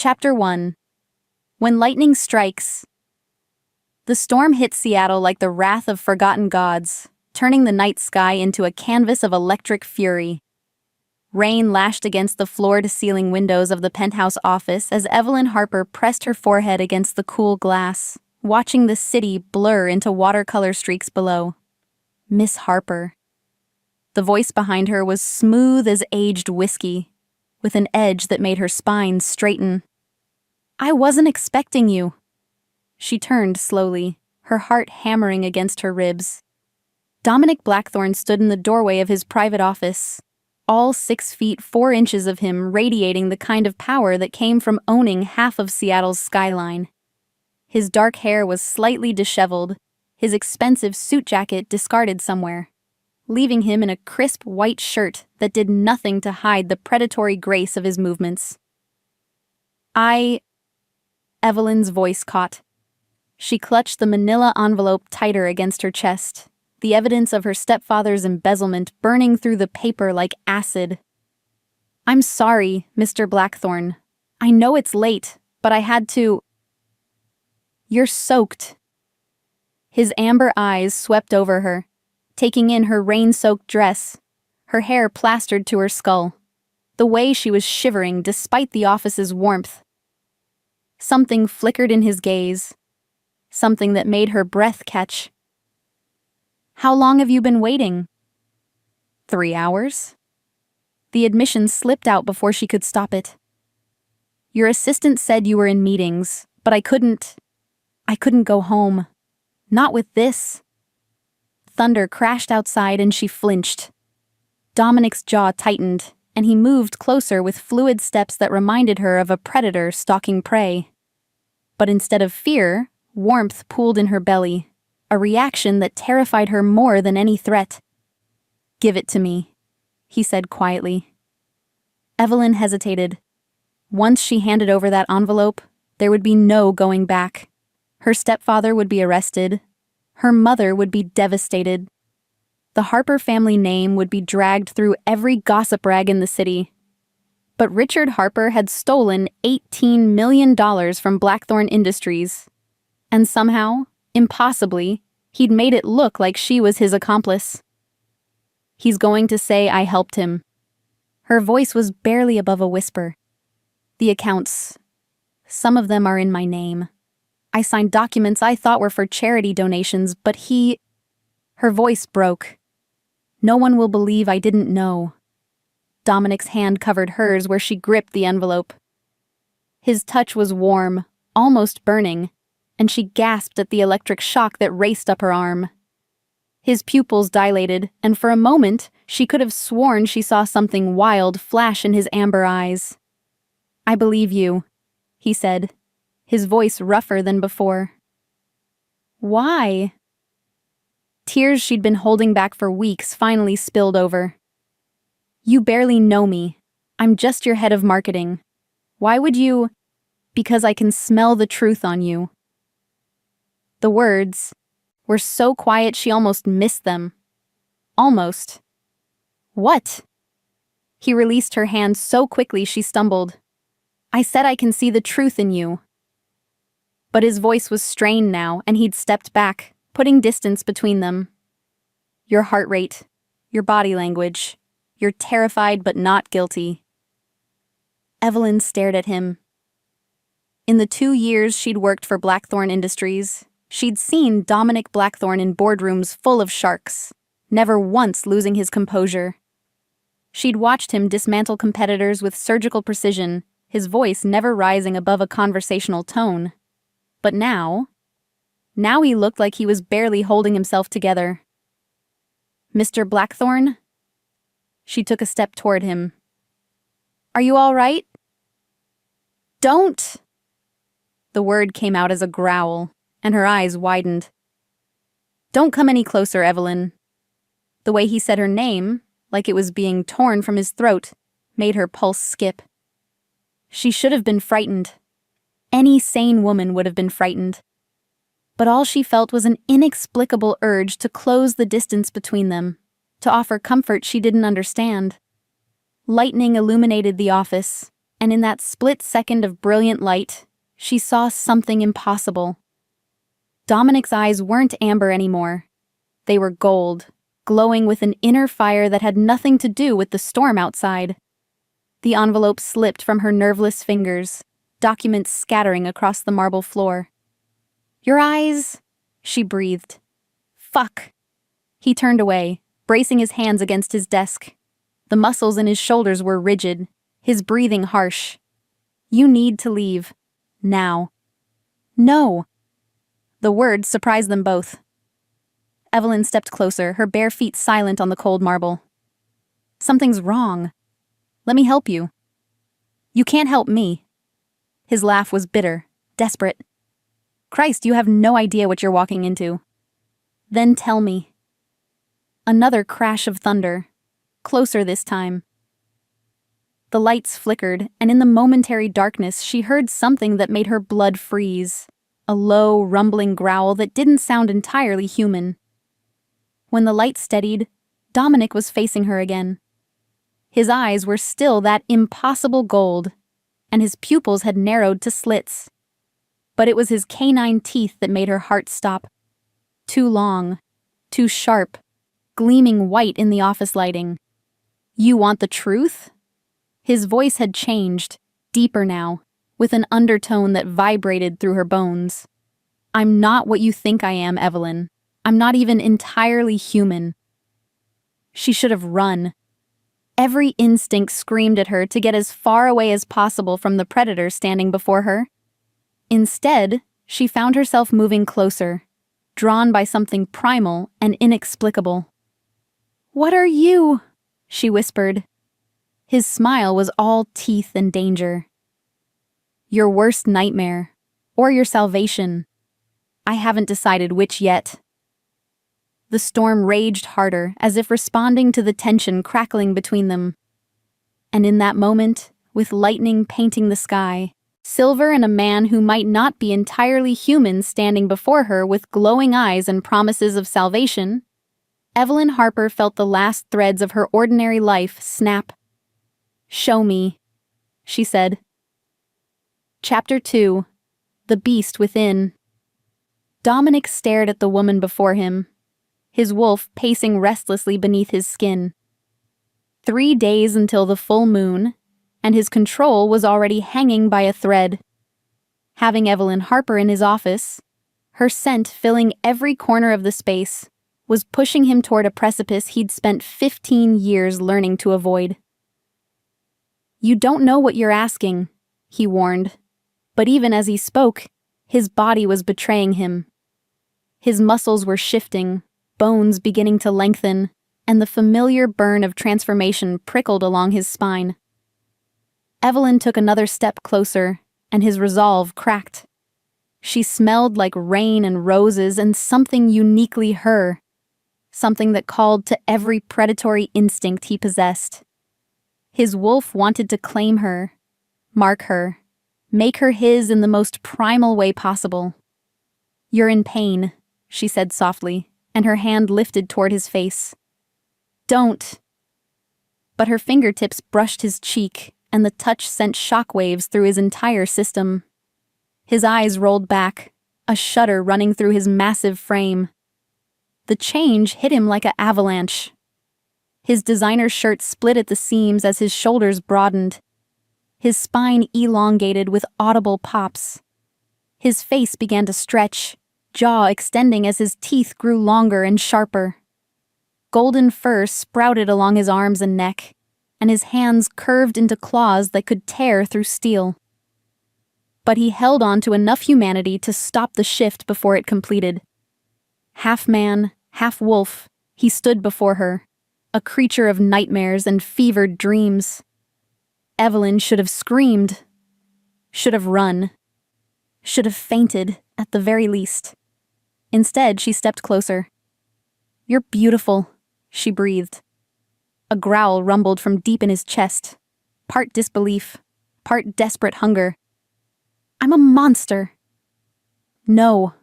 Chapter 1. When Lightning Strikes. The storm hit Seattle like the wrath of forgotten gods, turning the night sky into a canvas of electric fury. Rain lashed against the floor-to-ceiling windows of the penthouse office as Evelyn Harper pressed her forehead against the cool glass, watching the city blur into watercolor streaks below. Miss Harper. The voice behind her was smooth as aged whiskey, with an edge that made her spine straighten. "I wasn't expecting you." She turned slowly, her heart hammering against her ribs. Dominic Blackthorne stood in the doorway of his private office, all 6 feet 4 inches of him radiating the kind of power that came from owning half of Seattle's skyline. His dark hair was slightly disheveled, his expensive suit jacket discarded somewhere, leaving him in a crisp white shirt that did nothing to hide the predatory grace of his movements. Evelyn's voice caught. She clutched the manila envelope tighter against her chest, the evidence of her stepfather's embezzlement burning through the paper like acid. "I'm sorry, Mr. Blackthorne. I know it's late, but I had to." "You're soaked." His amber eyes swept over her, taking in her rain-soaked dress, her hair plastered to her skull, the way she was shivering despite the office's warmth. Something flickered in his gaze, something that made her breath catch. "How long have you been waiting?" 3 hours? The admission slipped out before she could stop it. "Your assistant said you were in meetings, but I couldn't go home. Not with this." Thunder crashed outside and she flinched. Dominic's jaw tightened, and he moved closer with fluid steps that reminded her of a predator stalking prey. But instead of fear, warmth pooled in her belly, a reaction that terrified her more than any threat. "Give it to me," he said quietly. Evelyn hesitated. Once she handed over that envelope, there would be no going back. Her stepfather would be arrested. Her mother would be devastated. The Harper family name would be dragged through every gossip rag in the city. But Richard Harper had stolen $18 million from Blackthorne Industries. And somehow, impossibly, he'd made it look like she was his accomplice. "He's going to say I helped him." Her voice was barely above a whisper. "The accounts, some of them are in my name. I signed documents I thought were for charity donations, but he..." Her voice broke. "No one will believe I didn't know." Dominic's hand covered hers where she gripped the envelope. His touch was warm, almost burning, and she gasped at the electric shock that raced up her arm. His pupils dilated, and for a moment she could have sworn she saw something wild flash in his amber eyes. "I believe you," he said, his voice rougher than before. "Why?" Tears she'd been holding back for weeks finally spilled over. "You barely know me. I'm just your head of marketing. Why would you..." "Because I can smell the truth on you." The words were so quiet she almost missed them. Almost. "What?" He released her hand so quickly she stumbled. "I said I can see the truth in you." But his voice was strained now, and he'd stepped back, putting distance between them. "Your heart rate, your body language. You're terrified but not guilty." Evelyn stared at him. In the 2 years she'd worked for Blackthorne Industries, she'd seen Dominic Blackthorne in boardrooms full of sharks, never once losing his composure. She'd watched him dismantle competitors with surgical precision, his voice never rising above a conversational tone. But now he looked like he was barely holding himself together. "Mr. Blackthorne?" She took a step toward him. "Are you all right?" "Don't!" The word came out as a growl, and her eyes widened. "Don't come any closer, Evelyn." The way he said her name, like it was being torn from his throat, made her pulse skip. She should have been frightened. Any sane woman would have been frightened. But all she felt was an inexplicable urge to close the distance between them, to offer comfort she didn't understand. Lightning illuminated the office, And in that split second of brilliant light, she saw something impossible. Dominic's eyes weren't amber anymore. They were gold, glowing with an inner fire that had nothing to do with the storm outside. The envelope slipped from her nerveless fingers, documents scattering across the marble floor. "Your eyes," she breathed. "Fuck." He turned away, bracing his hands against his desk. The muscles in his shoulders were rigid, his breathing harsh. "You need to leave. Now." "No." The words surprised them both. Evelyn stepped closer, her bare feet silent on the cold marble. "Something's wrong. Let me help you." "You can't help me." His laugh was bitter, desperate. "Christ, you have no idea what you're walking into." "Then tell me." Another crash of thunder, closer this time. The lights flickered, and in the momentary darkness she heard something that made her blood freeze, a low, rumbling growl that didn't sound entirely human. When the light steadied, Dominic was facing her again. His eyes were still that impossible gold, and his pupils had narrowed to slits. But it was his canine teeth that made her heart stop. Too long, too sharp, gleaming white in the office lighting. "You want the truth?" His voice had changed, deeper now, with an undertone that vibrated through her bones. "I'm not what you think I am, Evelyn. I'm not even entirely human." She should have run. Every instinct screamed at her to get as far away as possible from the predator standing before her. Instead, she found herself moving closer, drawn by something primal and inexplicable. "What are you?" she whispered. His smile was all teeth and danger. "Your worst nightmare, or your salvation. I haven't decided which yet." The storm raged harder, as if responding to the tension crackling between them. And in that moment, with lightning painting the sky, silver and a man who might not be entirely human standing before her with glowing eyes and promises of salvation, Evelyn Harper felt the last threads of her ordinary life snap. "Show me," she said. Chapter 2. The Beast Within. Dominic stared at the woman before him, his wolf pacing restlessly beneath his skin. 3 days until the full moon, and his control was already hanging by a thread. Having Evelyn Harper in his office, her scent filling every corner of the space, was pushing him toward a precipice he'd spent 15 years learning to avoid. "You don't know what you're asking," he warned, but even as he spoke, his body was betraying him. His muscles were shifting, bones beginning to lengthen, and the familiar burn of transformation prickled along his spine. Evelyn took another step closer, and his resolve cracked. She smelled like rain and roses and something uniquely her, something that called to every predatory instinct he possessed. His wolf wanted to claim her, mark her, make her his in the most primal way possible. "You're in pain," she said softly, and her hand lifted toward his face. "Don't." But her fingertips brushed his cheek, and the touch sent shockwaves through his entire system. His eyes rolled back, a shudder running through his massive frame. The change hit him like an avalanche. His designer shirt split at the seams as his shoulders broadened. His spine elongated with audible pops. His face began to stretch, jaw extending as his teeth grew longer and sharper. Golden fur sprouted along his arms and neck, and his hands curved into claws that could tear through steel. But he held on to enough humanity to stop the shift before it completed. Half man, half wolf, he stood before her, a creature of nightmares and fevered dreams. Evelyn should have screamed, should have run, should have fainted at the very least. Instead, she stepped closer. "You're beautiful," she breathed. A growl rumbled from deep in his chest, part disbelief, part desperate hunger. "I'm a monster." "No."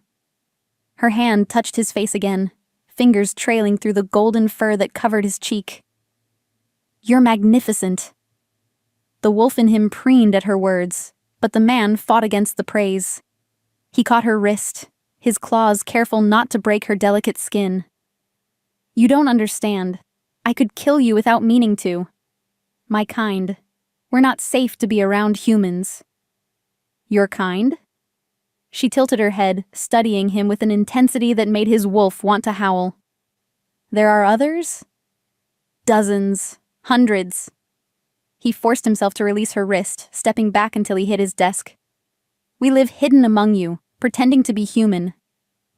Her hand touched his face again, fingers trailing through the golden fur that covered his cheek. "You're magnificent." The wolf in him preened at her words, but the man fought against the praise. He caught her wrist, his claws careful not to break her delicate skin. "You don't understand. I could kill you without meaning to. My kind. We're not safe to be around humans." "Your kind?" She tilted her head, studying him with an intensity that made his wolf want to howl. "There are others?" "Dozens. Hundreds." He forced himself to release her wrist, stepping back until he hit his desk. "We live hidden among you, pretending to be human.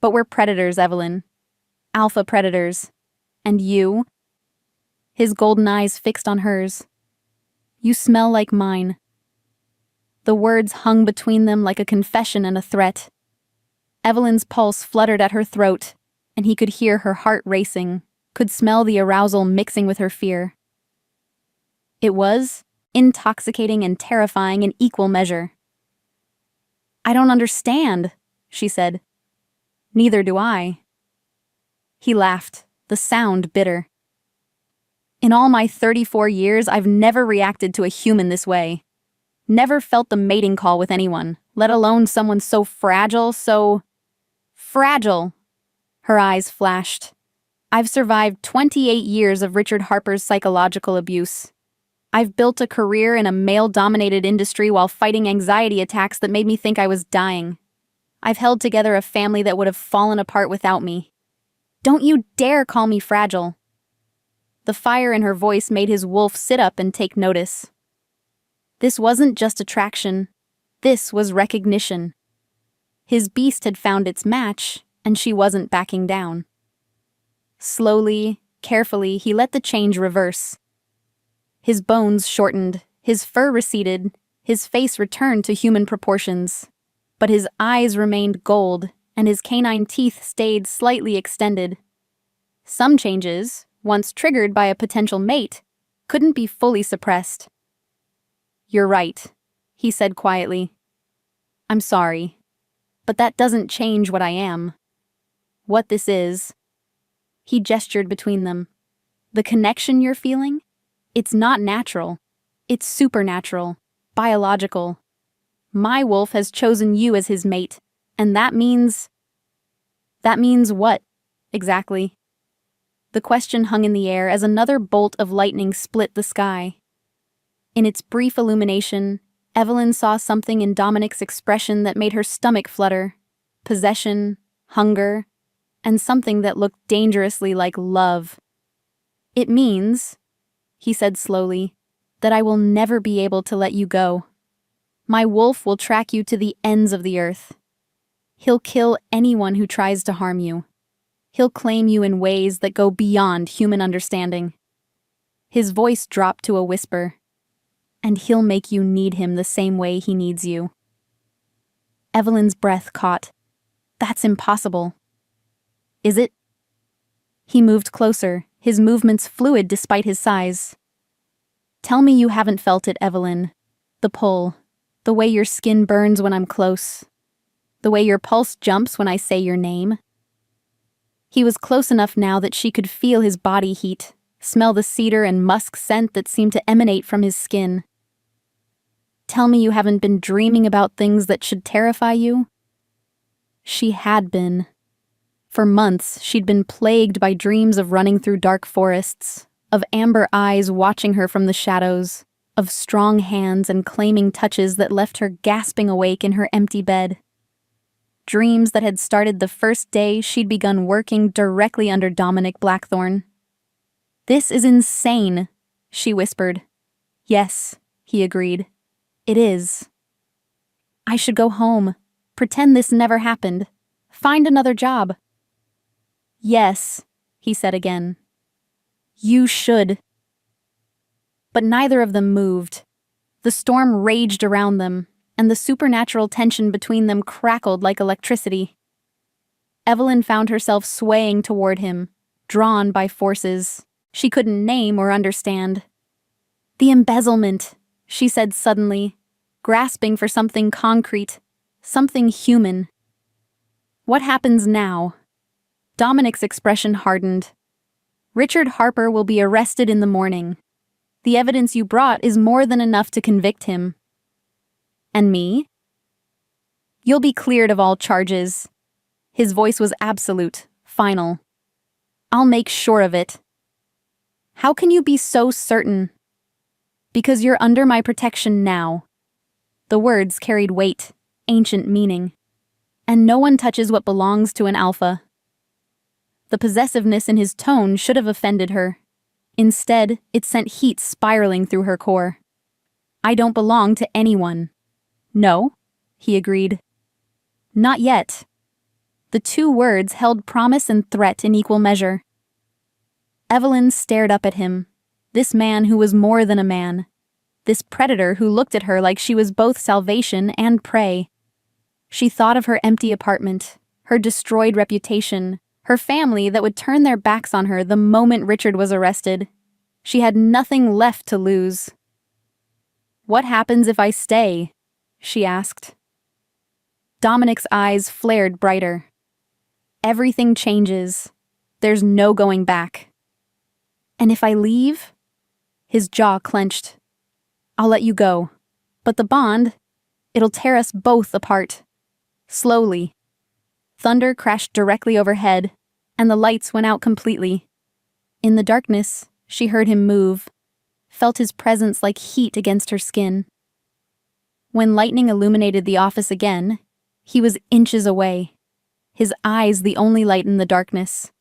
But we're predators, Evelyn. Alpha predators. And you?" His golden eyes fixed on hers. "You smell like mine." The words hung between them like a confession and a threat. Evelyn's pulse fluttered at her throat, and he could hear her heart racing, could smell the arousal mixing with her fear. It was intoxicating and terrifying in equal measure. "I don't understand," she said. "Neither do I." He laughed, the sound bitter. "In all my 34 years, I've never reacted to a human this way. Never felt the mating call with anyone, let alone someone so fragile, so... fragile." Her eyes flashed. "I've survived 28 years of Richard Harper's psychological abuse. I've built a career in a male-dominated industry while fighting anxiety attacks that made me think I was dying. I've held together a family that would have fallen apart without me. Don't you dare call me fragile." The fire in her voice made his wolf sit up and take notice. This wasn't just attraction. This was recognition. His beast had found its match, and she wasn't backing down. Slowly, carefully, he let the change reverse. His bones shortened, his fur receded, his face returned to human proportions. But his eyes remained gold, and his canine teeth stayed slightly extended. Some changes, once triggered by a potential mate, couldn't be fully suppressed. "You're right," he said quietly. "I'm sorry. But that doesn't change what I am. What this is." He gestured between them. "The connection you're feeling? It's not natural. It's supernatural, biological. My wolf has chosen you as his mate, and that means... That means what, exactly?" The question hung in the air as another bolt of lightning split the sky. In its brief illumination, Evelyn saw something in Dominic's expression that made her stomach flutter. Possession, hunger, and something that looked dangerously like love. "It means," he said slowly, "that I will never be able to let you go. My wolf will track you to the ends of the earth. He'll kill anyone who tries to harm you. He'll claim you in ways that go beyond human understanding." His voice dropped to a whisper. "And he'll make you need him the same way he needs you." Evelyn's breath caught. "That's impossible." "Is it?" He moved closer, his movements fluid despite his size. "Tell me you haven't felt it, Evelyn. The pull. The way your skin burns when I'm close. The way your pulse jumps when I say your name." He was close enough now that she could feel his body heat, smell the cedar and musk scent that seemed to emanate from his skin. "Tell me you haven't been dreaming about things that should terrify you?" She had been. For months, she'd been plagued by dreams of running through dark forests, of amber eyes watching her from the shadows, of strong hands and claiming touches that left her gasping awake in her empty bed. Dreams that had started the first day she'd begun working directly under Dominic Blackthorne. "This is insane," she whispered. "Yes," he agreed. "It is. I should go home, pretend this never happened, find another job." "Yes," he said again. "You should." But neither of them moved. The storm raged around them, and the supernatural tension between them crackled like electricity. Evelyn found herself swaying toward him, drawn by forces she couldn't name or understand. "The embezzlement," she said suddenly, grasping for something concrete, something human. "What happens now?" Dominic's expression hardened. "Richard Harper will be arrested in the morning. The evidence you brought is more than enough to convict him. And me? You'll be cleared of all charges. His voice was absolute, final. I'll make sure of it. How can you be so certain? Because you're under my protection now. The words carried weight, ancient meaning. And no one touches what belongs to an alpha. The possessiveness in his tone should have offended her. Instead, it sent heat spiraling through her core. I don't belong to anyone. No, he agreed. Not yet. The two words held promise and threat in equal measure. Evelyn stared up at him, this man who was more than a man, this predator who looked at her like she was both salvation and prey. She thought of her empty apartment, her destroyed reputation, her family that would turn their backs on her the moment Richard was arrested. She had nothing left to lose. What happens if I stay? She asked. Dominic's eyes flared brighter. Everything changes. There's no going back. And if I leave? His jaw clenched. I'll let you go. But the bond, it'll tear us both apart. Slowly. Thunder crashed directly overhead, and the lights went out completely. In the darkness, she heard him move, felt his presence like heat against her skin. When lightning illuminated the office again, he was inches away, his eyes the only light in the darkness.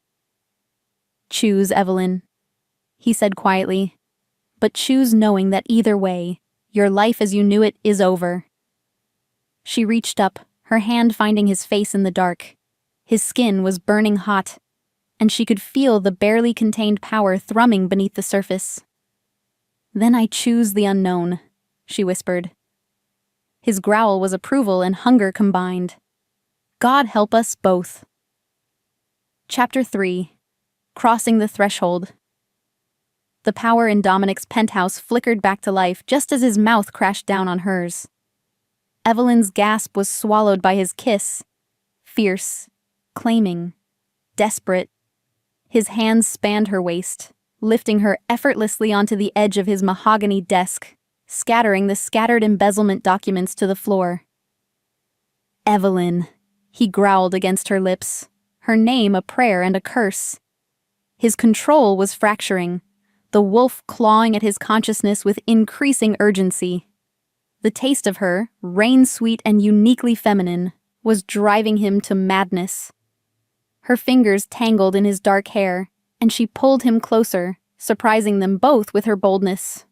Choose, Evelyn, he said quietly, but choose knowing that either way, your life as you knew it is over. She reached up, her hand finding his face in the dark. His skin was burning hot, and she could feel the barely contained power thrumming beneath the surface. Then I choose the unknown, she whispered. His growl was approval and hunger combined. God help us both. Chapter 3. Crossing the Threshold. The power in Dominic's penthouse flickered back to life just as his mouth crashed down on hers. Evelyn's gasp was swallowed by his kiss. Fierce, claiming, desperate. His hands spanned her waist, lifting her effortlessly onto the edge of his mahogany desk, scattering the scattered embezzlement documents to the floor. Evelyn, he growled against her lips, her name a prayer and a curse. His control was fracturing, the wolf clawing at his consciousness with increasing urgency. The taste of her, rain-sweet and uniquely feminine, was driving him to madness. Her fingers tangled in his dark hair, and she pulled him closer, surprising them both with her boldness.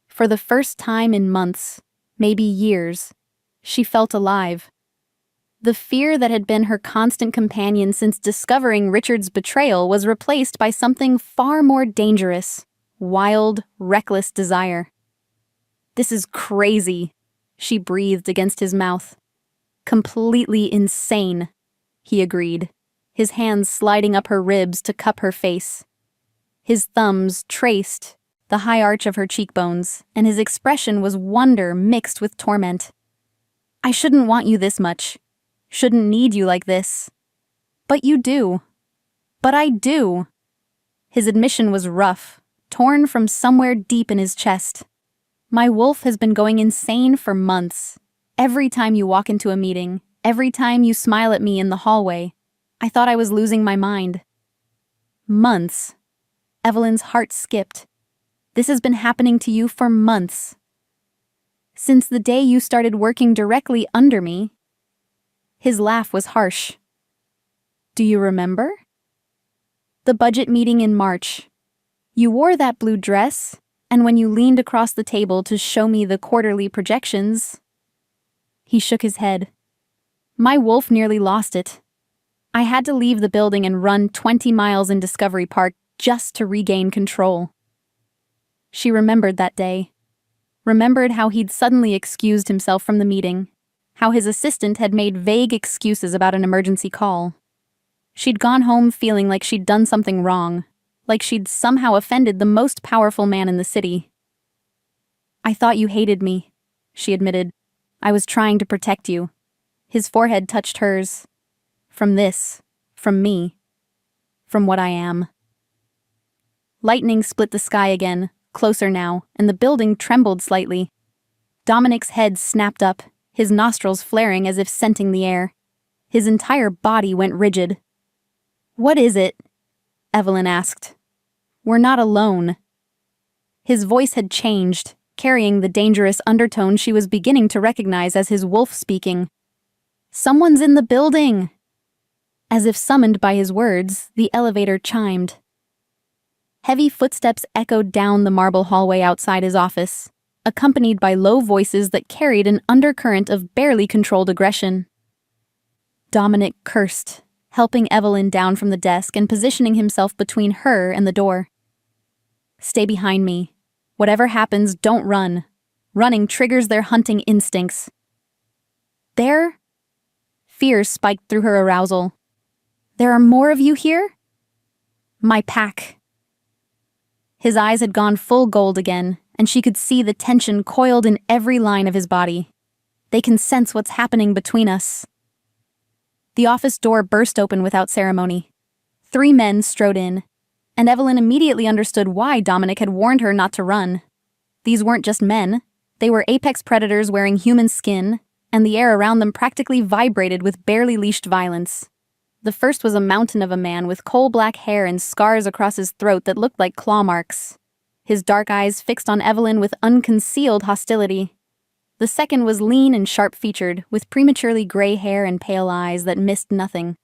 For the first time in months, maybe years, she felt alive. The fear that had been her constant companion since discovering Richard's betrayal was replaced by something far more dangerous, wild, reckless desire. This is crazy, she breathed against his mouth. Completely insane, he agreed, his hands sliding up her ribs to cup her face. His thumbs traced the high arch of her cheekbones, and his expression was wonder mixed with torment. I shouldn't want you this much. Shouldn't need you like this. But you do. But I do. His admission was rough, torn from somewhere deep in his chest. My wolf has been going insane for months. Every time you walk into a meeting, every time you smile at me in the hallway, I thought I was losing my mind. Months. Evelyn's heart skipped. This has been happening to you for months. Since the day you started working directly under me. His laugh was harsh. Do you remember? The budget meeting in March. You wore that blue dress, and when you leaned across the table to show me the quarterly projections. He shook his head. My wolf nearly lost it. I had to leave the building and run 20 miles in Discovery Park just to regain control. She remembered that day. Remembered how he'd suddenly excused himself from the meeting. How his assistant had made vague excuses about an emergency call. She'd gone home feeling like she'd done something wrong, like she'd somehow offended the most powerful man in the city. I thought you hated me, she admitted. I was trying to protect you. His forehead touched hers. From this, from me, from what I am. Lightning split the sky again, closer now, and the building trembled slightly. Dominic's head snapped up, his nostrils flaring as if scenting the air. His entire body went rigid. "What is it?" Evelyn asked. "We're not alone." His voice had changed, carrying the dangerous undertone she was beginning to recognize as his wolf speaking. "Someone's in the building!" As if summoned by his words, the elevator chimed. Heavy footsteps echoed down the marble hallway outside his office, accompanied by low voices that carried an undercurrent of barely controlled aggression. Dominic cursed, helping Evelyn down from the desk and positioning himself between her and the door. "Stay behind me. Whatever happens, don't run. Running triggers their hunting instincts." "There?" Fear spiked through her arousal. "There are more of you here?" "My pack." His eyes had gone full gold again, and she could see the tension coiled in every line of his body. "They can sense what's happening between us." The office door burst open without ceremony. 3 men strode in, and Evelyn immediately understood why Dominic had warned her not to run. These weren't just men. They were apex predators wearing human skin, and the air around them practically vibrated with barely leashed violence. The first was a mountain of a man with coal-black hair and scars across his throat that looked like claw marks, his dark eyes fixed on Evelyn with unconcealed hostility. The second was lean and sharp-featured, with prematurely gray hair and pale eyes that missed nothing.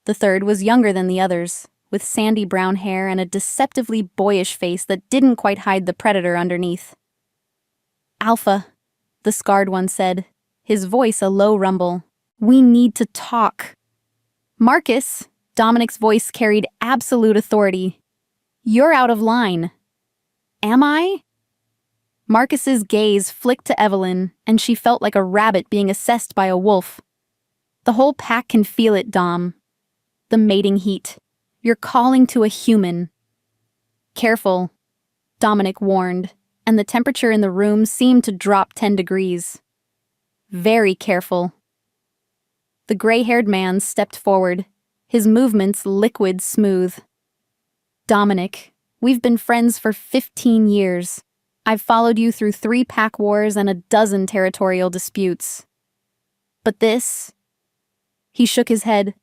The third was younger than the others, with sandy brown hair and a deceptively boyish face that didn't quite hide the predator underneath. "Alpha," the scarred one said, his voice a low rumble. "We need to talk." "Marcus," Dominic's voice carried absolute authority. "You're out of line." "Am I?" Marcus's gaze flicked to Evelyn, and she felt like a rabbit being assessed by a wolf. "The whole pack can feel it, Dom. The mating heat. You're calling to a human." "Careful," Dominic warned, and the temperature in the room seemed to drop 10 degrees. "Very careful." The gray-haired man stepped forward, his movements liquid smooth. "Dominic, we've been friends for 15 years. I've followed you through 3 pack wars and a dozen territorial disputes. But this..." He shook his head.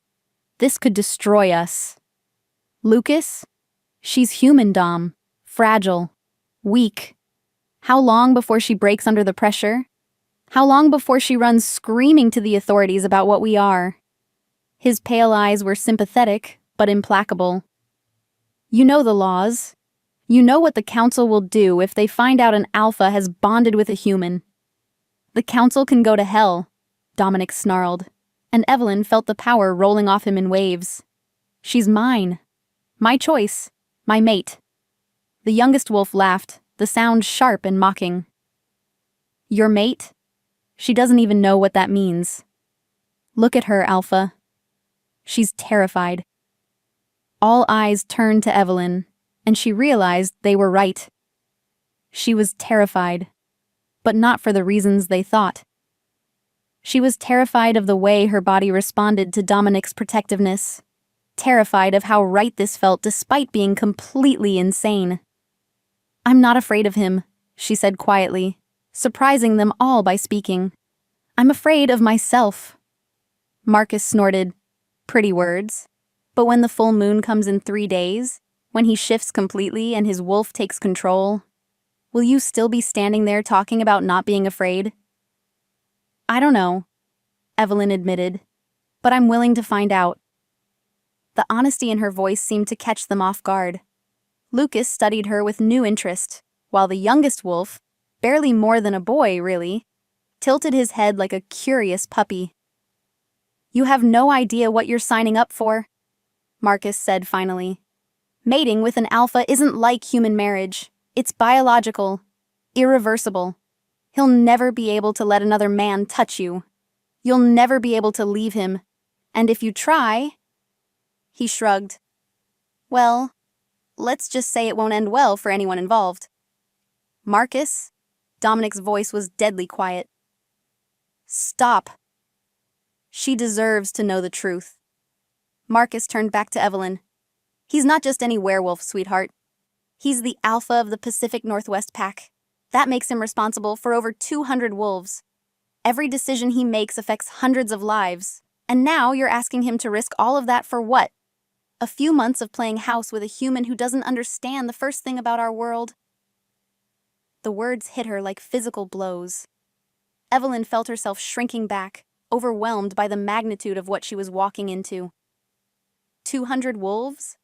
"This could destroy us." "Lucas? She's human, Dom. Fragile. Weak. How long before she breaks under the pressure? How long before she runs screaming to the authorities about what we are?" His pale eyes were sympathetic, but implacable. "You know the laws. You know what the council will do if they find out an alpha has bonded with a human." "The council can go to hell," Dominic snarled, and Evelyn felt the power rolling off him in waves. "She's mine. My choice. My mate." The youngest wolf laughed, the sound sharp and mocking. "Your mate? She doesn't even know what that means. Look at her, Alpha. She's terrified." All eyes turned to Evelyn, and she realized they were right. She was terrified, but not for the reasons they thought. She was terrified of the way her body responded to Dominic's protectiveness, terrified of how right this felt despite being completely insane. "I'm not afraid of him," she said quietly, surprising them all by speaking. "I'm afraid of myself." Marcus snorted. "Pretty words. But when the full moon comes in 3 days, when he shifts completely and his wolf takes control, will you still be standing there talking about not being afraid?" "I don't know," Evelyn admitted, "but I'm willing to find out." The honesty in her voice seemed to catch them off guard. Lucas studied her with new interest, while the youngest wolf, barely more than a boy, really, tilted his head like a curious puppy. "You have no idea what you're signing up for," Marcus said finally. "Mating with an alpha isn't like human marriage. It's biological, irreversible. He'll never be able to let another man touch you. You'll never be able to leave him. And if you try..." He shrugged. "Well, let's just say it won't end well for anyone involved." "Marcus?" Dominic's voice was deadly quiet. "Stop. She deserves to know the truth." Marcus turned back to Evelyn. "He's not just any werewolf, sweetheart. He's the alpha of the Pacific Northwest Pack. That makes him responsible for over 200 wolves. Every decision he makes affects hundreds of lives. And now you're asking him to risk all of that for what? A few months of playing house with a human who doesn't understand the first thing about our world? The words hit her like physical blows. Evelyn felt herself shrinking back, overwhelmed by the magnitude of what she was walking into. 200 wolves?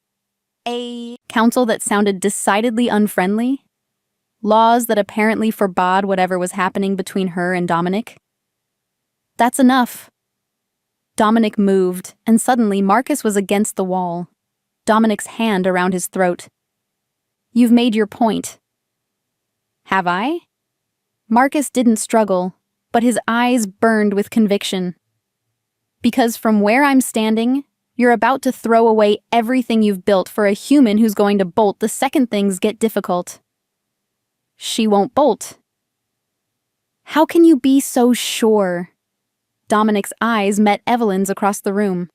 A council that sounded decidedly unfriendly? Laws that apparently forbade whatever was happening between her and Dominic? That's enough. Dominic moved, and suddenly Marcus was against the wall, Dominic's hand around his throat. You've made your point. Have I? Marcus didn't struggle, but his eyes burned with conviction. Because from where I'm standing, you're about to throw away everything you've built for a human who's going to bolt the second things get difficult. She won't bolt. How can you be so sure? Dominic's eyes met Evelyn's across the room.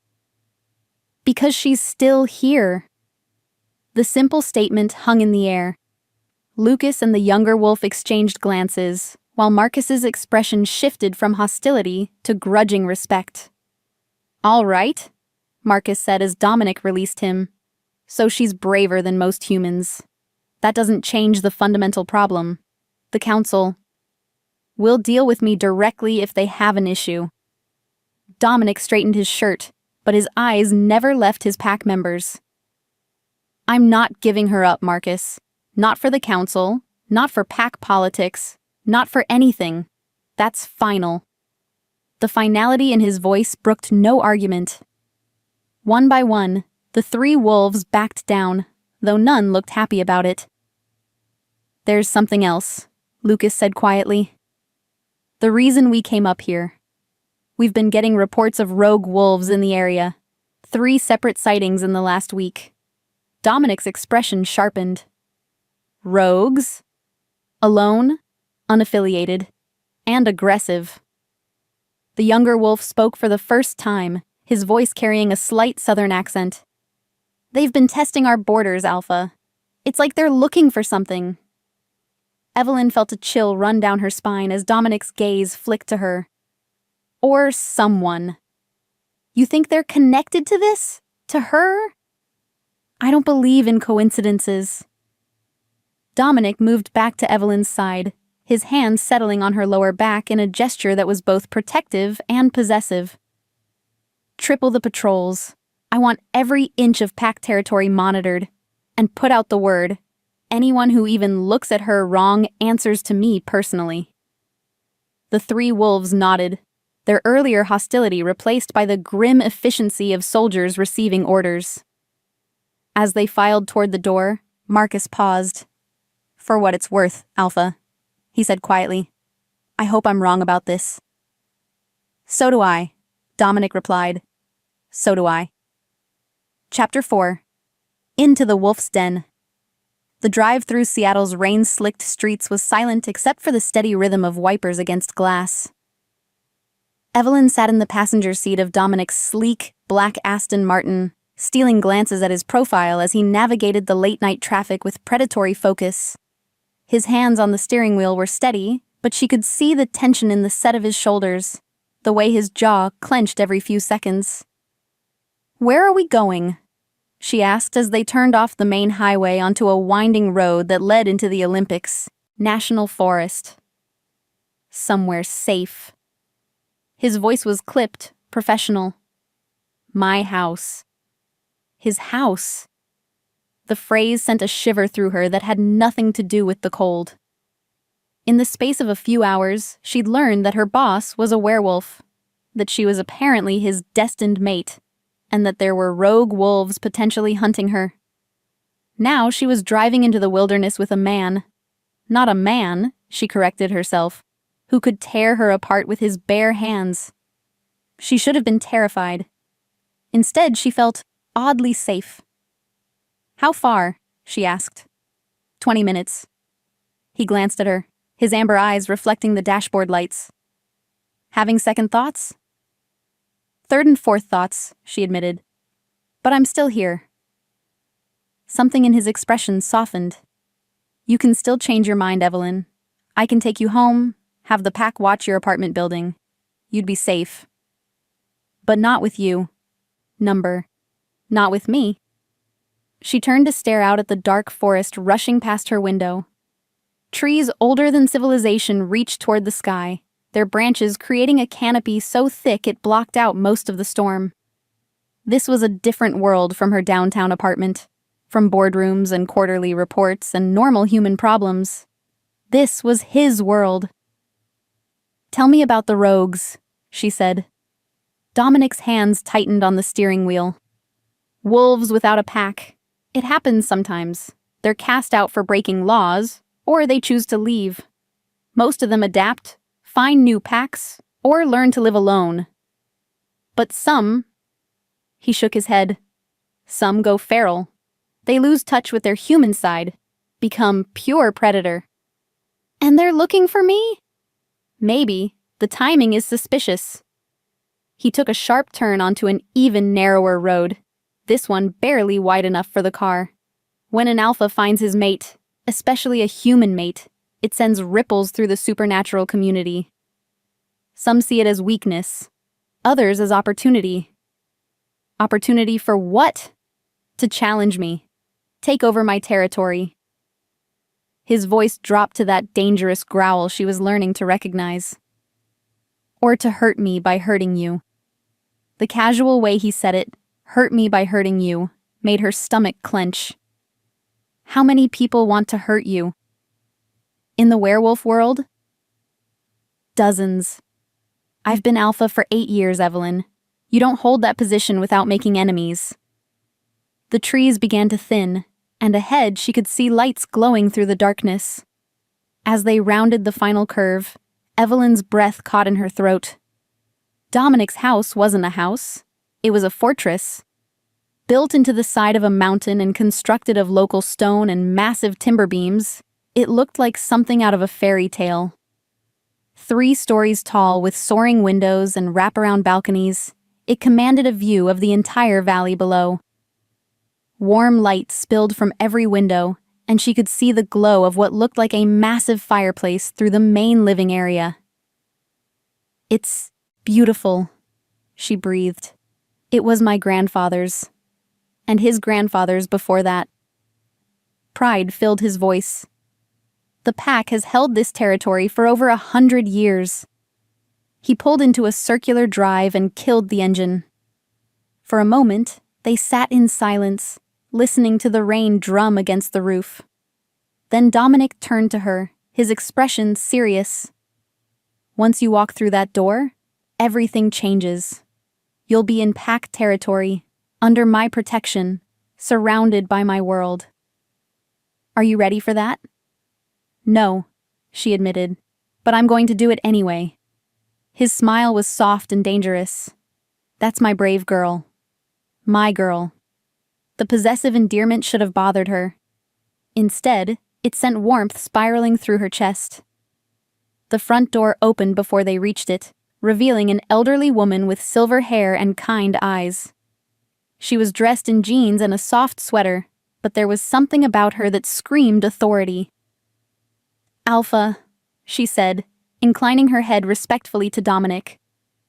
Because she's still here. The simple statement hung in the air. Lucas and the younger wolf exchanged glances, while Marcus's expression shifted from hostility to grudging respect. All right, Marcus said as Dominic released him. So she's braver than most humans. That doesn't change the fundamental problem. The council will deal with me directly if they have an issue. Dominic straightened his shirt, but his eyes never left his pack members. I'm not giving her up, Marcus. Not for the council, not for pack politics, not for anything. That's final. The finality in his voice brooked no argument. One by one, the 3 wolves backed down, though none looked happy about it. There's something else, Lucas said quietly. The reason we came up here. We've been getting reports of rogue wolves in the area. 3 separate sightings in the last week. Dominic's expression sharpened. Rogues? Alone? Unaffiliated? And aggressive. The younger wolf spoke for the first time, his voice carrying a slight southern accent. They've been testing our borders, Alpha. It's like they're looking for something. Evelyn felt a chill run down her spine as Dominic's gaze flicked to her. Or someone. You think they're connected to this? To her? I don't believe in coincidences. Dominic moved back to Evelyn's side, his hands settling on her lower back in a gesture that was both protective and possessive. Triple the patrols. I want every inch of pack territory monitored. And put out the word. Anyone who even looks at her wrong answers to me personally. The 3 wolves nodded, their earlier hostility replaced by the grim efficiency of soldiers receiving orders. As they filed toward the door, Marcus paused. For what it's worth, Alpha, he said quietly. I hope I'm wrong about this. So do I, Dominic replied. So do I. Chapter 4. Into the Wolf's Den. The drive through Seattle's rain-slicked streets was silent except for the steady rhythm of wipers against glass. Evelyn sat in the passenger seat of Dominic's sleek, black Aston Martin, stealing glances at his profile as he navigated the late-night traffic with predatory focus. His hands on the steering wheel were steady, but she could see the tension in the set of his shoulders, the way his jaw clenched every few seconds. Where are we going? She asked as they turned off the main highway onto a winding road that led into the Olympics, National Forest. Somewhere safe. His voice was clipped, professional. My house. His house. The phrase sent a shiver through her that had nothing to do with the cold. In the space of a few hours, she'd learned that her boss was a werewolf, that she was apparently his destined mate, and that there were rogue wolves potentially hunting her. Now she was driving into the wilderness with a man. Not a man, she corrected herself, who could tear her apart with his bare hands. She should have been terrified. Instead, she felt oddly safe. How far? She asked. 20 minutes. He glanced at her, his amber eyes reflecting the dashboard lights. Having second thoughts? Third and fourth thoughts, she admitted. But I'm still here. Something in his expression softened, You can still change your mind, Evelyn. I can take you home, have the pack watch your apartment building. You'd be safe. But not with you. Not with me. She turned to stare out at the dark forest rushing past her window. Trees older than civilization reached toward the sky, their branches creating a canopy so thick it blocked out most of the storm. This was a different world from her downtown apartment, from boardrooms and quarterly reports and normal human problems. This was his world. "Tell me about the rogues," she said. Dominic's hands tightened on the steering wheel. Wolves without a pack. It happens sometimes. They're cast out for breaking laws, or they choose to leave. Most of them adapt, find new packs, or learn to live alone. But some, he shook his head, some go feral. They lose touch with their human side, become pure predator. And they're looking for me? Maybe. The timing is suspicious. He took a sharp turn onto an even narrower road, this one barely wide enough for the car. When an alpha finds his mate, especially a human mate, it sends ripples through the supernatural community. Some see it as weakness, others as opportunity. Opportunity for what? To challenge me, take over my territory. His voice dropped to that dangerous growl she was learning to recognize. Or to hurt me by hurting you. The casual way he said it, hurt me by hurting you, made her stomach clench. How many people want to hurt you? In the werewolf world? Dozens. I've been alpha for 8 years, Evelyn. You don't hold that position without making enemies. The trees began to thin, and ahead she could see lights glowing through the darkness. As they rounded the final curve, Evelyn's breath caught in her throat. Dominic's house wasn't a house. It was a fortress. Built into the side of a mountain and constructed of local stone and massive timber beams, it looked like something out of a fairy tale. 3 stories tall with soaring windows and wraparound balconies, it commanded a view of the entire valley below. Warm light spilled from every window, and she could see the glow of what looked like a massive fireplace through the main living area. "It's beautiful," she breathed. "It was my grandfather's. And his grandfather's before that." Pride filled his voice. The pack has held this territory for over 100 years. He pulled into a circular drive and killed the engine. For a moment, they sat in silence, listening to the rain drum against the roof. Then Dominic turned to her, his expression serious. "Once you walk through that door, everything changes. You'll be in pack territory, under my protection, surrounded by my world. Are you ready for that?" "No," she admitted, "but I'm going to do it anyway." His smile was soft and dangerous. "That's my brave girl. My girl." The possessive endearment should have bothered her. Instead, it sent warmth spiraling through her chest. The front door opened before they reached it, revealing an elderly woman with silver hair and kind eyes. She was dressed in jeans and a soft sweater, but there was something about her that screamed authority. "Alpha," she said, inclining her head respectfully to Dominic.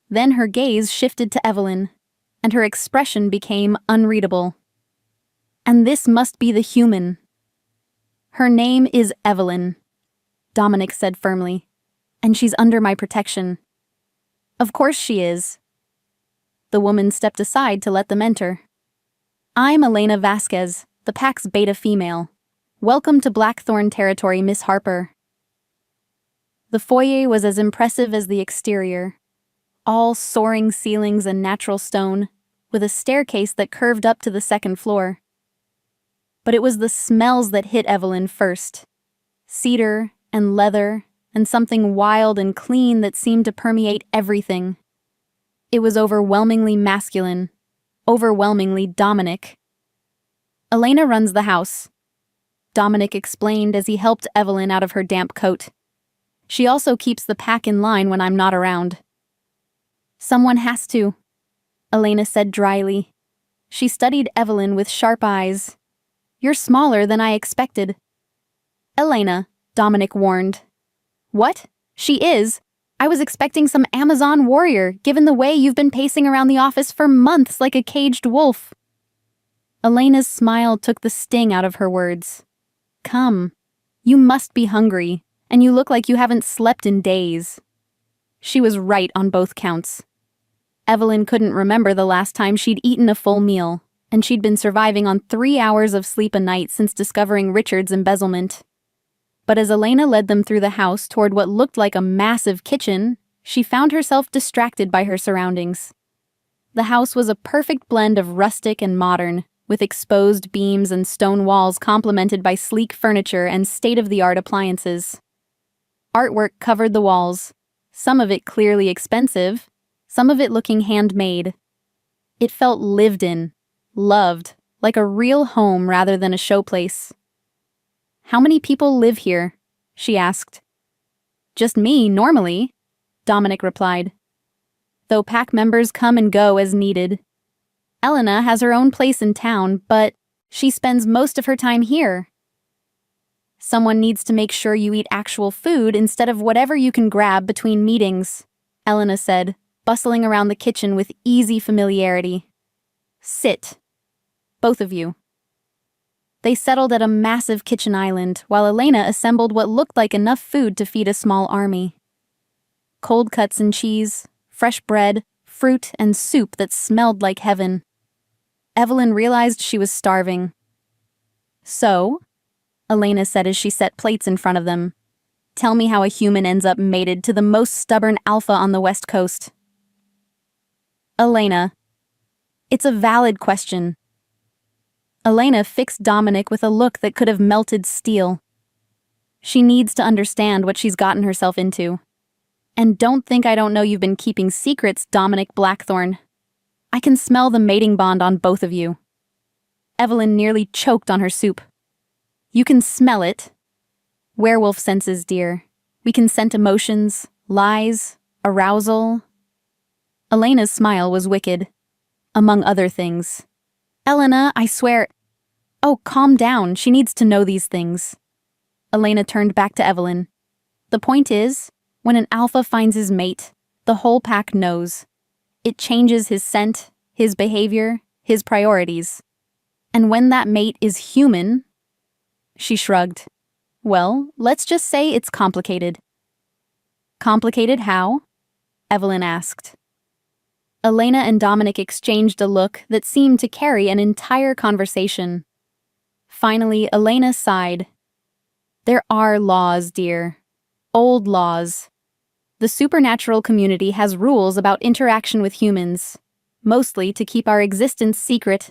Then her gaze shifted to Evelyn, and her expression became unreadable. "And this must be the human." "Her name is Evelyn," Dominic said firmly, "and she's under my protection." "Of course she is." The woman stepped aside to let them enter. "I'm Elena Vasquez, the pack's beta female. Welcome to Blackthorn territory, Miss Harper." The foyer was as impressive as the exterior. All soaring ceilings and natural stone, with a staircase that curved up to the second floor. But it was the smells that hit Evelyn first. Cedar and leather and something wild and clean that seemed to permeate everything. It was overwhelmingly masculine, overwhelmingly Dominic. "Elena runs the house," Dominic explained as he helped Evelyn out of her damp coat. "She also keeps the pack in line when I'm not around." "Someone has to," Elena said dryly. She studied Evelyn with sharp eyes. "You're smaller than I expected." Elena, Dominic warned. What? She is? I was expecting some Amazon warrior, given the way you've been pacing around the office for months like a caged wolf. Elena's smile took the sting out of her words. Come. You must be hungry, and you look like you haven't slept in days. She was right on both counts. Evelyn couldn't remember the last time she'd eaten a full meal, and she'd been surviving on 3 hours of sleep a night since discovering Richard's embezzlement. But as Elena led them through the house toward what looked like a massive kitchen, she found herself distracted by her surroundings. The house was a perfect blend of rustic and modern, with exposed beams and stone walls complemented by sleek furniture and state-of-the-art appliances. Artwork covered the walls, some of it clearly expensive, some of it looking handmade. It felt lived in, loved, like a real home rather than a showplace. How many people live here? She asked. Just me, normally, Dominic replied. Though pack members come and go as needed. Elena has her own place in town, but she spends most of her time here. Someone needs to make sure you eat actual food instead of whatever you can grab between meetings, Elena said, bustling around the kitchen with easy familiarity. Sit. Both of you. They settled at a massive kitchen island while Elena assembled what looked like enough food to feed a small army. Cold cuts and cheese, fresh bread, fruit, and soup that smelled like heaven. Evelyn realized she was starving. So, Elena said as she set plates in front of them, tell me how a human ends up mated to the most stubborn alpha on the West Coast. Elena. It's a valid question. Elena fixed Dominic with a look that could have melted steel. She needs to understand what she's gotten herself into. And don't think I don't know you've been keeping secrets, Dominic Blackthorne. I can smell the mating bond on both of you. Evelyn nearly choked on her soup. You can smell it. Werewolf senses, dear. We can scent emotions, lies, arousal. Elena's smile was wicked. Among other things. Elena, I swear... Oh, calm down. She needs to know these things. Elena turned back to Evelyn. The point is, when an alpha finds his mate, the whole pack knows. It changes his scent, his behavior, his priorities. And when that mate is human... She shrugged. Well, let's just say it's complicated. Complicated how? Evelyn asked. Elena and Dominic exchanged a look that seemed to carry an entire conversation. Finally, Elena sighed. There are laws, dear. Old laws. The supernatural community has rules about interaction with humans, mostly to keep our existence secret.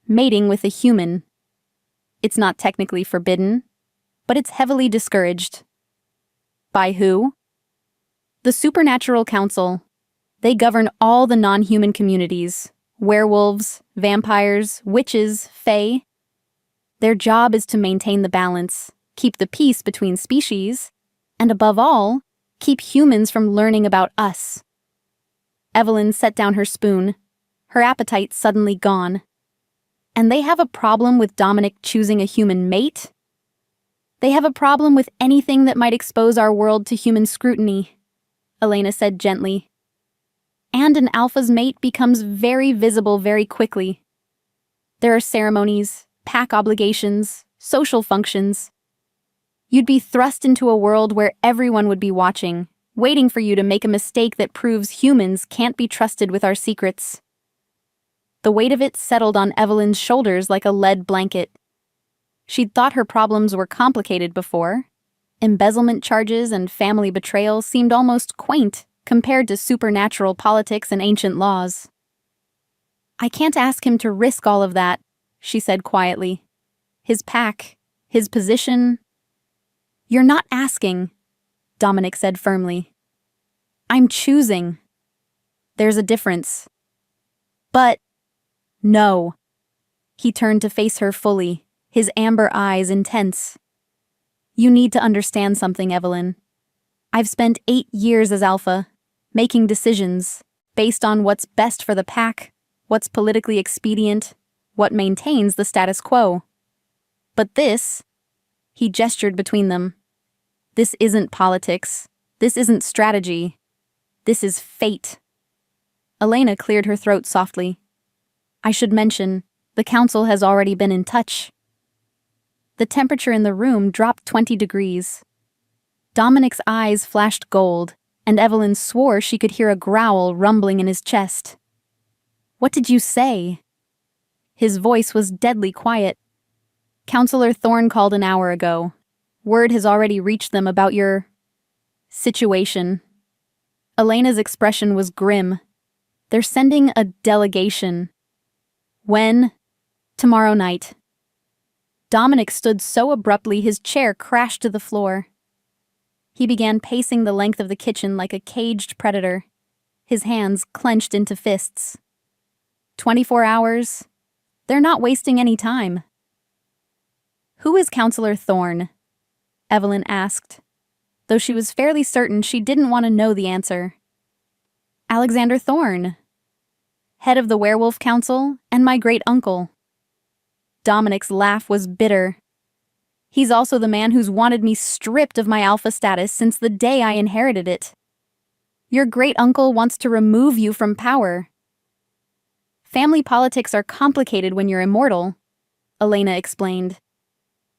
Mating with a human. It's not technically forbidden, but it's heavily discouraged. By who? The Supernatural Council. They govern all the non-human communities. Werewolves, vampires, witches, fae. Their job is to maintain the balance, keep the peace between species, and above all, keep humans from learning about us. Evelyn set down her spoon, her appetite suddenly gone. And they have a problem with Dominic choosing a human mate? They have a problem with anything that might expose our world to human scrutiny, Elena said gently. And an alpha's mate becomes very visible very quickly. There are ceremonies, pack obligations, social functions. You'd be thrust into a world where everyone would be watching, waiting for you to make a mistake that proves humans can't be trusted with our secrets. The weight of it settled on Evelyn's shoulders like a lead blanket. She'd thought her problems were complicated before. Embezzlement charges and family betrayal seemed almost quaint compared to supernatural politics and ancient laws. I can't ask him to risk all of that, she said quietly. His pack, his position... You're not asking, Dominic said firmly. I'm choosing. There's a difference. But... No. He turned to face her fully, his amber eyes intense. You need to understand something, Evelyn. I've spent 8 years as Alpha, making decisions based on what's best for the pack, what's politically expedient, what maintains the status quo. But this, He gestured between them. This isn't politics. This isn't strategy. This is fate. Elena cleared her throat softly. I should mention, the council has already been in touch. The temperature in the room dropped 20 degrees. Dominic's eyes flashed gold, and Evelyn swore she could hear a growl rumbling in his chest. What did you say? His voice was deadly quiet. Counselor Thorne called an hour ago. Word has already reached them about your situation. Elena's expression was grim. They're sending a delegation. When? Tomorrow night. Dominic stood so abruptly his chair crashed to the floor. He began pacing the length of the kitchen like a caged predator, his hands clenched into fists. 24 hours? They're not wasting any time. Who is Counselor Thorne? Evelyn asked, though she was fairly certain she didn't want to know the answer. Alexander Thorne, head of the Werewolf Council and my great-uncle. Dominic's laugh was bitter. He's also the man who's wanted me stripped of my alpha status since the day I inherited it. Your great-uncle wants to remove you from power. Family politics are complicated when you're immortal, Elena explained.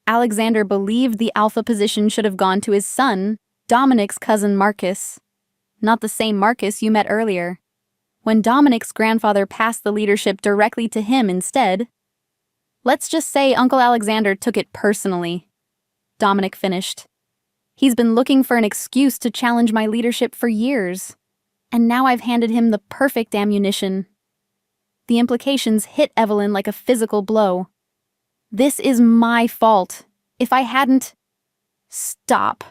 Alexander believed the alpha position should have gone to his son, Dominic's cousin Marcus. Not the same Marcus you met earlier. When Dominic's grandfather passed the leadership directly to him instead. Let's just say Uncle Alexander took it personally. Dominic finished. He's been looking for an excuse to challenge my leadership for years. And now I've handed him the perfect ammunition. The implications hit Evelyn like a physical blow. This is my fault. If I hadn't... Stop.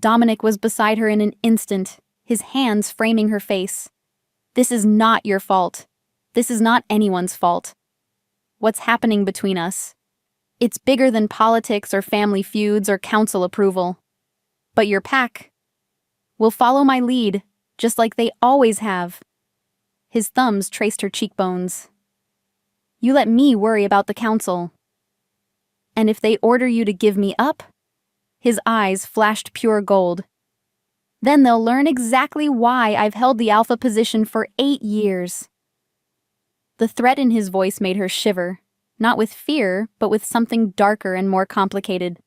Dominic was beside her in an instant, his hands framing her face. This is not your fault. This is not anyone's fault. What's happening between us? It's bigger than politics or family feuds or council approval. But your pack will follow my lead, just like they always have. His thumbs traced her cheekbones. You let me worry about the council. And if they order you to give me up? His eyes flashed pure gold. Then they'll learn exactly why I've held the alpha position for 8 years. The threat in his voice made her shiver, not with fear, but with something darker and more complicated.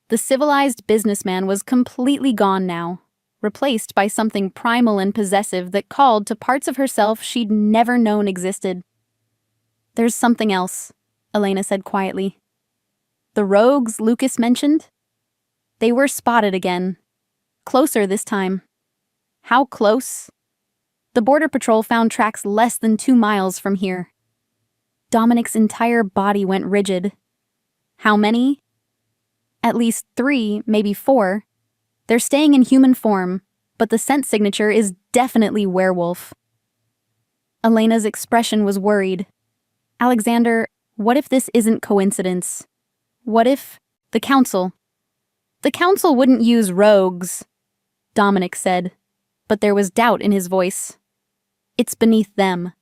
The civilized businessman was completely gone now, replaced by something primal and possessive that called to parts of herself she'd never known existed. There's something else, Elena said quietly. The rogues Lucas mentioned? They were spotted again. Closer this time. How close? The Border Patrol found tracks less than 2 miles from here. Dominic's entire body went rigid. How many? At least 3, maybe 4. They're staying in human form, but the scent signature is definitely werewolf. Elena's expression was worried. Alexander, what if this isn't coincidence? What if... The council wouldn't use rogues, Dominic said, but there was doubt in his voice. It's beneath them.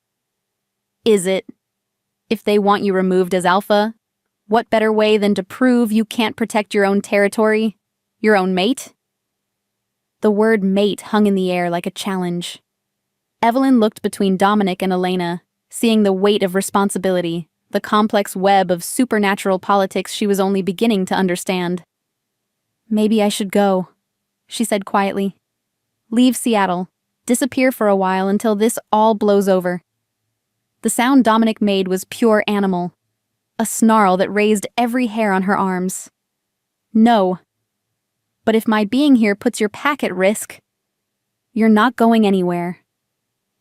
Is it? If they want you removed as alpha, what better way than to prove you can't protect your own territory, your own mate? The word mate hung in the air like a challenge. Evelyn looked between Dominic and Elena, seeing the weight of responsibility, the complex web of supernatural politics she was only beginning to understand. Maybe I should go, she said quietly. Leave Seattle. Disappear for a while until this all blows over. The sound Dominic made was pure animal, a snarl that raised every hair on her arms. No. But if my being here puts your pack at risk, you're not going anywhere.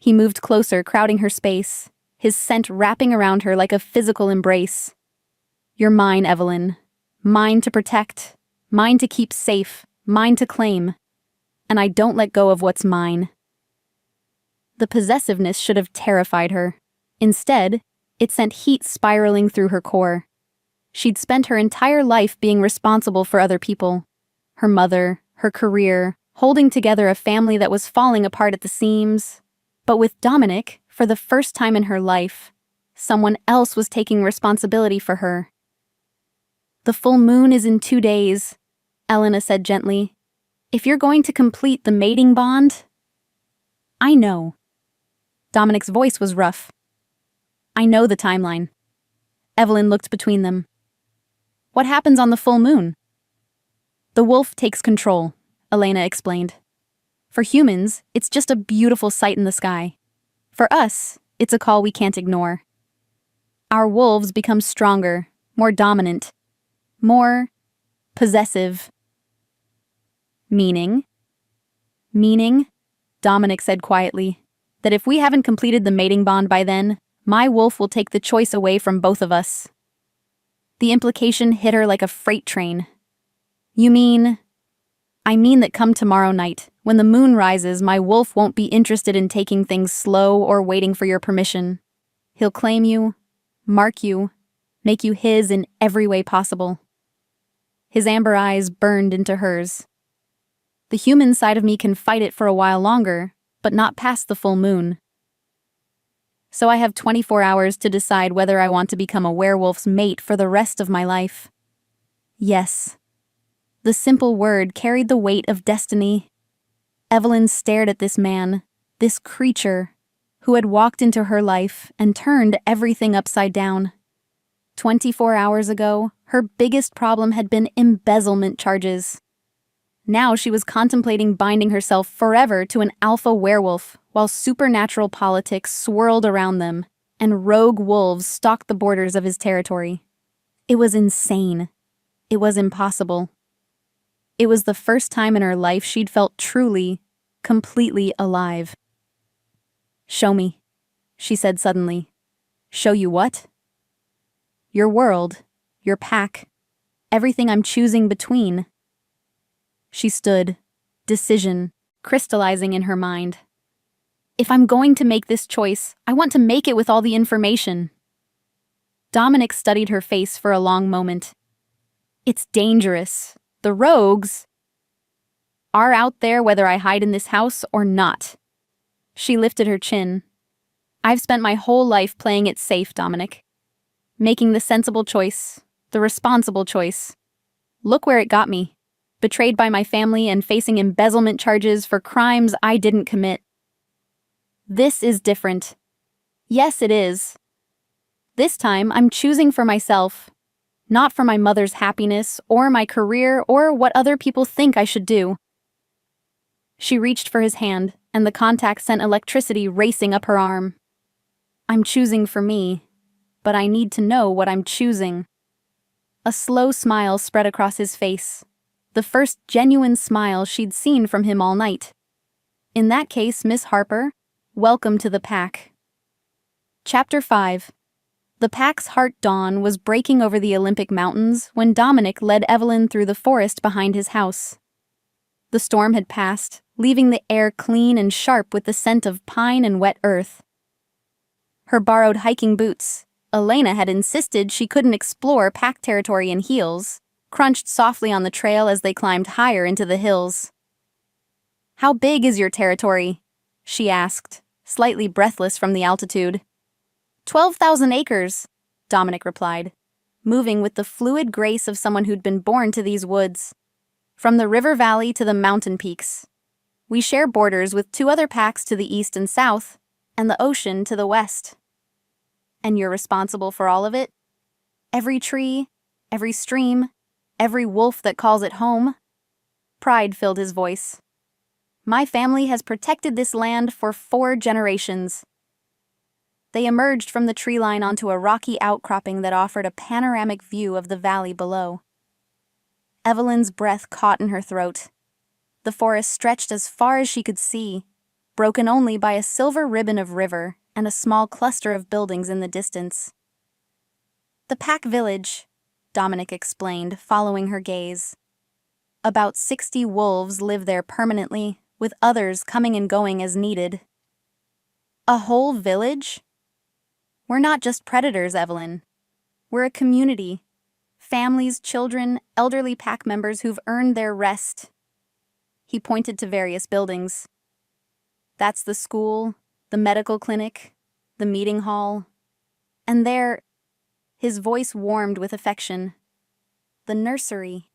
He moved closer, crowding her space, his scent wrapping around her like a physical embrace. You're mine, Evelyn. Mine to protect, mine to keep safe, mine to claim. And I don't let go of what's mine. The possessiveness should have terrified her. Instead, it sent heat spiraling through her core. She'd spent her entire life being responsible for other people. Her mother, her career, holding together a family that was falling apart at the seams. But with Dominic, for the first time in her life, someone else was taking responsibility for her. The full moon is in 2 days, Elena said gently. If you're going to complete the mating bond... I know. Dominic's voice was rough. I know the timeline. Evelyn looked between them. What happens on the full moon? The wolf takes control, Elena explained. For humans, it's just a beautiful sight in the sky. For us, it's a call we can't ignore. Our wolves become stronger, more dominant, more possessive. Meaning, Dominic said quietly, that if we haven't completed the mating bond by then, my wolf will take the choice away from both of us. The implication hit her like a freight train. You mean... I mean that come tomorrow night, when the moon rises, my wolf won't be interested in taking things slow or waiting for your permission. He'll claim you, mark you, make you his in every way possible. His amber eyes burned into hers. The human side of me can fight it for a while longer, but not past the full moon. So I have 24 hours to decide whether I want to become a werewolf's mate for the rest of my life. Yes. The simple word carried the weight of destiny. Evelyn stared at this man, this creature, who had walked into her life and turned everything upside down. 24 hours ago, her biggest problem had been embezzlement charges. Now she was contemplating binding herself forever to an alpha werewolf, while supernatural politics swirled around them, and rogue wolves stalked the borders of his territory. It was insane. It was impossible. It was the first time in her life she'd felt truly, completely alive. Show me, she said suddenly. Show you what? Your world, your pack, everything I'm choosing between. She stood, decision crystallizing in her mind. If I'm going to make this choice, I want to make it with all the information. Dominic studied her face for a long moment. It's dangerous. The rogues are out there whether I hide in this house or not. She lifted her chin. I've spent my whole life playing it safe, Dominic. Making the sensible choice, the responsible choice. Look where it got me. Betrayed by my family and facing embezzlement charges for crimes I didn't commit. This is different. Yes, it is. This time, I'm choosing for myself. Not for my mother's happiness, or my career, or what other people think I should do. She reached for his hand, and the contact sent electricity racing up her arm. I'm choosing for me, but I need to know what I'm choosing. A slow smile spread across his face, the first genuine smile she'd seen from him all night. In that case, Miss Harper, welcome to the pack. Chapter 5. The pack's heart dawn was breaking over the Olympic Mountains when Dominic led Evelyn through the forest behind his house. The storm had passed, leaving the air clean and sharp with the scent of pine and wet earth. Her borrowed hiking boots, Elena had insisted she couldn't explore pack territory in heels, crunched softly on the trail as they climbed higher into the hills. How big is your territory? She asked, slightly breathless from the altitude. 12,000 acres, Dominic replied, moving with the fluid grace of someone who'd been born to these woods. From the river valley to the mountain peaks. We share borders with 2 other packs to the east and south, and the ocean to the west. And you're responsible for all of it? Every tree, every stream, every wolf that calls it home? Pride filled his voice. My family has protected this land for 4 generations. They emerged from the tree line onto a rocky outcropping that offered a panoramic view of the valley below. Evelyn's breath caught in her throat. The forest stretched as far as she could see, broken only by a silver ribbon of river and a small cluster of buildings in the distance. The Pack Village, Dominic explained, following her gaze. About 60 wolves live there permanently, with others coming and going as needed. A whole village? We're not just predators, Evelyn. We're a community. Families, children, elderly pack members who've earned their rest. He pointed to various buildings. That's the school, the medical clinic, the meeting hall. And there, his voice warmed with affection. the nursery.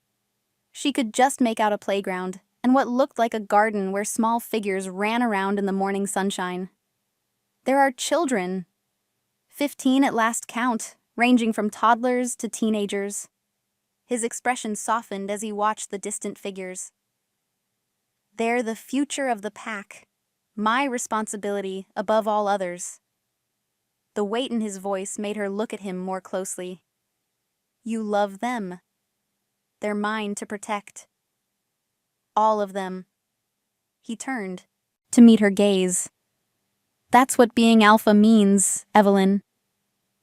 She could just make out a playground and what looked like a garden where small figures ran around in the morning sunshine. There are children, 15 at last count, ranging from toddlers to teenagers. His expression softened as he watched the distant figures. They're the future of the pack, my responsibility above all others. The weight in his voice made her look at him more closely. You love them. They're mine to protect. All of them. He turned to meet her gaze. That's what being alpha means, Evelyn.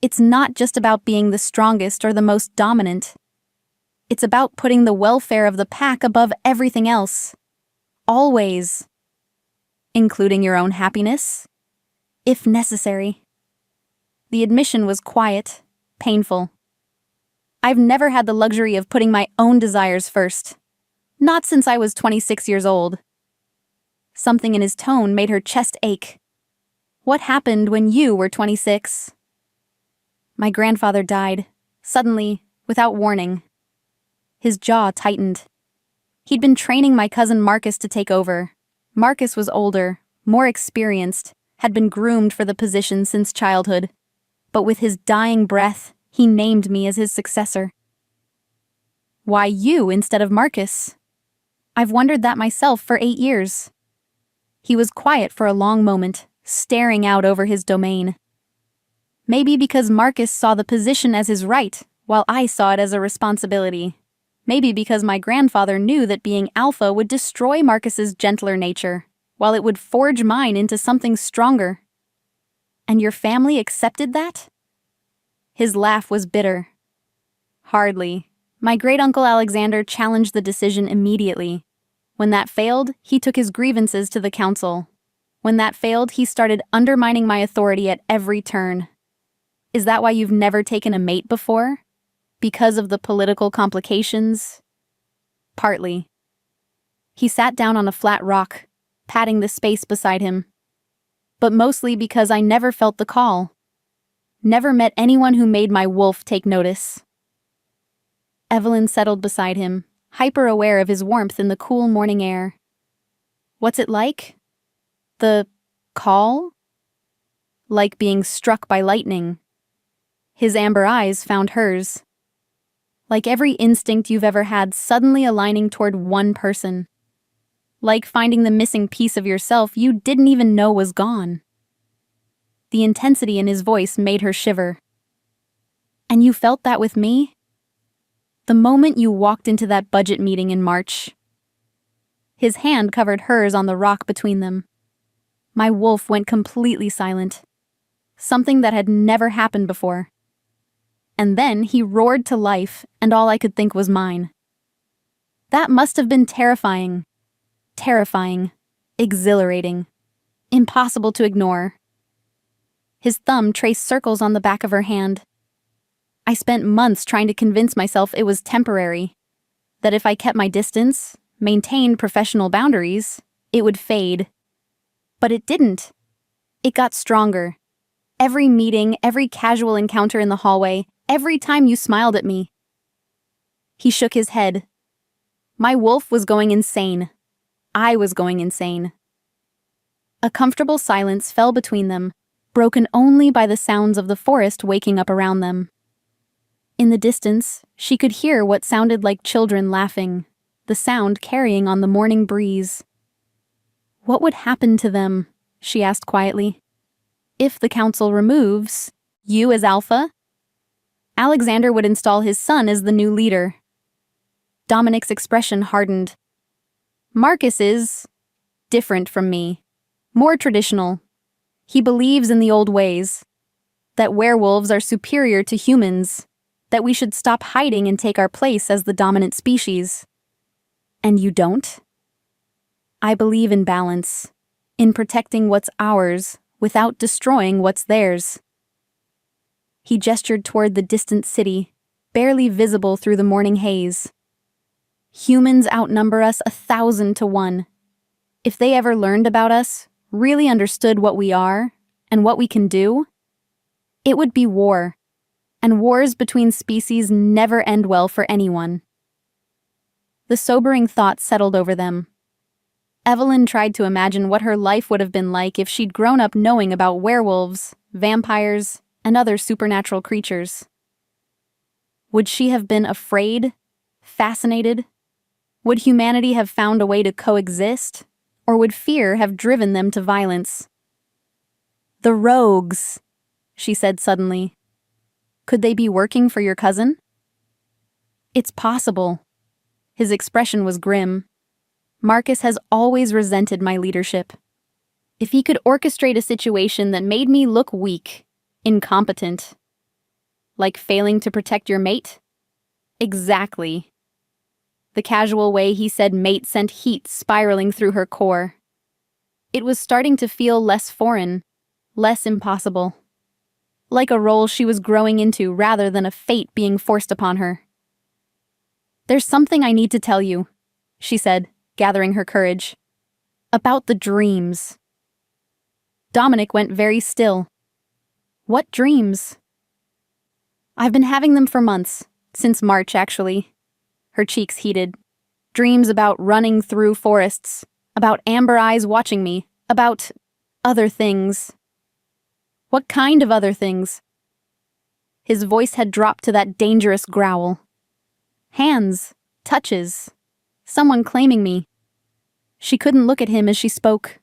It's not just about being the strongest or the most dominant. It's about putting the welfare of the pack above everything else. Always. Including your own happiness, if necessary. The admission was quiet, painful. I've never had the luxury of putting my own desires first. Not since I was 26 years old. Something in his tone made her chest ache. What happened when you were 26? My grandfather died, suddenly, without warning. His jaw tightened. He'd been training my cousin Marcus to take over. Marcus was older, more experienced, had been groomed for the position since childhood. But with his dying breath, he named me as his successor. Why you instead of Marcus? I've wondered that myself for 8 years. He was quiet for a long moment, staring out over his domain. Maybe because Marcus saw the position as his right, while I saw it as a responsibility. Maybe because my grandfather knew that being alpha would destroy Marcus's gentler nature, while it would forge mine into something stronger. And your family accepted that? His laugh was bitter. Hardly. My great-uncle Alexander challenged the decision immediately. When that failed, he took his grievances to the council. When that failed, he started undermining my authority at every turn. Is that why you've never taken a mate before? Because of the political complications? Partly. He sat down on a flat rock, patting the space beside him. But mostly because I never felt the call. Never met anyone who made my wolf take notice. Evelyn settled beside him, hyper-aware of his warmth in the cool morning air. What's it like? The call? Like being struck by lightning. His amber eyes found hers. Like every instinct you've ever had suddenly aligning toward one person. Like finding the missing piece of yourself you didn't even know was gone. The intensity in his voice made her shiver. And you felt that with me? The moment you walked into that budget meeting in March. His hand covered hers on the rock between them. My wolf went completely silent. Something that had never happened before. And then he roared to life, and all I could think was mine. That must have been terrifying. Terrifying. Exhilarating. Impossible to ignore. His thumb traced circles on the back of her hand. I spent months trying to convince myself it was temporary. That if I kept my distance, maintained professional boundaries, it would fade. But it didn't. It got stronger. Every meeting, every casual encounter in the hallway, every time you smiled at me. He shook his head. My wolf was going insane. I was going insane. A comfortable silence fell between them, broken only by the sounds of the forest waking up around them. In the distance, she could hear what sounded like children laughing, the sound carrying on the morning breeze. What would happen to them? She asked quietly. If the council removes you as alpha, Alexander would install his son as the new leader. Dominic's expression hardened. Marcus is different from me, more traditional. He believes in the old ways, that werewolves are superior to humans, that we should stop hiding and take our place as the dominant species. And you don't? I believe in balance, in protecting what's ours without destroying what's theirs. He gestured toward the distant city, barely visible through the morning haze. Humans outnumber us 1,000 to 1. If they ever learned about us, really understood what we are and what we can do, it would be war. and wars between species never end well for anyone. The sobering thought settled over them. Evelyn tried to imagine what her life would have been like if she'd grown up knowing about werewolves, vampires, and other supernatural creatures. Would she have been afraid? Fascinated? Would humanity have found a way to coexist? Or would fear have driven them to violence? "The rogues," she said suddenly. "Could they be working for your cousin?" "It's possible." His expression was grim. "Marcus has always resented my leadership. If he could orchestrate a situation that made me look weak, incompetent. Like failing to protect your mate?" "Exactly." The casual way he said mate sent heat spiraling through her core. It was starting to feel less foreign, less impossible. Like a role she was growing into rather than a fate being forced upon her. "There's something I need to tell you," she said, gathering her courage. "About the dreams." Dominic went very still. "What dreams?" "I've been having them for months, since March actually." Her cheeks heated. "Dreams about running through forests, about amber eyes watching me, about other things." "What kind of other things?" His voice had dropped to that dangerous growl. "Hands, touches, someone claiming me." She couldn't look at him as she spoke.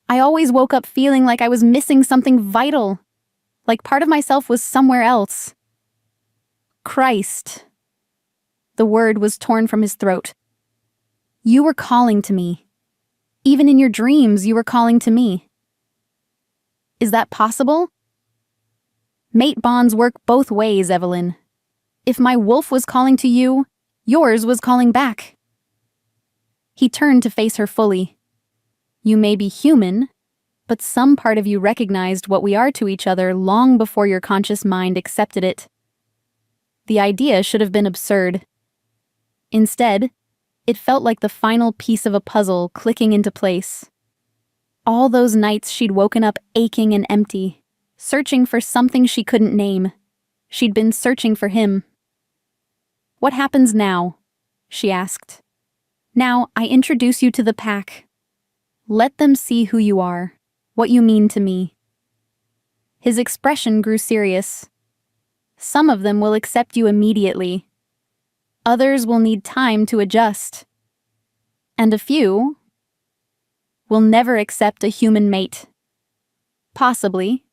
"I always woke up feeling like I was missing something vital, like part of myself was somewhere else." "Christ." The word was torn from his throat. "You were calling to me. Even in your dreams, you were calling to me." "Is that possible?" "Mate bonds work both ways, Evelyn. If my wolf was calling to you, yours was calling back." He turned to face her fully. "You may be human, but some part of you recognized what we are to each other long before your conscious mind accepted it. The idea should have been absurd. Instead, it felt like the final piece of a puzzle clicking into place. All those nights she'd woken up aching and empty, searching for something she couldn't name. She'd been searching for him. "What happens now?" she asked. "Now I introduce you to the pack. Let them see who you are, what you mean to me." His expression grew serious. "Some of them will accept you immediately. Others will need time to adjust. And a few will never accept a human mate. Possibly."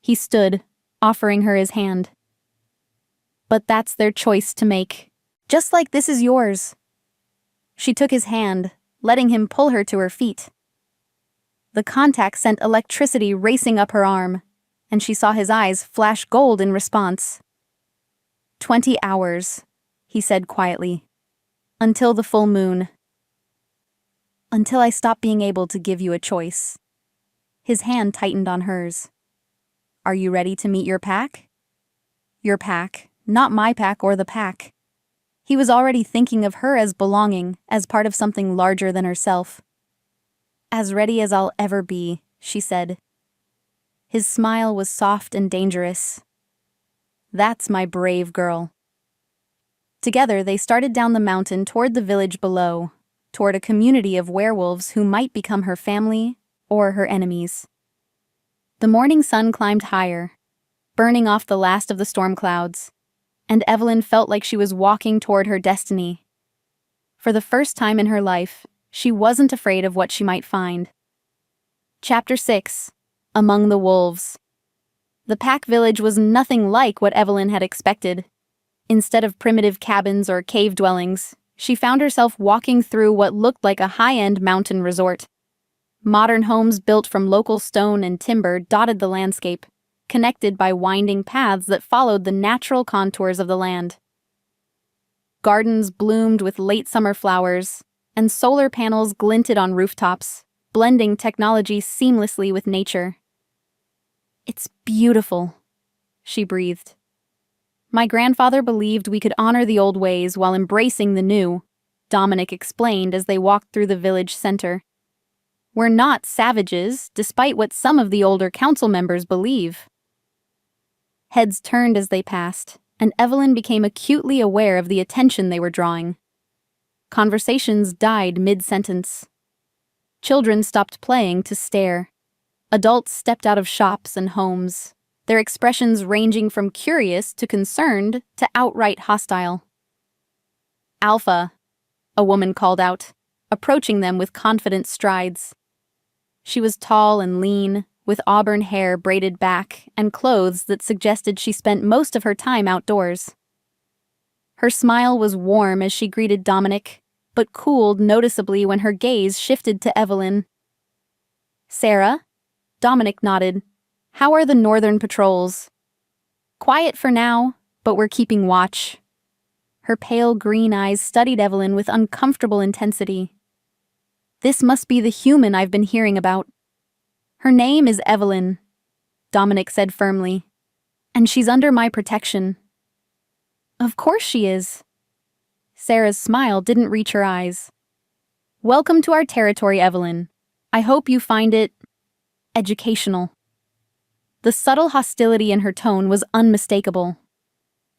He stood, offering her his hand. "But that's their choice to make, just like this is yours." She took his hand, letting him pull her to her feet. The contact sent electricity racing up her arm, and she saw his eyes flash gold in response. 20 hours, he said quietly. "Until the full moon. Until I stop being able to give you a choice." His hand tightened on hers. "Are you ready to meet your pack?" Your pack, not my pack or the pack. He was already thinking of her as belonging, as part of something larger than herself. "As ready as I'll ever be," she said. His smile was soft and dangerous. "That's my brave girl." Together they started down the mountain toward the village below, toward a community of werewolves who might become her family or her enemies. The morning sun climbed higher, burning off the last of the storm clouds, and Evelyn felt like she was walking toward her destiny. For the first time in her life, she wasn't afraid of what she might find. Chapter 6: Among the Wolves. The pack village was nothing like what Evelyn had expected. Instead of primitive cabins or cave dwellings, she found herself walking through what looked like a high-end mountain resort. Modern homes built from local stone and timber dotted the landscape, connected by winding paths that followed the natural contours of the land. Gardens bloomed with late summer flowers, and solar panels glinted on rooftops, blending technology seamlessly with nature. "It's beautiful," she breathed. "My grandfather believed we could honor the old ways while embracing the new," Dominic explained as they walked through the village center. "We're not savages, despite what some of the older council members believe." Heads turned as they passed, and Evelyn became acutely aware of the attention they were drawing. Conversations died mid-sentence. Children stopped playing to stare. Adults stepped out of shops and homes, their expressions ranging from curious to concerned to outright hostile. "Alpha," a woman called out, approaching them with confident strides. She was tall and lean, with auburn hair braided back and clothes that suggested she spent most of her time outdoors. Her smile was warm as she greeted Dominic, but cooled noticeably when her gaze shifted to Evelyn. "Sarah?" Dominic nodded. "How are the northern patrols?" "Quiet for now, but we're keeping watch." Her pale green eyes studied Evelyn with uncomfortable intensity. "This must be the human I've been hearing about." "Her name is Evelyn," Dominic said firmly, "and she's under my protection." "Of course she is." Sarah's smile didn't reach her eyes. "Welcome to our territory, Evelyn. I hope you find it educational." The subtle hostility in her tone was unmistakable.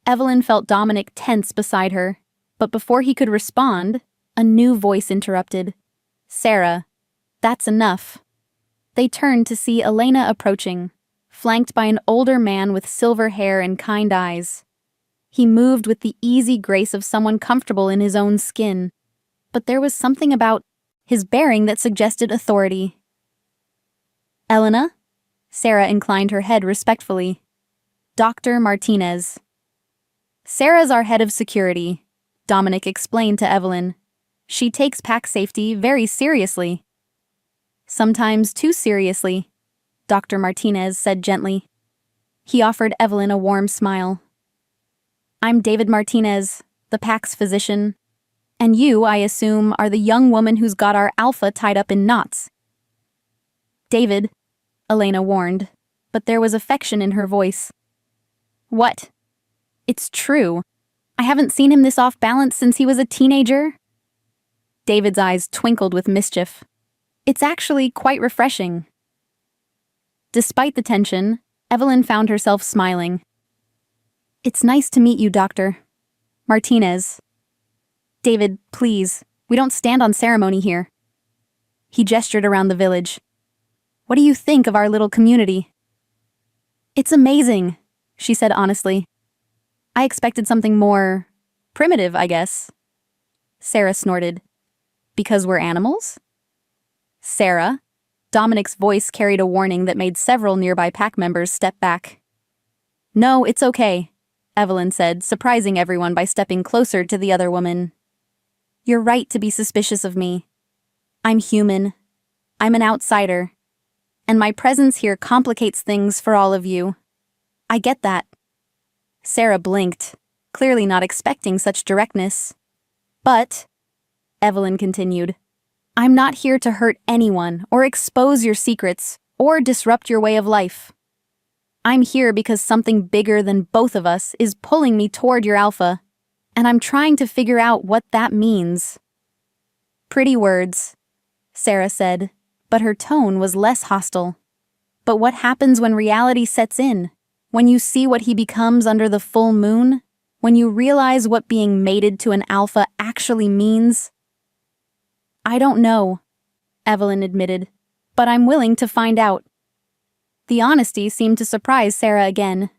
Evelyn felt Dominic tense beside her, but before he could respond, a new voice interrupted. "Sarah, that's enough." They turned to see Elena approaching, flanked by an older man with silver hair and kind eyes. He moved with the easy grace of someone comfortable in his own skin, but there was something about his bearing that suggested authority. "Elena?" Sarah inclined her head respectfully. "Dr. Martinez." "Sarah's our head of security," Dominic explained to Evelyn. "She takes pack safety very seriously." "Sometimes too seriously," Dr. Martinez said gently. He offered Evelyn a warm smile. "I'm David Martinez, the pack's physician. And you, I assume, are the young woman who's got our Alpha tied up in knots." "David," Elena warned, but there was affection in her voice. "What?" "It's true. I haven't seen him this off balance since he was a teenager." David's eyes twinkled with mischief. "It's actually quite refreshing." Despite the tension, Evelyn found herself smiling. "It's nice to meet you, Dr. Martinez." "David, please, we don't stand on ceremony here." He gestured around the village. "What do you think of our little community?" "It's amazing," she said honestly. "I expected something more primitive, I guess." Sarah snorted. "Because we're animals?" "Sarah?" Dominic's voice carried a warning that made several nearby pack members step back. "No, it's okay," Evelyn said, surprising everyone by stepping closer to the other woman. "You're right to be suspicious of me. I'm human. I'm an outsider. And my presence here complicates things for all of you. I get that." Sarah blinked, clearly not expecting such directness. "But," Evelyn continued, "I'm not here to hurt anyone or expose your secrets or disrupt your way of life. I'm here because something bigger than both of us is pulling me toward your Alpha, and I'm trying to figure out what that means." "Pretty words," Sarah said, but her tone was less hostile. "But what happens when reality sets in? When you see what he becomes under the full moon? When you realize what being mated to an Alpha actually means?" "I don't know," Evelyn admitted, "but I'm willing to find out." The honesty seemed to surprise Sarah again.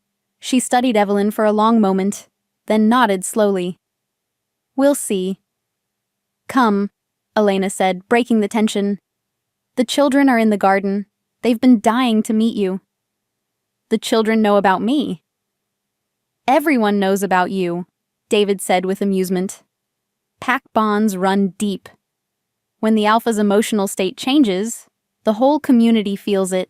She studied Evelyn for a long moment, then nodded slowly. "We'll see." "Come," Elena said, breaking the tension. "The children are in the garden. They've been dying to meet you." "The children know about me." "Everyone knows about you," David said with amusement. "Pack bonds run deep. When the Alpha's emotional state changes, the whole community feels it."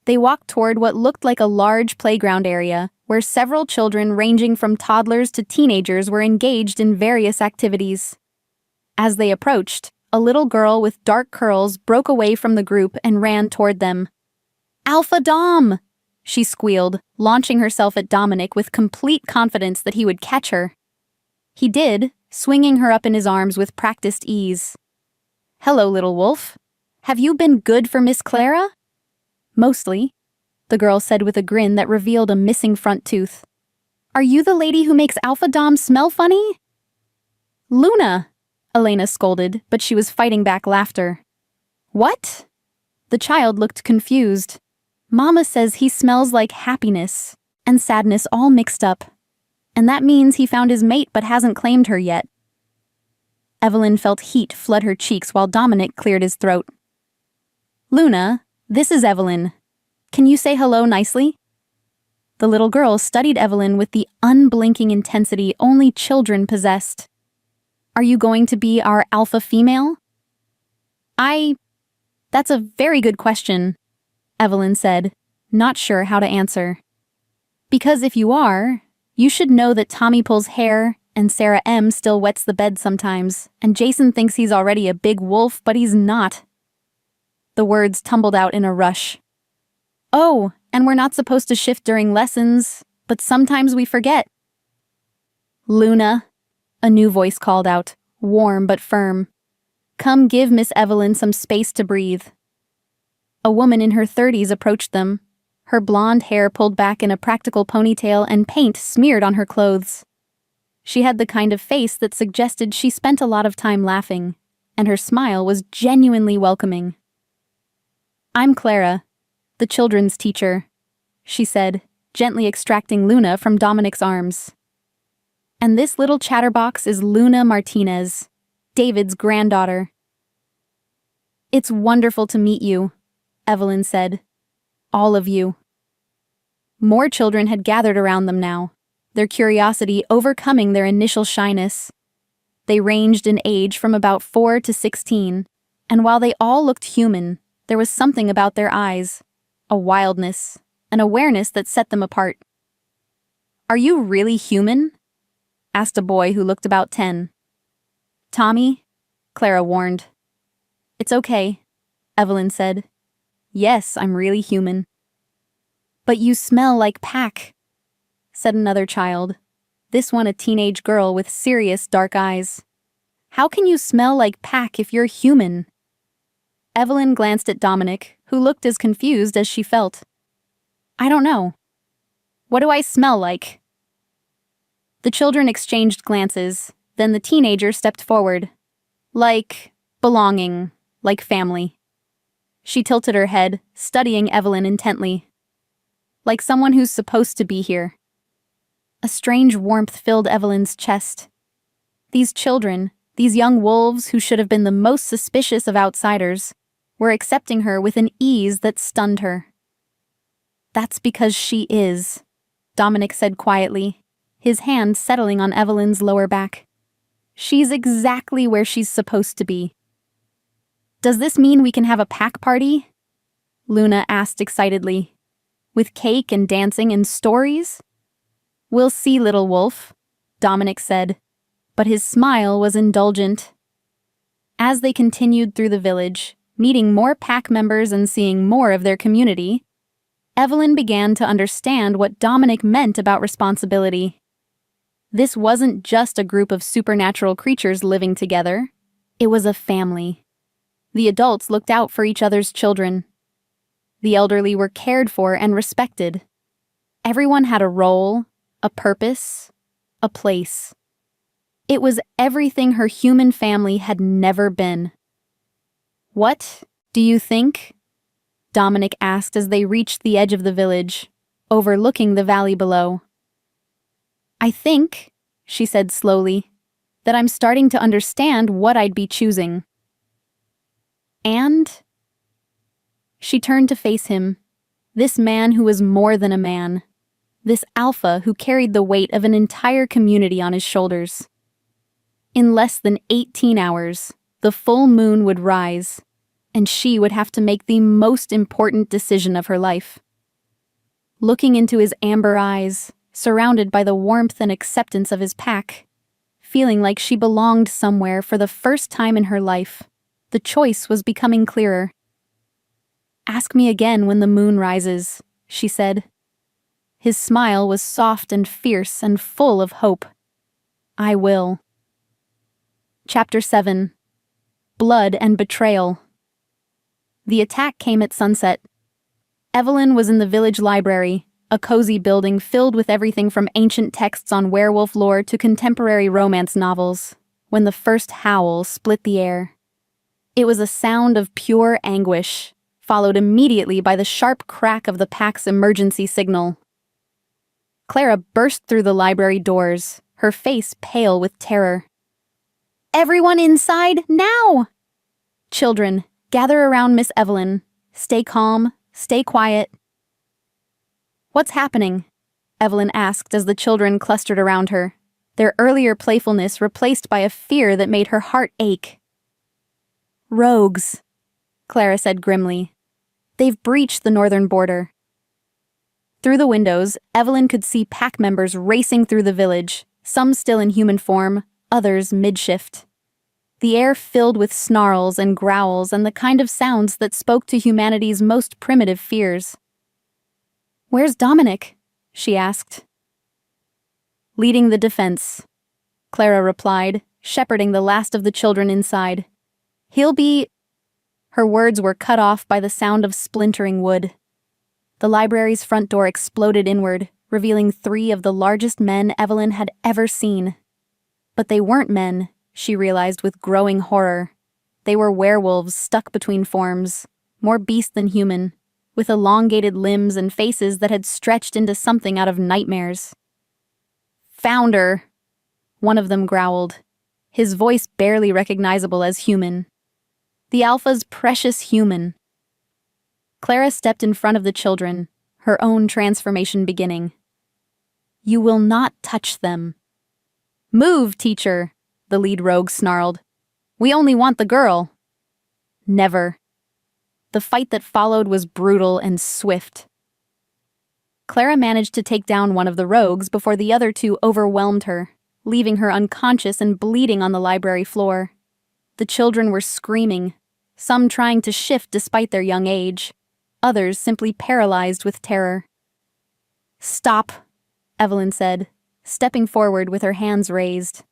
They walked toward what looked like a large playground area, where several children ranging from toddlers to teenagers were engaged in various activities. As they approached, a little girl with dark curls broke away from the group and ran toward them. "Alpha Dom!" she squealed, launching herself at Dominic with complete confidence that he would catch her. He did, swinging her up in his arms with practiced ease. "Hello, little wolf. Have you been good for Miss Clara?" "Mostly." the girl said with a grin that revealed a missing front tooth. Are you the lady who makes Alpha Dom smell funny? Luna, Elena scolded, but she was fighting back laughter. What? The child looked confused. Mama says he smells like happiness and sadness all mixed up. And that means he found his mate but hasn't claimed her yet. Evelyn felt heat flood her cheeks while Dominic cleared his throat. Luna, this is Evelyn. Can you say hello nicely? The little girl studied Evelyn with the unblinking intensity only children possessed. Are you going to be our alpha female? That's a very good question, Evelyn said, not sure how to answer. Because if you are, you should know that Tommy pulls hair and Sarah M still wets the bed sometimes, and Jason thinks he's already a big wolf, but he's not. The words tumbled out in a rush. Oh, and we're not supposed to shift during lessons, but sometimes we forget. Luna, a new voice called out, warm but firm. Come give Miss Evelyn some space to breathe. A woman in her 30s approached them, her blonde hair pulled back in a practical ponytail and paint smeared on her clothes. She had the kind of face that suggested she spent a lot of time laughing, and her smile was genuinely welcoming. I'm Clara, the children's teacher, she said, gently extracting Luna from Dominic's arms. And this little chatterbox is Luna Martinez, David's granddaughter. It's wonderful to meet you, Evelyn said. All of you. More children had gathered around them now, their curiosity overcoming their initial shyness. They ranged in age from about 4 to 16, and while they all looked human, there was something about their eyes, a wildness, an awareness that set them apart. Are you really human? Asked a boy who looked about 10. Tommy, Clara warned. It's okay, Evelyn said. Yes, I'm really human. But you smell like Pac, said another child, this one a teenage girl with serious dark eyes. How can you smell like Pac if you're human? Evelyn glanced at Dominic, who looked as confused as she felt. I don't know. What do I smell like? The children exchanged glances, then the teenager stepped forward. Like belonging, like family. She tilted her head, studying Evelyn intently. Like someone who's supposed to be here. A strange warmth filled Evelyn's chest. These children, these young wolves who should have been the most suspicious of outsiders, were accepting her with an ease that stunned her. That's because she is, Dominic said quietly, his hand settling on Evelyn's lower back. She's exactly where she's supposed to be. Does this mean we can have a pack party? Luna asked excitedly. With cake and dancing and stories? We'll see, little wolf, Dominic said, but his smile was indulgent. As they continued through the village, meeting more pack members and seeing more of their community, Evelyn began to understand what Dominic meant about responsibility. This wasn't just a group of supernatural creatures living together. It was a family. The adults looked out for each other's children. The elderly were cared for and respected. Everyone had a role, a purpose, a place. It was everything her human family had never been. What do you think? Dominic asked as they reached the edge of the village, overlooking the valley below. I think, she said slowly, that I'm starting to understand what I'd be choosing. And? She turned to face him, this man who was more than a man, this alpha who carried the weight of an entire community on his shoulders. In less than 18 hours, the full moon would rise, and she would have to make the most important decision of her life. Looking into his amber eyes, surrounded by the warmth and acceptance of his pack, feeling like she belonged somewhere for the first time in her life, the choice was becoming clearer. Ask me again when the moon rises, she said. His smile was soft and fierce and full of hope. I will. Chapter 7. Blood and Betrayal. The attack came at sunset. Evelyn was in the village library, a cozy building filled with everything from ancient texts on werewolf lore to contemporary romance novels, when the first howl split the air. It was a sound of pure anguish, followed immediately by the sharp crack of the pack's emergency signal. Clara burst through the library doors, her face pale with terror. "Everyone inside, now!" "Children, gather around Miss Evelyn. Stay calm, stay quiet." "What's happening?" Evelyn asked as the children clustered around her, their earlier playfulness replaced by a fear that made her heart ache. "Rogues," Clara said grimly. "They've breached the northern border." Through the windows, Evelyn could see pack members racing through the village, some still in human form, others mid-shift. The air filled with snarls and growls and the kind of sounds that spoke to humanity's most primitive fears. "Where's Dominic?" she asked. "Leading the defense," Clara replied, shepherding the last of the children inside. "He'll be—" Her words were cut off by the sound of splintering wood. The library's front door exploded inward, revealing 3 of the largest men Evelyn had ever seen. But they weren't men, she realized with growing horror. They were werewolves stuck between forms, more beast than human, with elongated limbs and faces that had stretched into something out of nightmares. "Found her," one of them growled, his voice barely recognizable as human. The Alpha's precious human. Clara stepped in front of the children, her own transformation beginning. "You will not touch them." "Move, teacher," the lead rogue snarled. "We only want the girl." "Never." The fight that followed was brutal and swift. Clara managed to take down one of the rogues before the other 2 overwhelmed her, leaving her unconscious and bleeding on the library floor. The children were screaming, some trying to shift despite their young age, others simply paralyzed with terror. "Stop," Evelyn said, stepping forward with her hands raised.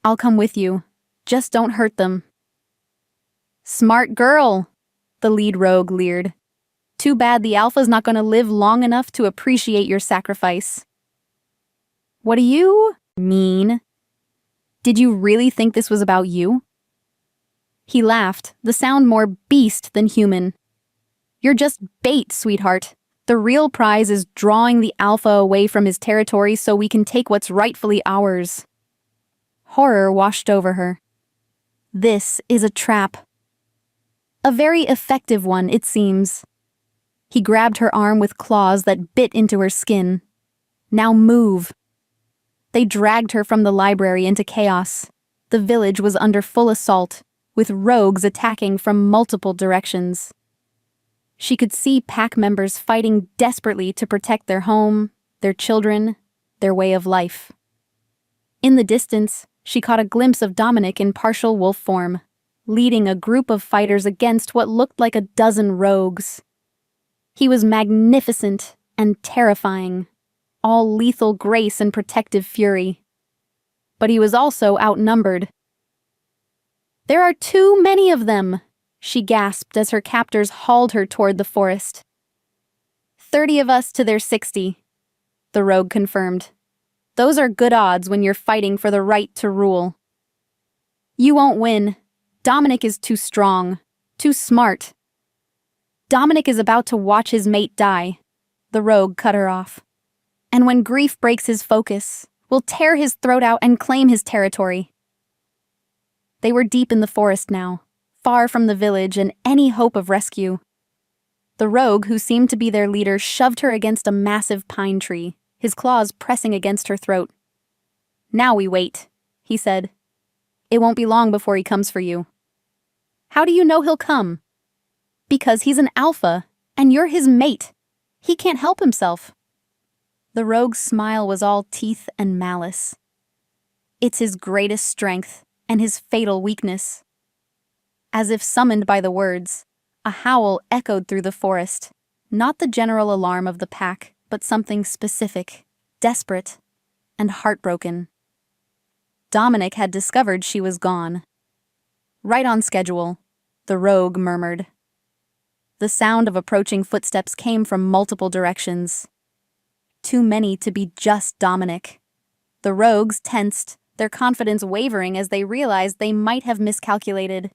"I'll come with you. Just don't hurt them." "Smart girl," the lead rogue leered. "Too bad the Alpha's not going to live long enough to appreciate your sacrifice." "What do you mean? Did you really think this was about you?" He laughed, the sound more beast than human. "You're just bait, sweetheart. The real prize is drawing the Alpha away from his territory so we can take what's rightfully ours." Horror washed over her. This is a trap. A very effective one, it seems. He grabbed her arm with claws that bit into her skin. "Now move." They dragged her from the library into chaos. The village was under full assault, with rogues attacking from multiple directions. She could see pack members fighting desperately to protect their home, their children, their way of life. In the distance, she caught a glimpse of Dominic in partial wolf form, leading a group of fighters against what looked like a dozen rogues. He was magnificent and terrifying, all lethal grace and protective fury. But he was also outnumbered. "There are too many of them," she gasped as her captors hauled her toward the forest. 30 of us to their 60, the rogue confirmed. "Those are good odds when you're fighting for the right to rule." "You won't win. Dominic is too strong, too smart." "Dominic is about to watch his mate die," the rogue cut her off. "And when grief breaks his focus, we'll tear his throat out and claim his territory." They were deep in the forest now, far from the village and any hope of rescue. The rogue, who seemed to be their leader, shoved her against a massive pine tree, his claws pressing against her throat. "Now we wait," he said. "It won't be long before he comes for you." "How do you know he'll come?" "Because he's an alpha, and you're his mate. He can't help himself." The rogue's smile was all teeth and malice. "It's his greatest strength, and his fatal weakness." As if summoned by the words, a howl echoed through the forest, not the general alarm of the pack, but something specific, desperate, and heartbroken. Dominic had discovered she was gone. "Right on schedule," the rogue murmured. The sound of approaching footsteps came from multiple directions. Too many to be just Dominic. The rogues tensed, their confidence wavering as they realized they might have miscalculated.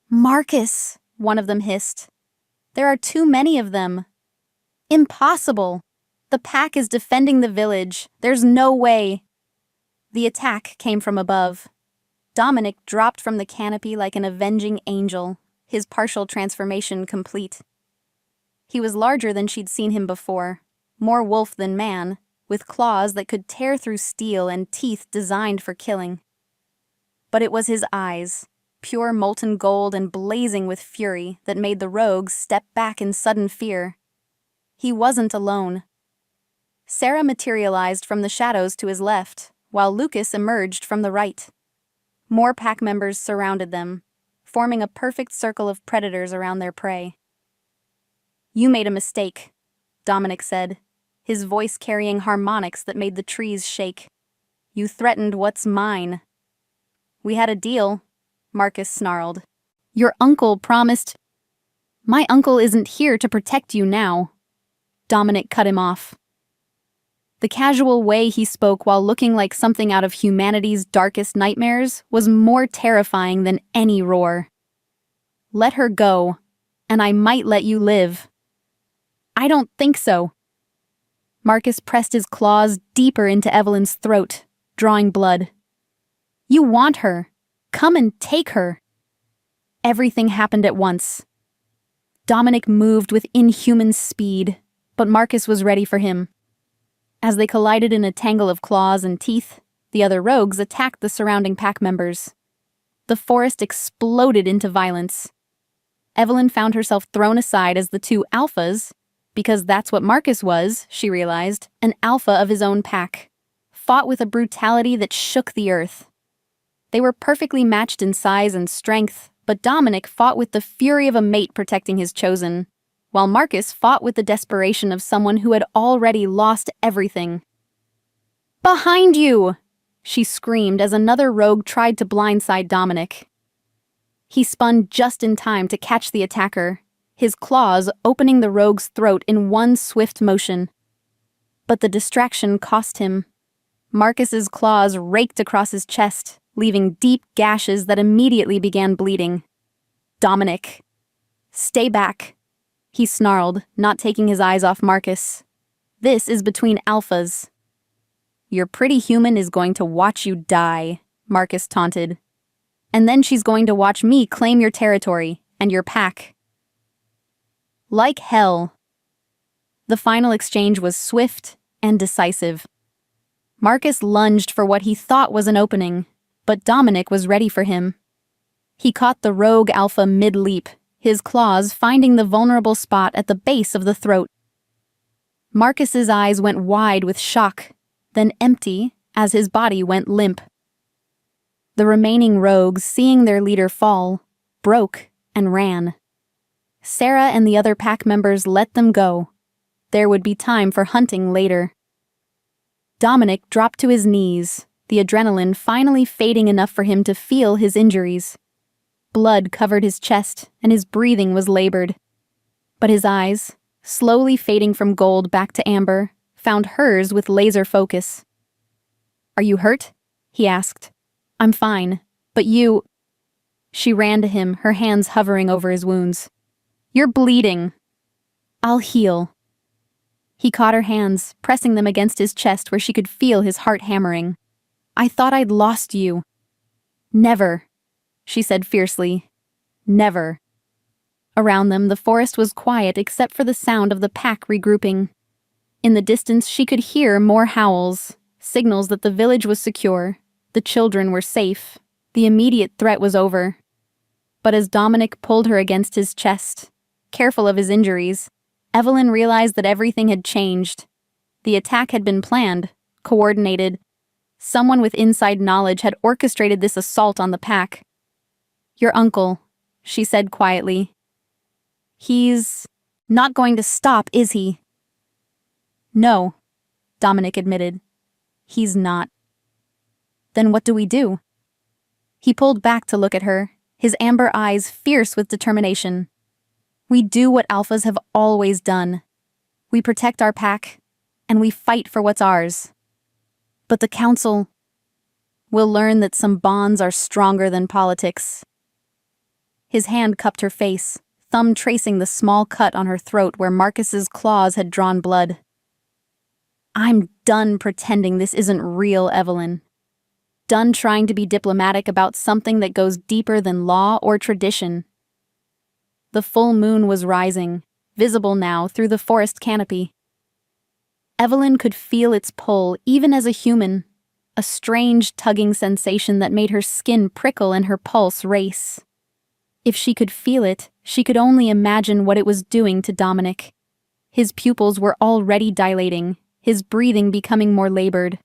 "Marcus," one of them hissed. "There are too many of them." "Impossible! The pack is defending the village. There's no way." The attack came from above. Dominic dropped from the canopy like an avenging angel, his partial transformation complete. He was larger than she'd seen him before, more wolf than man, with claws that could tear through steel and teeth designed for killing. But it was his eyes, pure molten gold and blazing with fury, that made the rogues step back in sudden fear. He wasn't alone. Sarah materialized from the shadows to his left, while Lucas emerged from the right. More pack members surrounded them, forming a perfect circle of predators around their prey. "You made a mistake," Dominic said, his voice carrying harmonics that made the trees shake. "You threatened what's mine." "We had a deal," Marcus snarled. "Your uncle promised—" "My uncle isn't here to protect you now." Dominic cut him off. The casual way he spoke while looking like something out of humanity's darkest nightmares was more terrifying than any roar. "Let her go, and I might let you live." "I don't think so." Marcus pressed his claws deeper into Evelyn's throat, drawing blood. "You want her. Come and take her." Everything happened at once. Dominic moved with inhuman speed, but Marcus was ready for him. As they collided in a tangle of claws and teeth, the other rogues attacked the surrounding pack members. The forest exploded into violence. Evelyn found herself thrown aside as the two alphas, because that's what Marcus was, she realized, an alpha of his own pack, fought with a brutality that shook the earth. They were perfectly matched in size and strength, but Dominic fought with the fury of a mate protecting his chosen, while Marcus fought with the desperation of someone who had already lost everything. "Behind you!" she screamed as another rogue tried to blindside Dominic. He spun just in time to catch the attacker, his claws opening the rogue's throat in one swift motion. But the distraction cost him. Marcus's claws raked across his chest, leaving deep gashes that immediately began bleeding. "Dominic, stay back," he snarled, not taking his eyes off Marcus. "This is between alphas." "Your pretty human is going to watch you die," Marcus taunted. "And then she's going to watch me claim your territory and your pack." Like hell. The final exchange was swift and decisive. Marcus lunged for what he thought was an opening, but Dominic was ready for him. He caught the rogue alpha mid-leap, his claws finding the vulnerable spot at the base of the throat. Marcus's eyes went wide with shock, then empty as his body went limp. The remaining rogues, seeing their leader fall, broke and ran. Sarah and the other pack members let them go. There would be time for hunting later. Dominic dropped to his knees, the adrenaline finally fading enough for him to feel his injuries. Blood covered his chest, and his breathing was labored. But his eyes, slowly fading from gold back to amber, found hers with laser focus. "Are you hurt?" he asked. "I'm fine, but you—" She ran to him, her hands hovering over his wounds. "You're bleeding." "I'll heal." He caught her hands, pressing them against his chest where she could feel his heart hammering. "I thought I'd lost you." "Never," she said fiercely. "Never." Around them, the forest was quiet except for the sound of the pack regrouping. In the distance, she could hear more howls, signals that the village was secure, the children were safe, the immediate threat was over. But as Dominic pulled her against his chest, careful of his injuries, Evelyn realized that everything had changed. The attack had been planned, coordinated. Someone with inside knowledge had orchestrated this assault on the pack. "Your uncle," she said quietly. "He's not going to stop, is he?" "No," Dominic admitted. "He's not." "Then what do we do?" He pulled back to look at her, his amber eyes fierce with determination. We do what alphas have always done. We protect our pack, and we fight for what's ours. But the council will learn that some bonds are stronger than politics. His hand cupped her face, thumb tracing the small cut on her throat where Marcus's claws had drawn blood. I'm done pretending this isn't real, Evelyn. Done trying to be diplomatic about something that goes deeper than law or tradition. The full moon was rising, visible now through the forest canopy. Evelyn could feel its pull even as a human, a strange tugging sensation that made her skin prickle and her pulse race. If she could feel it, she could only imagine what it was doing to Dominic. His pupils were already dilating, his breathing becoming more labored.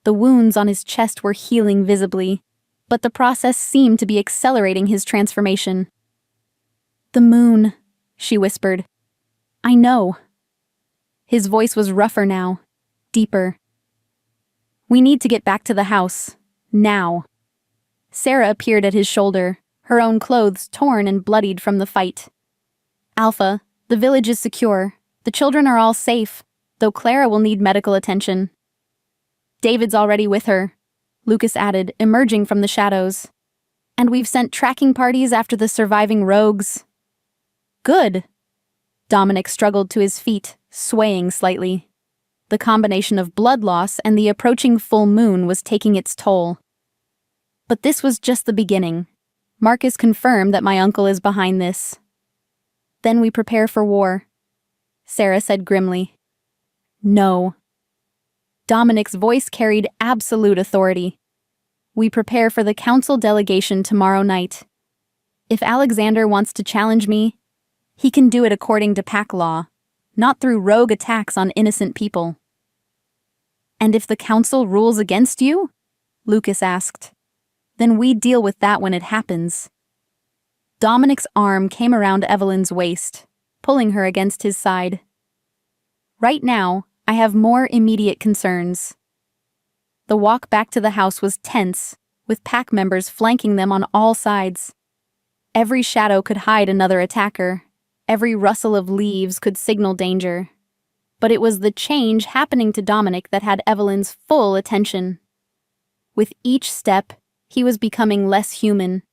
The wounds on his chest were healing visibly, but the process seemed to be accelerating his transformation. "The moon," she whispered. "I know." His voice was rougher now, deeper. "We need to get back to the house, now." Sarah appeared at his shoulder, her own clothes torn and bloodied from the fight. "Alpha, the village is secure. The children are all safe, though Clara will need medical attention." "David's already with her," Lucas added, emerging from the shadows. "And we've sent tracking parties after the surviving rogues." "Good." Dominic struggled to his feet, swaying slightly. The combination of blood loss and the approaching full moon was taking its toll. "But this was just the beginning. Marcus confirmed that my uncle is behind this." "Then we prepare for war," Sarah said grimly. "No." Dominic's voice carried absolute authority. "We prepare for the council delegation tomorrow night. If Alexander wants to challenge me, he can do it according to pack law, not through rogue attacks on innocent people." "And if the council rules against you?" Lucas asked. "Then we deal with that when it happens." Dominic's arm came around Evelyn's waist, pulling her against his side. "Right now, I have more immediate concerns." The walk back to the house was tense, with pack members flanking them on all sides. Every shadow could hide another attacker. Every rustle of leaves could signal danger. But it was the change happening to Dominic that had Evelyn's full attention. With each step, he was becoming less human.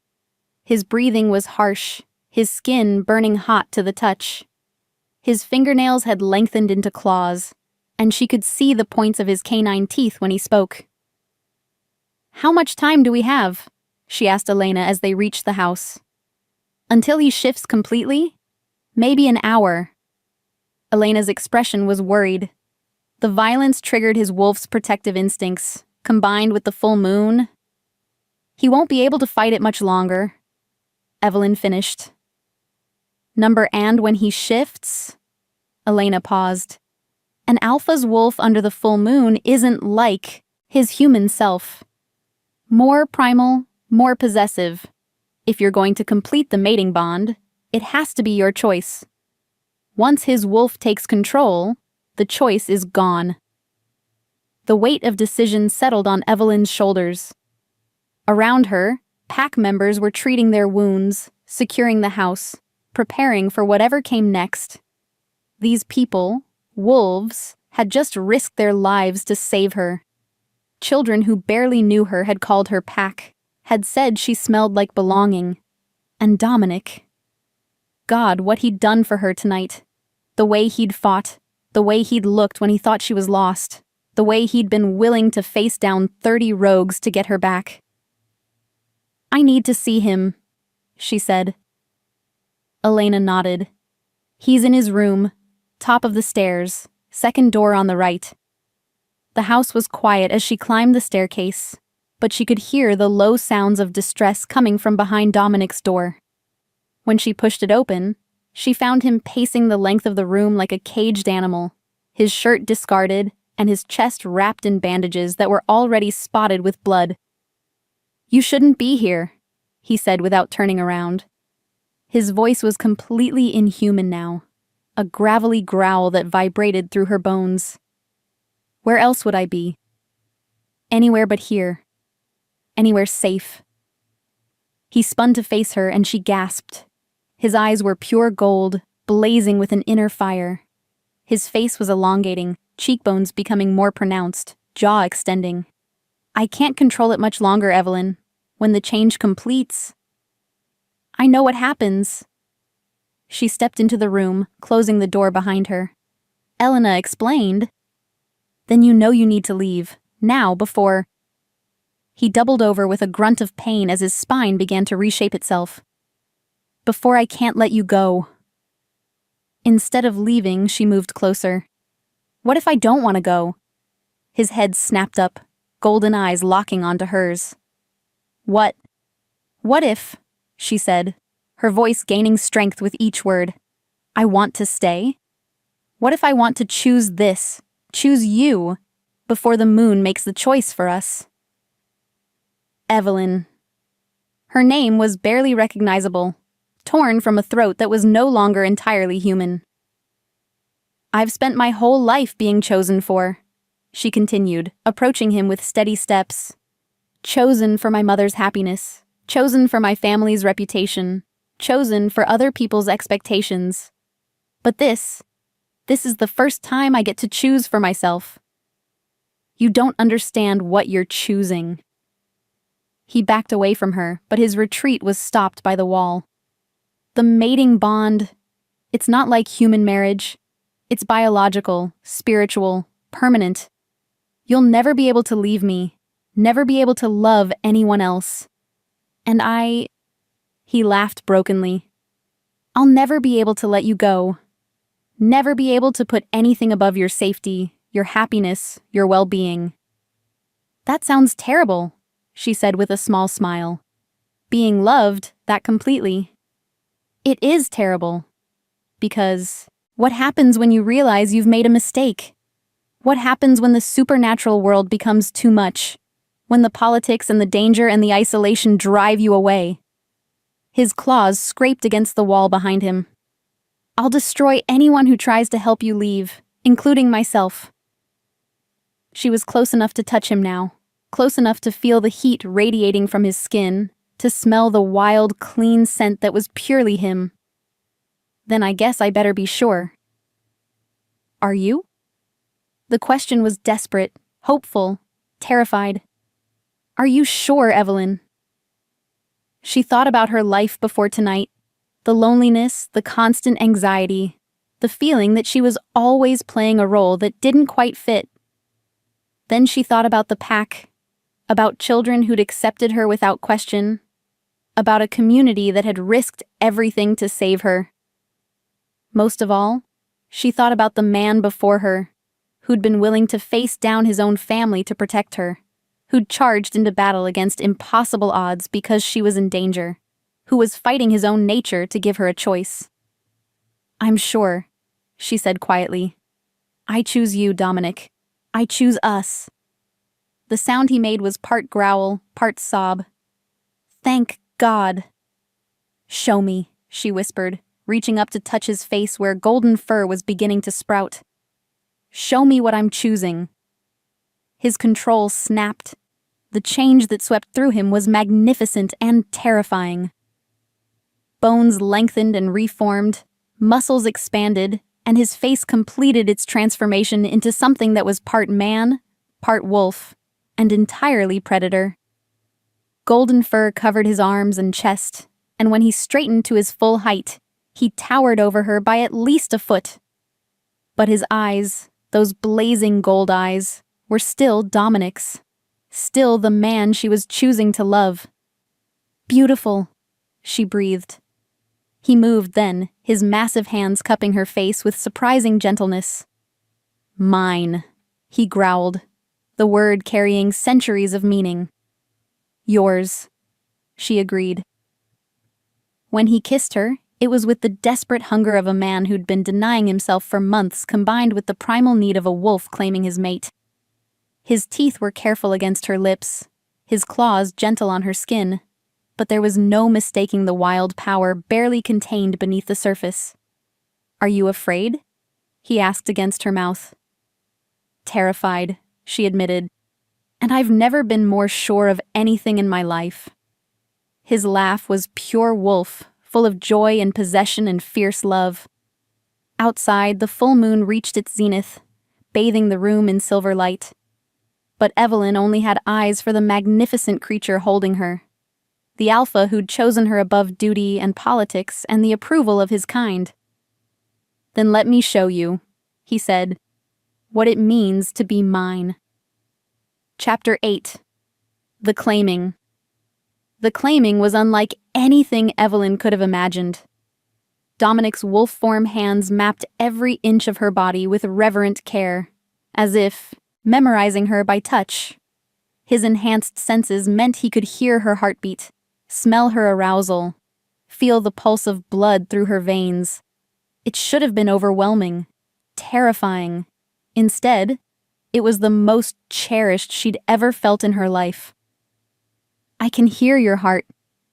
His breathing was harsh, his skin burning hot to the touch. His fingernails had lengthened into claws, and she could see the points of his canine teeth when he spoke. "How much time do we have?" she asked Elena as they reached the house. "Until he shifts completely? Maybe an hour." Elena's expression was worried. The violence triggered his wolf's protective instincts, combined with the full moon. "He won't be able to fight it much longer," Evelyn finished. "And when he shifts?" Elena paused. An alpha's wolf under the full moon isn't like his human self. More primal, more possessive. If you're going to complete the mating bond, it has to be your choice. Once his wolf takes control, the choice is gone. The weight of decision settled on Evelyn's shoulders. Around her, pack members were treating their wounds, securing the house, preparing for whatever came next. These people, wolves, had just risked their lives to save her. Children who barely knew her had called her pack, had said she smelled like belonging. And Dominic. God, what he'd done for her tonight. The way he'd fought, the way he'd looked when he thought she was lost, the way he'd been willing to face down 30 rogues to get her back. "I need to see him," she said. Elena nodded. "He's in his room, top of the stairs, second door on the right." The house was quiet as she climbed the staircase, but she could hear the low sounds of distress coming from behind Dominic's door. When she pushed it open, she found him pacing the length of the room like a caged animal, his shirt discarded and his chest wrapped in bandages that were already spotted with blood. "You shouldn't be here," he said without turning around. His voice was completely inhuman now, a gravelly growl that vibrated through her bones. "Where else would I be?" "Anywhere but here. Anywhere safe." He spun to face her and she gasped. His eyes were pure gold, blazing with an inner fire. His face was elongating, cheekbones becoming more pronounced, jaw extending. I can't control it much longer, Evelyn. When the change completes, I know what happens. She stepped into the room, closing the door behind her. Elena explained. Then you know you need to leave, now, before... He doubled over with a grunt of pain as his spine began to reshape itself. Before I can't let you go. Instead of leaving, she moved closer. What if I don't want to go? His head snapped up, golden eyes locking onto hers. What if, she said, her voice gaining strength with each word. I want to stay? What if I want to choose this, choose you, before the moon makes the choice for us? Evelyn. Her name was barely recognizable, torn from a throat that was no longer entirely human. I've spent my whole life being chosen for, she continued, approaching him with steady steps. Chosen for my mother's happiness, chosen for my family's reputation, chosen for other people's expectations. But this is the first time I get to choose for myself. You don't understand what you're choosing. He backed away from her, but his retreat was stopped by the wall. The mating bond, it's not like human marriage. It's biological, spiritual, permanent. You'll never be able to leave me, never be able to love anyone else. And he laughed brokenly. I'll never be able to let you go. Never be able to put anything above your safety, your happiness, your well-being. That sounds terrible, she said with a small smile. Being loved that completely. It is terrible. Because what happens when you realize you've made a mistake? What happens when the supernatural world becomes too much? When the politics and the danger and the isolation drive you away? His claws scraped against the wall behind him. I'll destroy anyone who tries to help you leave, including myself. She was close enough to touch him now, close enough to feel the heat radiating from his skin, to smell the wild, clean scent that was purely him. Then I guess I better be sure. Are you? The question was desperate, hopeful, terrified. Are you sure, Evelyn? She thought about her life before tonight, the loneliness, the constant anxiety, the feeling that she was always playing a role that didn't quite fit. Then she thought about the pack, about children who'd accepted her without question, about a community that had risked everything to save her. Most of all, she thought about the man before her, who'd been willing to face down his own family to protect her, who'd charged into battle against impossible odds because she was in danger, who was fighting his own nature to give her a choice. I'm sure, she said quietly. I choose you, Dominic. I choose us. The sound he made was part growl, part sob. Thank God. Show me, she whispered, reaching up to touch his face where golden fur was beginning to sprout. Show me what I'm choosing. His control snapped. The change that swept through him was magnificent and terrifying. Bones lengthened and reformed, muscles expanded, and his face completed its transformation into something that was part man, part wolf, and entirely predator. Golden fur covered his arms and chest, and when he straightened to his full height, he towered over her by at least a foot. But his eyes, those blazing gold eyes, were still Dominic's, still the man she was choosing to love. Beautiful, she breathed. He moved then, his massive hands cupping her face with surprising gentleness. Mine, he growled, the word carrying centuries of meaning. Yours, she agreed. When he kissed her, it was with the desperate hunger of a man who'd been denying himself for months combined with the primal need of a wolf claiming his mate. His teeth were careful against her lips, his claws gentle on her skin, but there was no mistaking the wild power barely contained beneath the surface. Are you afraid? He asked against her mouth. Terrified, she admitted, and I've never been more sure of anything in my life. His laugh was pure wolf, full of joy and possession and fierce love. Outside, the full moon reached its zenith, bathing the room in silver light. But Evelyn only had eyes for the magnificent creature holding her, the alpha who'd chosen her above duty and politics and the approval of his kind. "Then let me show you," he said, "what it means to be mine." Chapter 8. The Claiming. The claiming was unlike anything Evelyn could have imagined. Dominic's wolf-form hands mapped every inch of her body with reverent care, as if memorizing her by touch. His enhanced senses meant he could hear her heartbeat, smell her arousal, feel the pulse of blood through her veins. It should have been overwhelming, terrifying. Instead, it was the most cherished she'd ever felt in her life. "I can hear your heart,"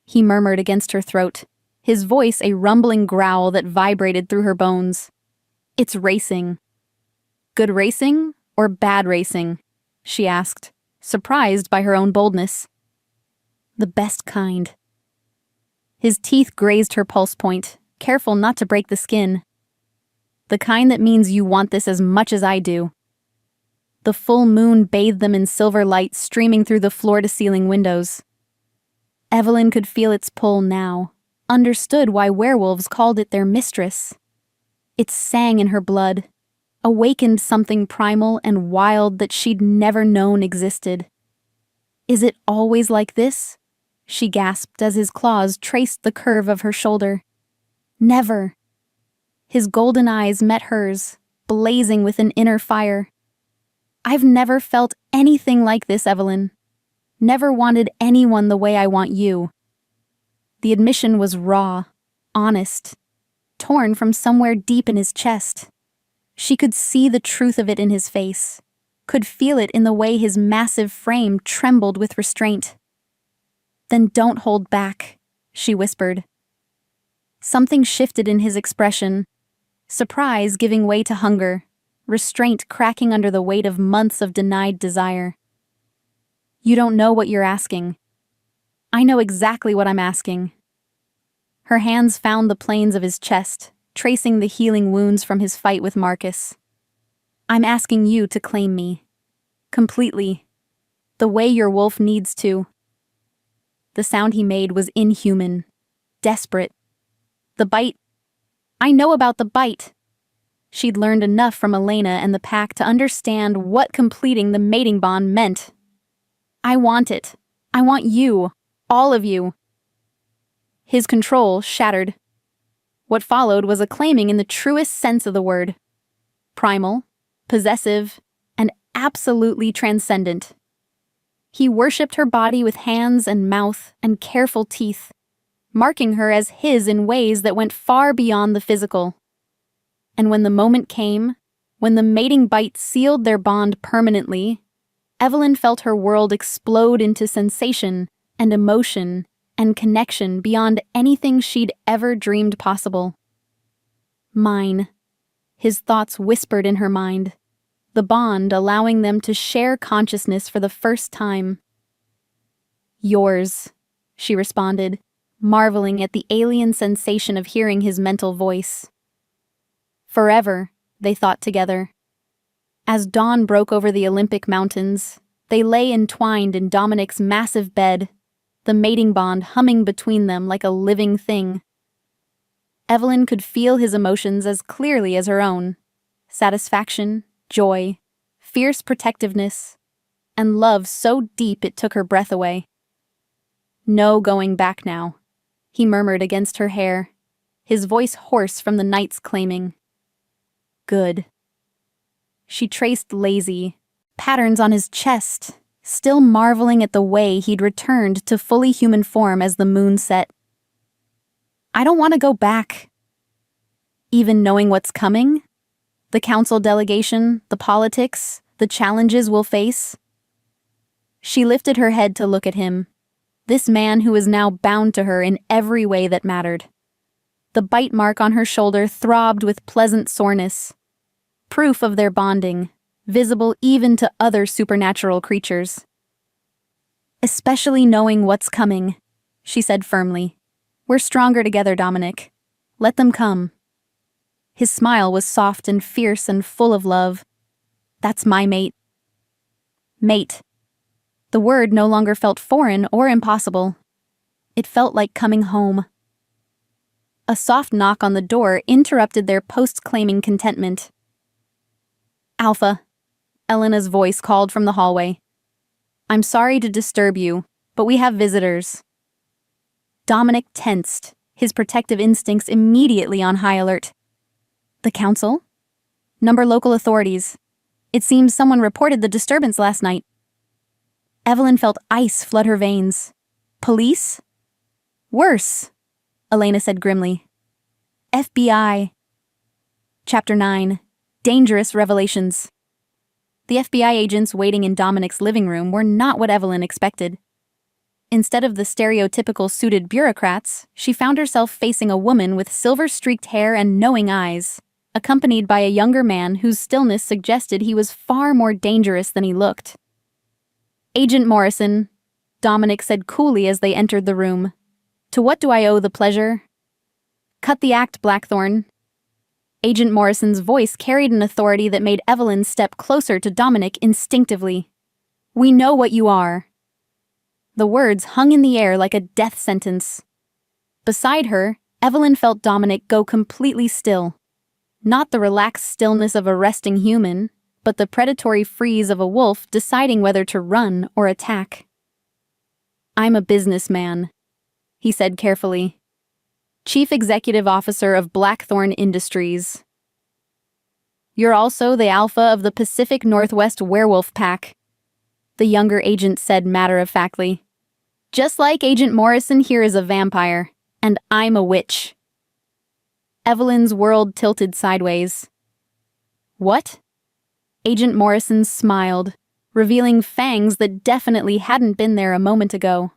he murmured against her throat, his voice a rumbling growl that vibrated through her bones. "It's racing." "Good racing or bad racing?" she asked, surprised by her own boldness. "The best kind." His teeth grazed her pulse point, careful not to break the skin. "The kind that means you want this as much as I do." The full moon bathed them in silver light streaming through the floor-to-ceiling windows. Evelyn could feel its pull now, understood why werewolves called it their mistress. It sang in her blood, awakened something primal and wild that she'd never known existed. "Is it always like this?" she gasped as his claws traced the curve of her shoulder. "Never." His golden eyes met hers, blazing with an inner fire. "I've never felt anything like this, Evelyn. Never wanted anyone the way I want you." The admission was raw, honest, torn from somewhere deep in his chest. She could see the truth of it in his face, could feel it in the way his massive frame trembled with restraint. "Then don't hold back," she whispered. Something shifted in his expression, surprise giving way to hunger, restraint cracking under the weight of months of denied desire. "You don't know what you're asking." "I know exactly what I'm asking." Her hands found the planes of his chest, tracing the healing wounds from his fight with Marcus. "I'm asking you to claim me. Completely. The way your wolf needs to." The sound he made was inhuman, desperate. "The bite. I know about the bite." She'd learned enough from Elena and the pack to understand what completing the mating bond meant. "I want it. I want you. All of you." His control shattered. What followed was a claiming in the truest sense of the word. Primal, possessive, and absolutely transcendent. He worshipped her body with hands and mouth and careful teeth, marking her as his in ways that went far beyond the physical. And when the moment came, when the mating bite sealed their bond permanently, Evelyn felt her world explode into sensation and emotion and connection beyond anything she'd ever dreamed possible. "Mine," his thoughts whispered in her mind, the bond allowing them to share consciousness for the first time. "Yours," she responded, marveling at the alien sensation of hearing his mental voice. Forever, they thought together. As dawn broke over the Olympic mountains, they lay entwined in Dominic's massive bed, the mating bond humming between them like a living thing. Evelyn could feel his emotions as clearly as her own: satisfaction, joy, fierce protectiveness, and love so deep it took her breath away. "No going back now," he murmured against her hair, his voice hoarse from the night's claiming. "Good." She traced lazy patterns on his chest, still marveling at the way he'd returned to fully human form as the moon set. "I don't want to go back." "Even knowing what's coming? The council delegation, the politics, the challenges we'll face?" She lifted her head to look at him, this man who was now bound to her in every way that mattered. The bite mark on her shoulder throbbed with pleasant soreness, proof of their bonding, visible even to other supernatural creatures. "Especially knowing what's coming," she said firmly, We're stronger together, Dominic. Let them come. His smile was soft and fierce and full of love. That's my mate. Mate. The word no longer felt foreign or impossible. It felt like coming home. A soft knock on the door interrupted their post-claiming contentment. Alpha, Elena's voice called from the hallway. I'm sorry to disturb you, but we have visitors. Dominic tensed, his protective instincts immediately on high alert. The council? Number local authorities. It seems someone reported the disturbance last night. Evelyn felt ice flood her veins. Police? Worse, Elena said grimly. FBI. Chapter 9. Dangerous Revelations. The FBI agents waiting in Dominic's living room were not what Evelyn expected. Instead of the stereotypical suited bureaucrats, she found herself facing a woman with silver-streaked hair and knowing eyes, accompanied by a younger man whose stillness suggested he was far more dangerous than he looked. Agent Morrison, Dominic said coolly as they entered the room. To what do I owe the pleasure? Cut the act, Blackthorn. Agent Morrison's voice carried an authority that made Evelyn step closer to Dominic instinctively. We know what you are. The words hung in the air like a death sentence. Beside her, Evelyn felt Dominic go completely still. Not the relaxed stillness of a resting human, but the predatory freeze of a wolf deciding whether to run or attack. I'm a businessman, he said carefully. Chief Executive Officer of Blackthorn Industries. You're also the alpha of the Pacific Northwest Werewolf Pack, the younger agent said matter-of-factly. Just like Agent Morrison here is a vampire, and I'm a witch. Evelyn's world tilted sideways. What? Agent Morrison smiled, revealing fangs that definitely hadn't been there a moment ago.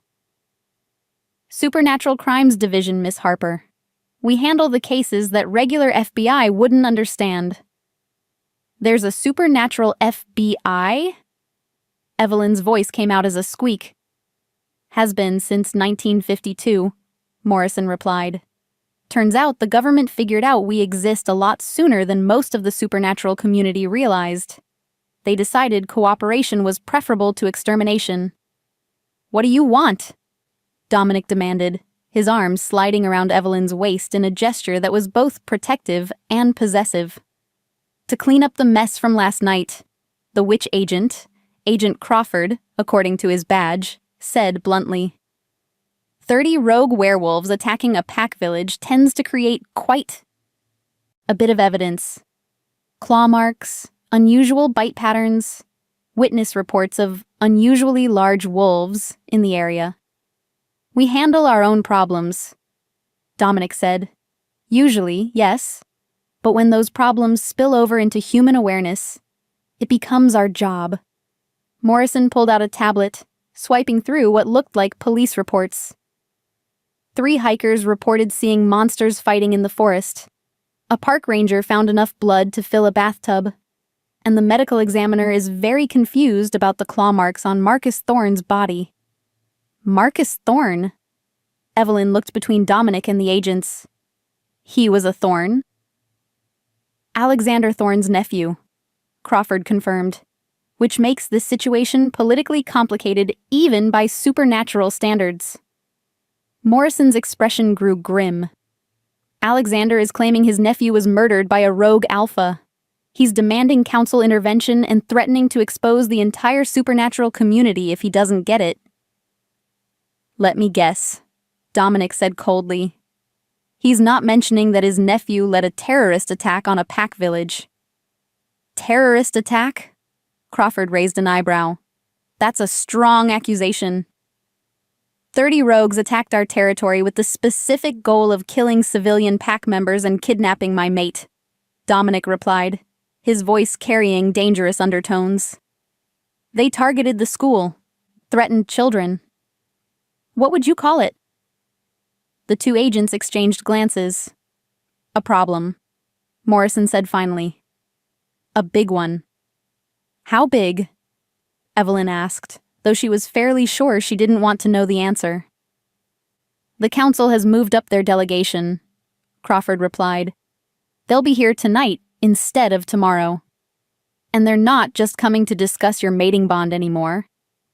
Supernatural Crimes Division, Miss Harper. We handle the cases that regular FBI wouldn't understand. There's a supernatural FBI? Evelyn's voice came out as a squeak. Has been since 1952, Morrison replied. Turns out the government figured out we exist a lot sooner than most of the supernatural community realized. They decided cooperation was preferable to extermination. What do you want? Dominic demanded, his arms sliding around Evelyn's waist in a gesture that was both protective and possessive. To clean up the mess from last night, the witch agent, Agent Crawford, according to his badge, said bluntly. 30 rogue werewolves attacking a pack village tends to create quite a bit of evidence. Claw marks, unusual bite patterns, witness reports of unusually large wolves in the area. We handle our own problems, Dominic said. Usually, yes, but when those problems spill over into human awareness, it becomes our job. Morrison pulled out a tablet, swiping through what looked like police reports. 3 hikers reported seeing monsters fighting in the forest. A park ranger found enough blood to fill a bathtub, and the medical examiner is very confused about the claw marks on Marcus Thorne's body. Marcus Thorne? Evelyn looked between Dominic and the agents. He was a Thorne? Alexander Thorne's nephew, Crawford confirmed, which makes this situation politically complicated even by supernatural standards. Morrison's expression grew grim. Alexander is claiming his nephew was murdered by a rogue alpha. He's demanding council intervention and threatening to expose the entire supernatural community if he doesn't get it. Let me guess, Dominic said coldly. He's not mentioning that his nephew led a terrorist attack on a pack village. Terrorist attack? Crawford raised an eyebrow. That's a strong accusation. 30 rogues attacked our territory with the specific goal of killing civilian pack members and kidnapping my mate, Dominic replied, his voice carrying dangerous undertones. They targeted the school, threatened children. What would you call it? The 2 agents exchanged glances. A problem, Morrison said finally. A big one. How big? Evelyn asked, though she was fairly sure she didn't want to know the answer. The council has moved up their delegation, Crawford replied. They'll be here tonight instead of tomorrow. And they're not just coming to discuss your mating bond anymore.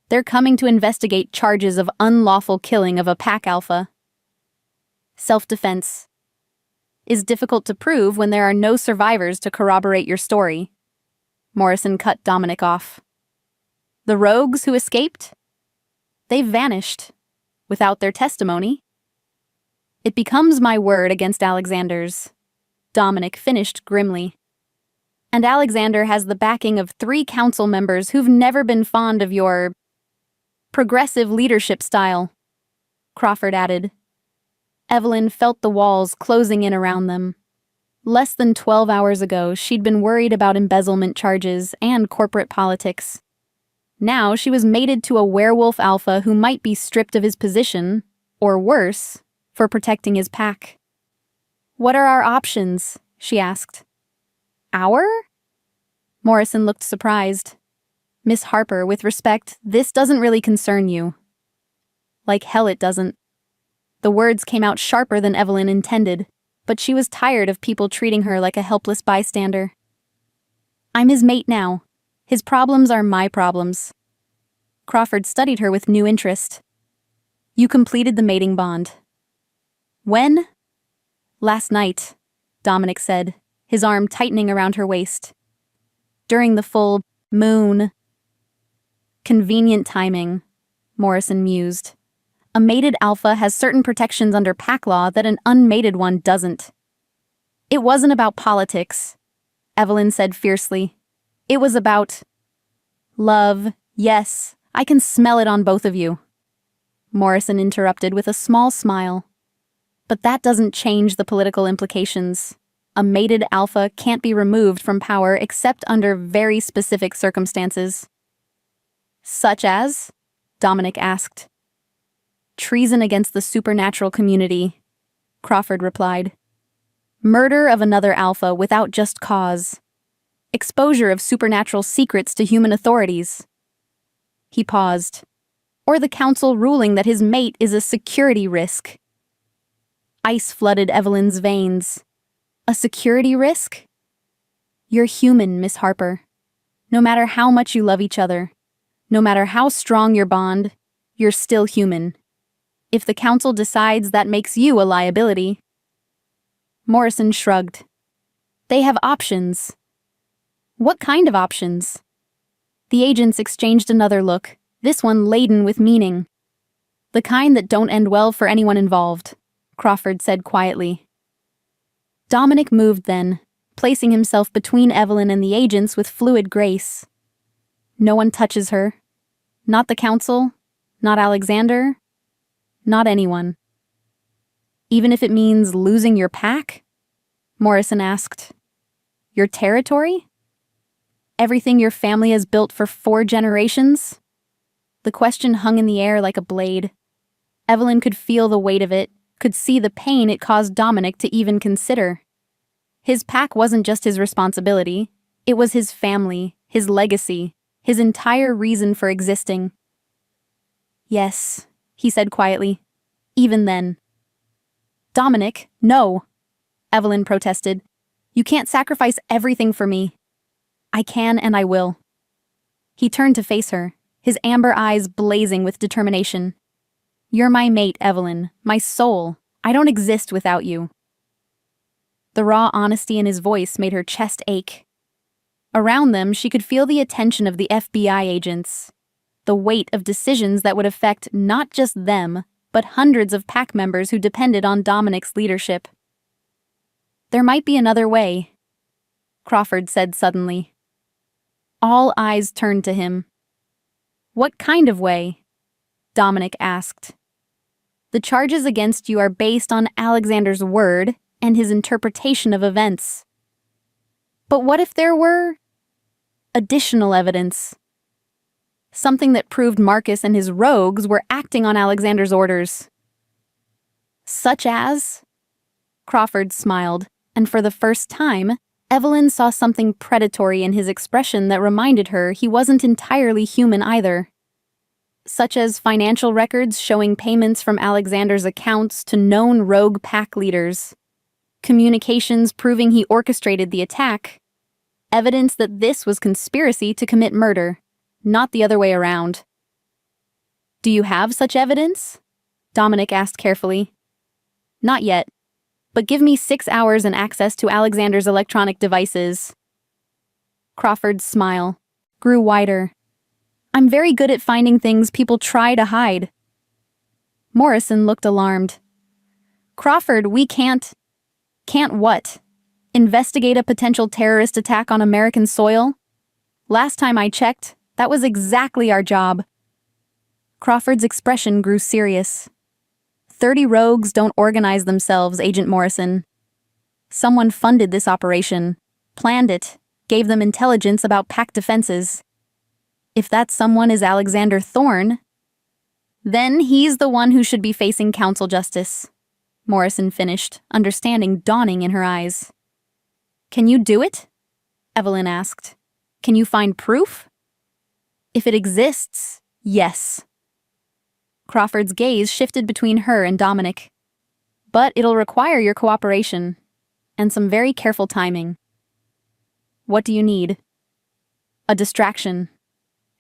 They're coming to investigate charges of unlawful killing of a pack alpha. Self-defense is difficult to prove when there are no survivors to corroborate your story. Morrison cut Dominic off. The rogues who escaped? They've vanished. Without their testimony. It becomes my word against Alexander's. Dominic finished grimly. And Alexander has the backing of 3 council members who've never been fond of your progressive leadership style, Crawford added. Evelyn felt the walls closing in around them. Less than 12 hours ago, she'd been worried about embezzlement charges and corporate politics. Now she was mated to a werewolf alpha who might be stripped of his position, or worse, for protecting his pack. What are our options? She asked. Our? Morrison looked surprised. Miss Harper, with respect, this doesn't really concern you. Like hell it doesn't. The words came out sharper than Evelyn intended, but she was tired of people treating her like a helpless bystander. I'm his mate now. His problems are my problems. Crawford studied her with new interest. You completed the mating bond. When? Last night, Dominic said, his arm tightening around her waist. During the full moon. Convenient timing, Morrison mused. A mated alpha has certain protections under pack law that an unmated one doesn't. It wasn't about politics, Evelyn said fiercely. It was about love. Yes, I can smell it on both of you. Morrison interrupted with a small smile. But that doesn't change the political implications. A mated alpha can't be removed from power except under very specific circumstances. Such as? Dominic asked. Treason against the supernatural community, Crawford replied. Murder of another alpha without just cause. Exposure of supernatural secrets to human authorities. He paused. Or the council ruling that his mate is a security risk. Ice flooded Evelyn's veins. A security risk? You're human, Miss Harper. No matter how much you love each other, no matter how strong your bond, you're still human. If the council decides that makes you a liability. Morrison shrugged. They have options. What kind of options? The agents exchanged another look, this one laden with meaning. The kind that don't end well for anyone involved, Crawford said quietly. Dominic moved then, placing himself between Evelyn and the agents with fluid grace. No one touches her. Not the council, not Alexander, not anyone. Even if it means losing your pack? Morrison asked. Your territory? Everything your family has built for 4 generations? The question hung in the air like a blade. Evelyn could feel the weight of it, could see the pain it caused Dominic to even consider. His pack wasn't just his responsibility, it was his family, his legacy, his entire reason for existing. Yes, he said quietly, even then. Dominic, no, Evelyn protested. You can't sacrifice everything for me. I can and I will. He turned to face her, his amber eyes blazing with determination. You're my mate, Evelyn, my soul. I don't exist without you. The raw honesty in his voice made her chest ache. Around them, she could feel the attention of the FBI agents, the weight of decisions that would affect not just them, but hundreds of pack members who depended on Dominic's leadership. There might be another way, Crawford said suddenly. All eyes turned to him. What kind of way? Dominic asked. The charges against you are based on Alexander's word and his interpretation of events. But what if there were additional evidence? Something that proved Marcus and his rogues were acting on Alexander's orders. Such as? Crawford smiled, and for the first time, Evelyn saw something predatory in his expression that reminded her he wasn't entirely human either. such as financial records showing payments from Alexander's accounts to known rogue pack leaders, communications proving he orchestrated the attack, evidence that this was conspiracy to commit murder, not the other way around. "Do you have such evidence?" Dominic asked carefully. "Not yet, but give me 6 hours and access to Alexander's electronic devices." Crawford's smile grew wider. "I'm very good at finding things people try to hide." Morrison looked alarmed. "Crawford, we can't..." "Can't what? Investigate a potential terrorist attack on American soil? Last time I checked, that was exactly our job." Crawford's expression grew serious. 30 rogues don't organize themselves, Agent Morrison. Someone funded this operation, planned it, gave them intelligence about pack defenses. If that someone is Alexander Thorne, then he's the one who should be facing council justice, Morrison finished, understanding dawning in her eyes. "Can you do it?" Evelyn asked. "Can you find proof?" "If it exists, yes." Crawford's gaze shifted between her and Dominic. "But it'll require your cooperation, and some very careful timing." "What do you need?" "A distraction.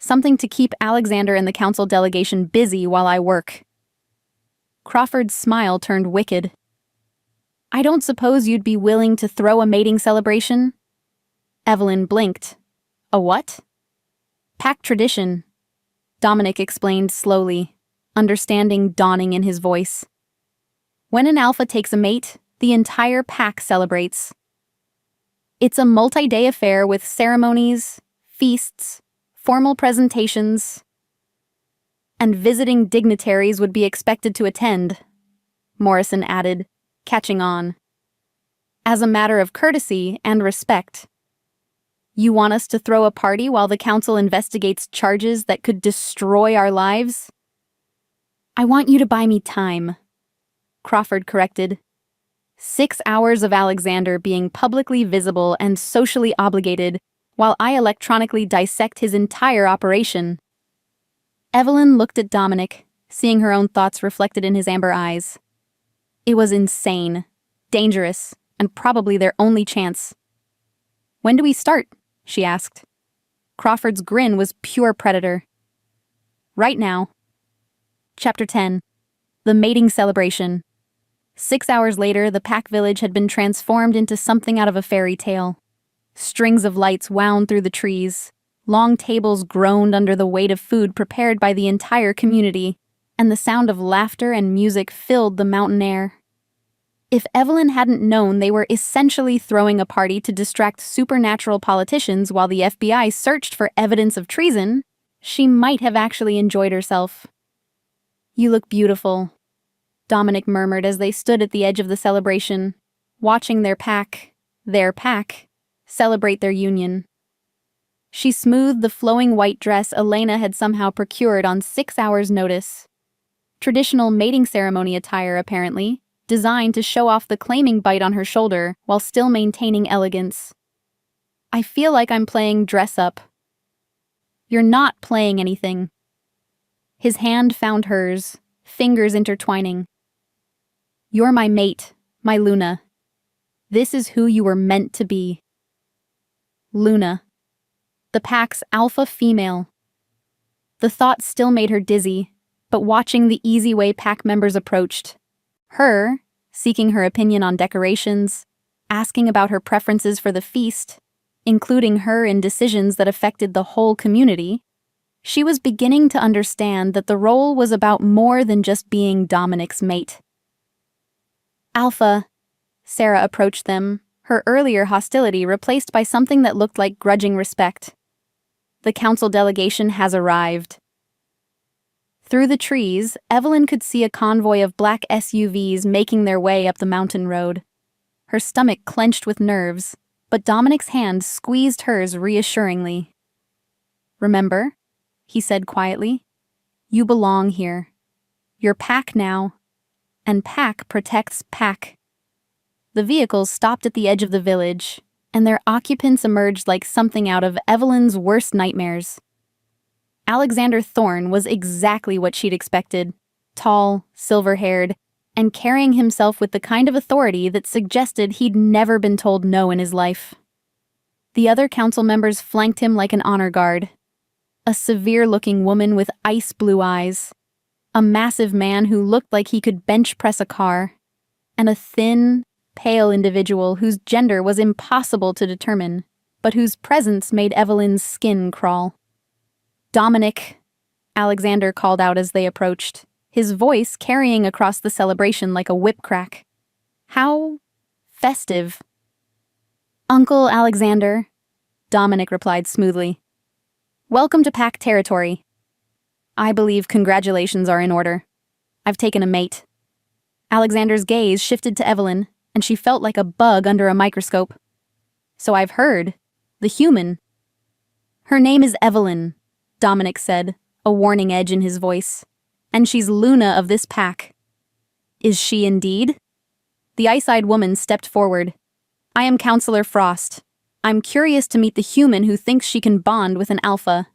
Something to keep Alexander and the council delegation busy while I work." Crawford's smile turned wicked. "I don't suppose you'd be willing to throw a mating celebration?" Evelyn blinked. "A what?" "Pack tradition," Dominic explained slowly, understanding dawning in his voice. "When an alpha takes a mate, the entire pack celebrates. It's a multi-day affair with ceremonies, feasts, formal presentations, and visiting dignitaries would be expected to attend," Morrison added, catching on. "As a matter of courtesy and respect. You want us to throw a party while the council investigates charges that could destroy our lives?" "I want you to buy me time," Crawford corrected. 6 hours of Alexander being publicly visible and socially obligated while I electronically dissect his entire operation. Evelyn looked at Dominic, seeing her own thoughts reflected in his amber eyes. It was insane, dangerous, and probably their only chance. "When do we start?" she asked. Crawford's grin was pure predator. "Right now." Chapter 10. The Mating Celebration. 6 hours later, the pack village had been transformed into something out of a fairy tale. Strings of lights wound through the trees, long tables groaned under the weight of food prepared by the entire community, and the sound of laughter and music filled the mountain air. If Evelyn hadn't known they were essentially throwing a party to distract supernatural politicians while the FBI searched for evidence of treason, she might have actually enjoyed herself. "You look beautiful," Dominic murmured as they stood at the edge of the celebration, watching their pack, celebrate their union. She smoothed the flowing white dress Elena had somehow procured on 6 hours' notice. Traditional mating ceremony attire, apparently, designed to show off the claiming bite on her shoulder while still maintaining elegance. "I feel like I'm playing dress-up." "You're not playing anything." His hand found hers, fingers intertwining. "You're my mate, my Luna. This is who you were meant to be." Luna. The pack's alpha female. The thought still made her dizzy, but watching the Easy Way pack members approached. Her, seeking her opinion on decorations, asking about her preferences for the feast, including her in decisions that affected the whole community, she was beginning to understand that the role was about more than just being Dominic's mate. "Alpha," Sarah approached them, her earlier hostility replaced by something that looked like grudging respect. "The council delegation has arrived." Through the trees, Evelyn could see a convoy of black SUVs making their way up the mountain road. Her stomach clenched with nerves, but Dominic's hand squeezed hers reassuringly. "Remember," he said quietly, "you belong here. You're pack now, and pack protects pack." The vehicles stopped at the edge of the village, and their occupants emerged like something out of Evelyn's worst nightmares. Alexander Thorne was exactly what she'd expected. Tall, silver-haired, and carrying himself with the kind of authority that suggested he'd never been told no in his life. The other council members flanked him like an honor guard. A severe-looking woman with ice-blue eyes, a massive man who looked like he could bench press a car, and a thin, pale individual whose gender was impossible to determine, but whose presence made Evelyn's skin crawl. "Dominic," Alexander called out as they approached, his voice carrying across the celebration like a whip crack. "How festive." "Uncle Alexander," Dominic replied smoothly. "Welcome to Pack territory. I believe congratulations are in order. I've taken a mate." Alexander's gaze shifted to Evelyn, and she felt like a bug under a microscope. "So I've heard. The human." "Her name is Evelyn," Dominic said, a warning edge in his voice. "And she's Luna of this pack." "Is she indeed?" The ice-eyed woman stepped forward. "I am Counselor Frost. I'm curious to meet the human who thinks she can bond with an alpha."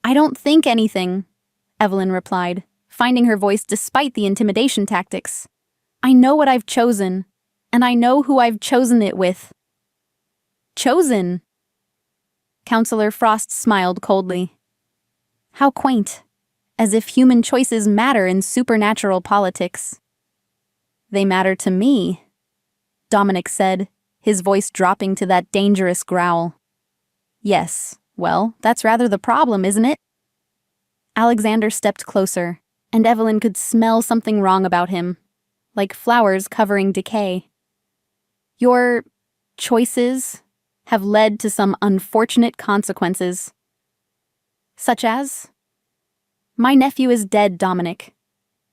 "I don't think anything," Evelyn replied, finding her voice despite the intimidation tactics. "I know what I've chosen, and I know who I've chosen it with." "Chosen?" Counselor Frost smiled coldly. "How quaint, as if human choices matter in supernatural politics." "They matter to me," Dominic said, his voice dropping to that dangerous growl. "Yes, well, that's rather the problem, isn't it?" Alexander stepped closer, and Evelyn could smell something wrong about him, like flowers covering decay. "Your choices have led to some unfortunate consequences." "Such as?" "My nephew is dead, Dominic.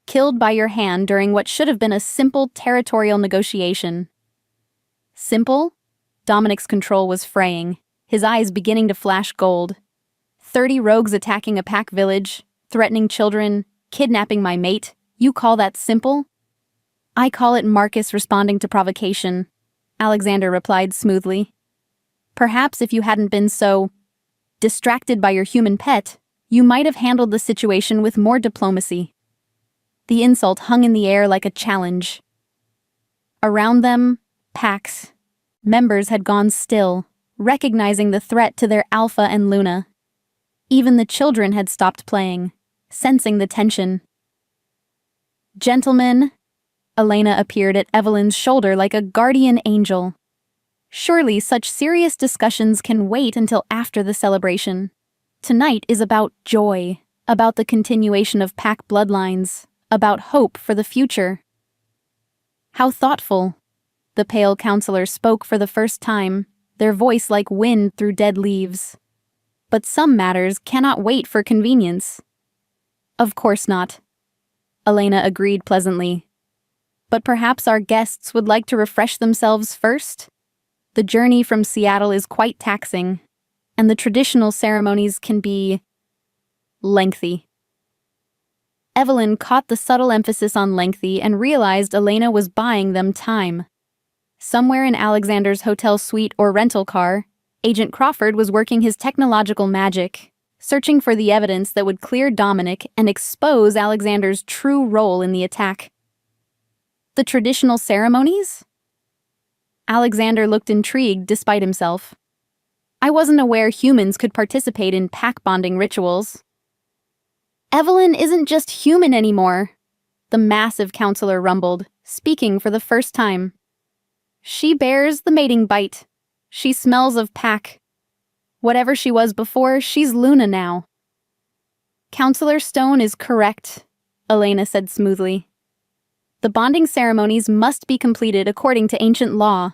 Killed by your hand during what should have been a simple territorial negotiation." "Simple?" Dominic's control was fraying, his eyes beginning to flash gold. 30 rogues attacking a pack village, threatening children, kidnapping my mate. You call that simple? "I call it Marcus responding to provocation," Alexander replied smoothly. "Perhaps if you hadn't been so distracted by your human pet, you might have handled the situation with more diplomacy." The insult hung in the air like a challenge. Around them, packs. Members had gone still, recognizing the threat to their Alpha and Luna. Even the children had stopped playing, sensing the tension. "Gentlemen," Elena appeared at Evelyn's shoulder like a guardian angel. "Surely such serious discussions can wait until after the celebration. Tonight is about joy, about the continuation of pack bloodlines, about hope for the future." "How thoughtful." The pale counselor spoke for the first time, their voice like wind through dead leaves. "But some matters cannot wait for convenience." "Of course not," Elena agreed pleasantly. "But perhaps our guests would like to refresh themselves first? The journey from Seattle is quite taxing, and the traditional ceremonies can be lengthy." Evelyn caught the subtle emphasis on lengthy and realized Elena was buying them time. Somewhere in Alexander's hotel suite or rental car, Agent Crawford was working his technological magic, searching for the evidence that would clear Dominic and expose Alexander's true role in the attack. "The traditional ceremonies?" Alexander looked intrigued despite himself. "I wasn't aware humans could participate in pack-bonding rituals." "Evelyn isn't just human anymore," the massive counselor rumbled, speaking for the first time. "She bears the mating bite. She smells of pack. Whatever she was before, she's Luna now." "Counselor Stone is correct," Elena said smoothly. "The bonding ceremonies must be completed according to ancient law.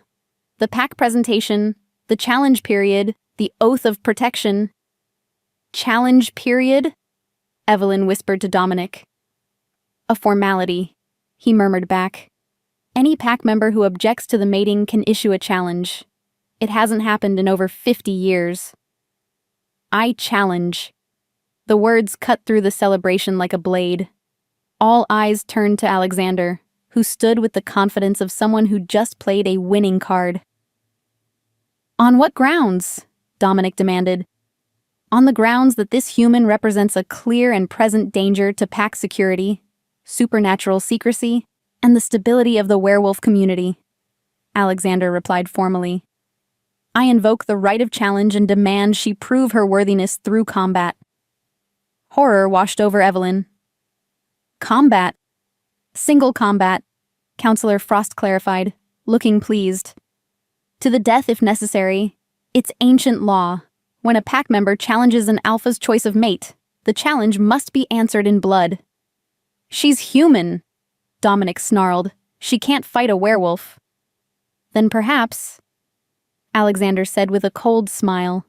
The pack presentation, the challenge period, the oath of protection." "Challenge period?" Evelyn whispered to Dominic. "A formality," he murmured back. "Any pack member who objects to the mating can issue a challenge. It hasn't happened in over 50 years. I challenge." The words cut through the celebration like a blade. All eyes turned to Alexander, who stood with the confidence of someone who just played a winning card. "On what grounds?" Dominic demanded. on the grounds that this human represents a clear and present danger to pack security, supernatural secrecy, and the stability of the werewolf community. Alexander replied formally. I invoke the right of challenge and demand she prove her worthiness through combat. Horror washed over Evelyn. Combat? Single combat, Counselor Frost clarified, looking pleased. To the death if necessary. It's ancient law. When a pack member challenges an alpha's choice of mate, the challenge must be answered in blood. She's human, Dominic snarled. She can't fight a werewolf. Then perhaps, Alexander said with a cold smile,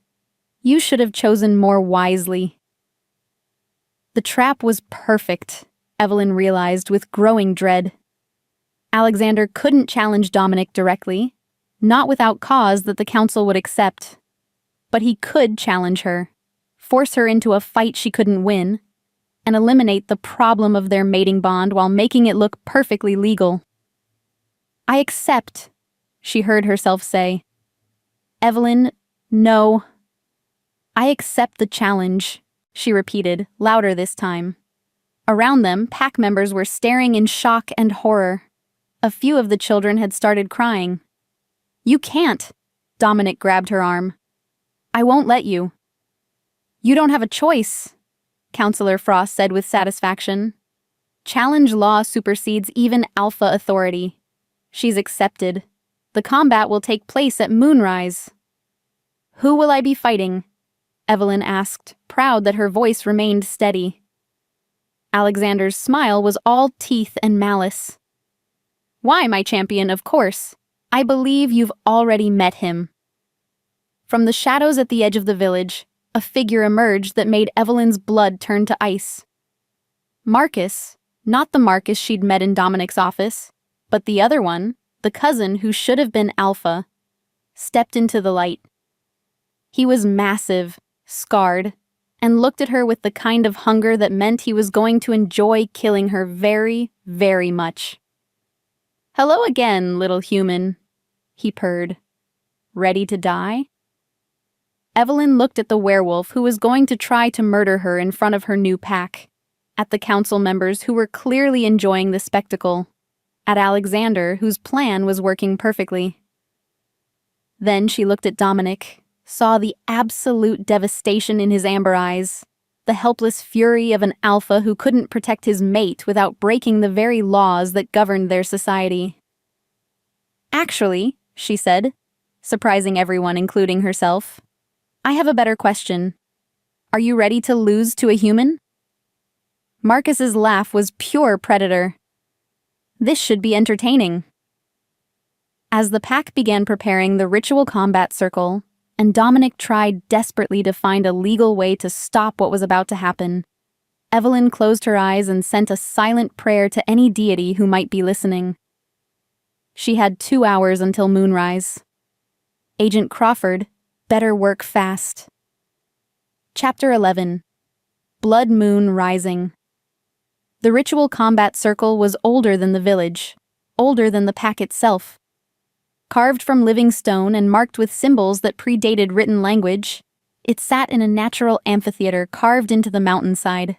you should have chosen more wisely. The trap was perfect, Evelyn realized with growing dread. Alexander couldn't challenge Dominic directly, not without cause that the council would accept. But he could challenge her, force her into a fight she couldn't win, and eliminate the problem of their mating bond while making it look perfectly legal. I accept, she heard herself say. Evelyn, no. I accept the challenge, she repeated, louder this time. Around them, pack members were staring in shock and horror. A few of the children had started crying. You can't, Dominic grabbed her arm. I won't let you. You don't have a choice, Counselor Frost said with satisfaction. Challenge law supersedes even alpha authority. She's accepted. The combat will take place at moonrise. Who will I be fighting? Evelyn asked, proud that her voice remained steady. Alexander's smile was all teeth and malice. Why, my champion, of course. I believe you've already met him. From the shadows at the edge of the village, a figure emerged that made Evelyn's blood turn to ice. Marcus, not the Marcus she'd met in Dominic's office, but the other one, the cousin who should have been Alpha, stepped into the light. He was massive, scarred, and looked at her with the kind of hunger that meant he was going to enjoy killing her very, very much. Hello again, little human, he purred. Ready to die? Evelyn looked at the werewolf who was going to try to murder her in front of her new pack, at the council members who were clearly enjoying the spectacle, at Alexander, whose plan was working perfectly. Then she looked at Dominic, saw the absolute devastation in his amber eyes, the helpless fury of an alpha who couldn't protect his mate without breaking the very laws that governed their society. Actually, she said, surprising everyone, including herself, I have a better question. Are you ready to lose to a human? Marcus's laugh was pure predator. This should be entertaining. As the pack began preparing the ritual combat circle, and Dominic tried desperately to find a legal way to stop what was about to happen, Evelyn closed her eyes and sent a silent prayer to any deity who might be listening. She had 2 hours until moonrise. Agent Crawford, better work fast. Chapter 11. Blood Moon Rising. The ritual combat circle was older than the village, older than the pack itself. Carved from living stone and marked with symbols that predated written language, it sat in a natural amphitheater carved into the mountainside.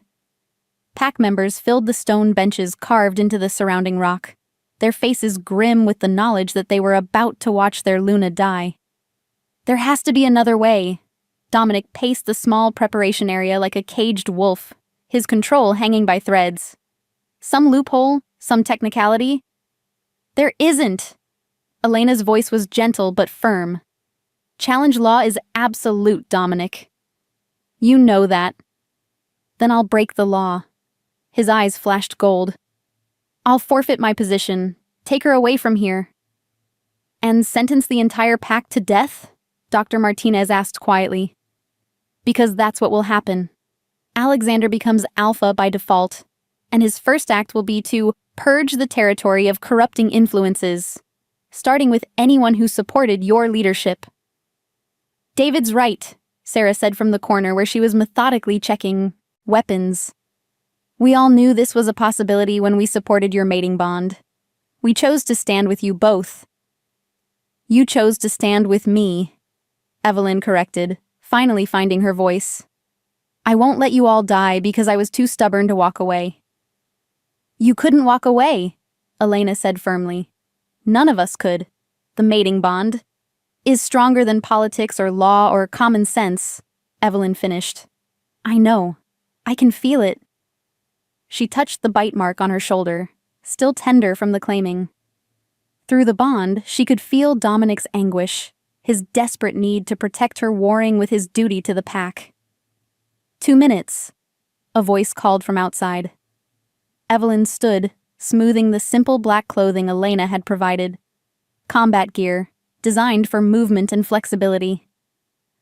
Pack members filled the stone benches carved into the surrounding rock, their faces grim with the knowledge that they were about to watch their Luna die. There has to be another way. Dominic paced the small preparation area like a caged wolf, his control hanging by threads. Some loophole, some technicality. There isn't. Elena's voice was gentle but firm. Challenge law is absolute, Dominic. You know that. Then I'll break the law. His eyes flashed gold. I'll forfeit my position, take her away from here. And sentence the entire pack to death? Dr. Martinez asked quietly. Because that's what will happen. Alexander becomes Alpha by default, and his first act will be to purge the territory of corrupting influences, starting with anyone who supported your leadership. David's right, Sarah said from the corner where she was methodically checking weapons. We all knew this was a possibility when we supported your mating bond. We chose to stand with you both. You chose to stand with me, Evelyn corrected, finally finding her voice. I won't let you all die because I was too stubborn to walk away." "You couldn't walk away," Elena said firmly. "None of us could. The mating bond is stronger than politics or law or common sense," Evelyn finished. "I know. I can feel it." She touched the bite mark on her shoulder, still tender from the claiming. Through the bond, she could feel Dominic's anguish, his desperate need to protect her warring with his duty to the pack. 2 minutes, a voice called from outside. Evelyn stood, smoothing the simple black clothing Elena had provided. Combat gear, designed for movement and flexibility.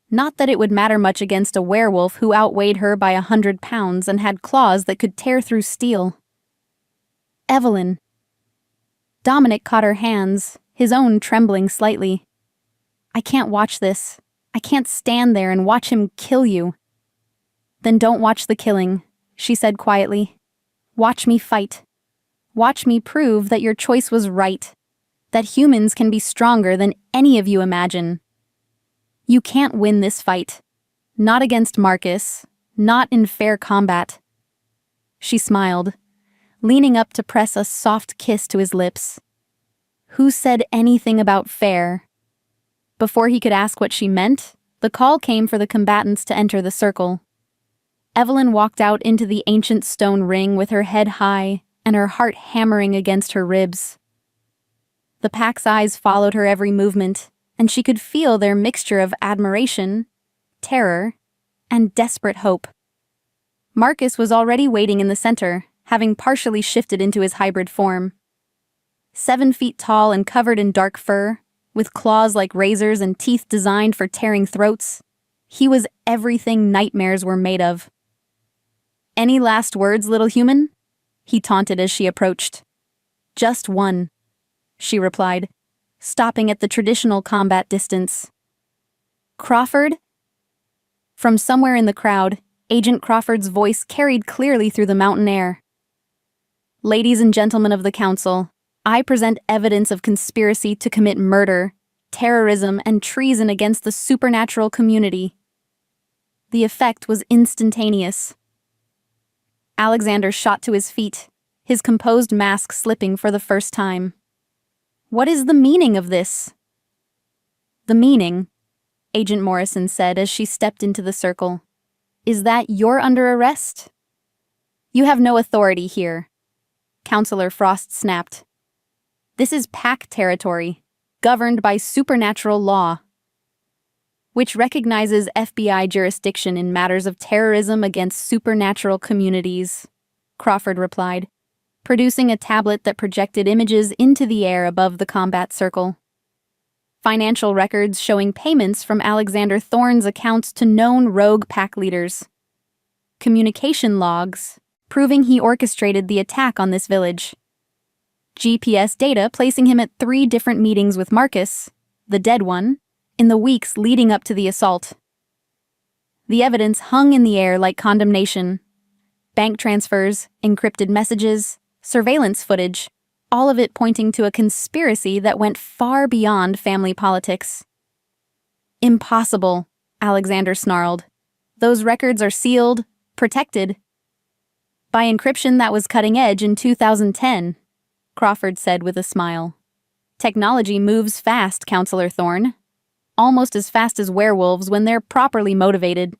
Not that it would matter much against a werewolf who outweighed her by 100 pounds and had claws that could tear through steel. "Evelyn." Dominic caught her hands, his own trembling slightly. "I can't watch this. I can't stand there and watch him kill you." "Then don't watch the killing," she said quietly. "Watch me fight. Watch me prove that your choice was right, that humans can be stronger than any of you imagine. You can't win this fight. Not against Marcus, not in fair combat." She smiled, leaning up to press a soft kiss to his lips. Who said anything about fair? Before he could ask what she meant, the call came for the combatants to enter the circle. Evelyn walked out into the ancient stone ring with her head high and her heart hammering against her ribs. The pack's eyes followed her every movement, and she could feel their mixture of admiration, terror, and desperate hope. Marcus was already waiting in the center, having partially shifted into his hybrid form. 7 feet tall and covered in dark fur, with claws like razors and teeth designed for tearing throats, he was everything nightmares were made of. "Any last words, little human?" he taunted as she approached. "Just one," she replied, stopping at the traditional combat distance. "Crawford?" From somewhere in the crowd, Agent Crawford's voice carried clearly through the mountain air. "Ladies and gentlemen of the council, I present evidence of conspiracy to commit murder, terrorism, and treason against the supernatural community." The effect was instantaneous. Alexander shot to his feet, his composed mask slipping for the first time. "What is the meaning of this?" "The meaning," Agent Morrison said as she stepped into the circle, "is that you're under arrest." "You have no authority here," Counselor Frost snapped. "This is pack territory, governed by supernatural law, which recognizes FBI jurisdiction in matters of terrorism against supernatural communities," Crawford replied, producing a tablet that projected images into the air above the combat circle. Financial records showing payments from Alexander Thorne's accounts to known rogue pack leaders. Communication logs proving he orchestrated the attack on this village. GPS data placing him at 3 different meetings with Marcus, the dead one, in the weeks leading up to the assault. The evidence hung in the air like condemnation. Bank transfers, encrypted messages, surveillance footage, all of it pointing to a conspiracy that went far beyond family politics. "Impossible," Alexander snarled. "Those records are sealed, protected." "By encryption that was cutting edge in 2010, Crawford said with a smile. "Technology moves fast, Counselor Thorne. Almost as fast as werewolves when they're properly motivated."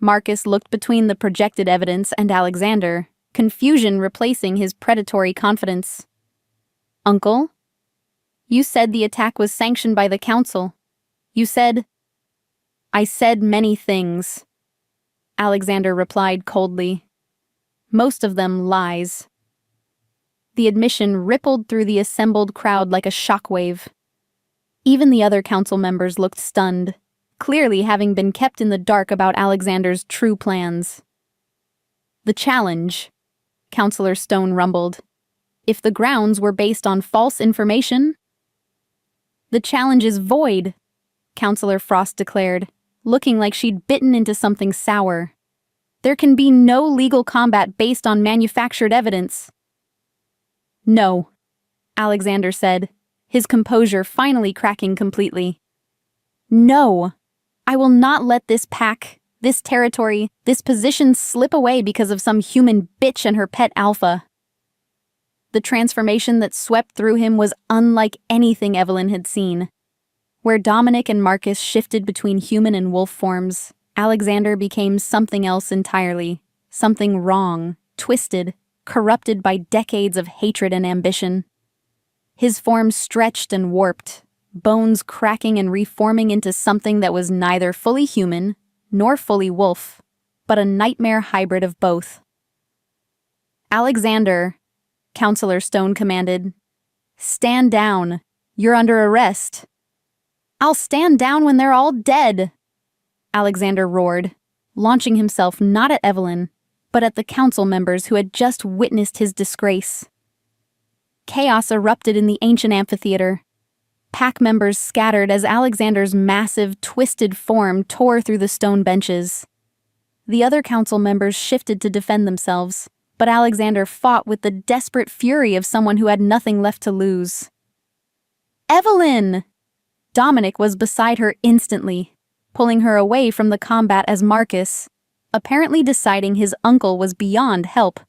Marcus looked between the projected evidence and Alexander, confusion replacing his predatory confidence. "Uncle? You said the attack was sanctioned by the council. You said—" "I said many things," Alexander replied coldly. "Most of them lies." The admission rippled through the assembled crowd like a shockwave. Even the other council members looked stunned, clearly having been kept in the dark about Alexander's true plans. "The challenge," Counselor Stone rumbled. "If the grounds were based on false information—" "The challenge is void," Counselor Frost declared, looking like she'd bitten into something sour. "There can be no legal combat based on manufactured evidence." "No," Alexander said, his composure finally cracking completely. "No, I will not let this pack, This territory, this position slip away because of some human bitch and her pet alpha. The transformation that swept through him was unlike anything Evelyn had seen. Where Dominic and Marcus shifted between human and wolf forms, Alexander became something else entirely. Something wrong, twisted, corrupted by decades of hatred and ambition. His form stretched and warped, bones cracking and reforming into something that was neither fully human nor fully wolf, but a nightmare hybrid of both. "Alexander," Counselor Stone commanded, "stand down. You're under arrest." "I'll stand down when they're all dead," Alexander roared, launching himself not at Evelyn, but at the council members who had just witnessed his disgrace. Chaos erupted in the ancient amphitheater. Pack members scattered as Alexander's massive, twisted form tore through the stone benches. The other council members shifted to defend themselves, but Alexander fought with the desperate fury of someone who had nothing left to lose. "Evelyn!" Dominic was beside her instantly, pulling her away from the combat as Marcus, apparently deciding his uncle was beyond help,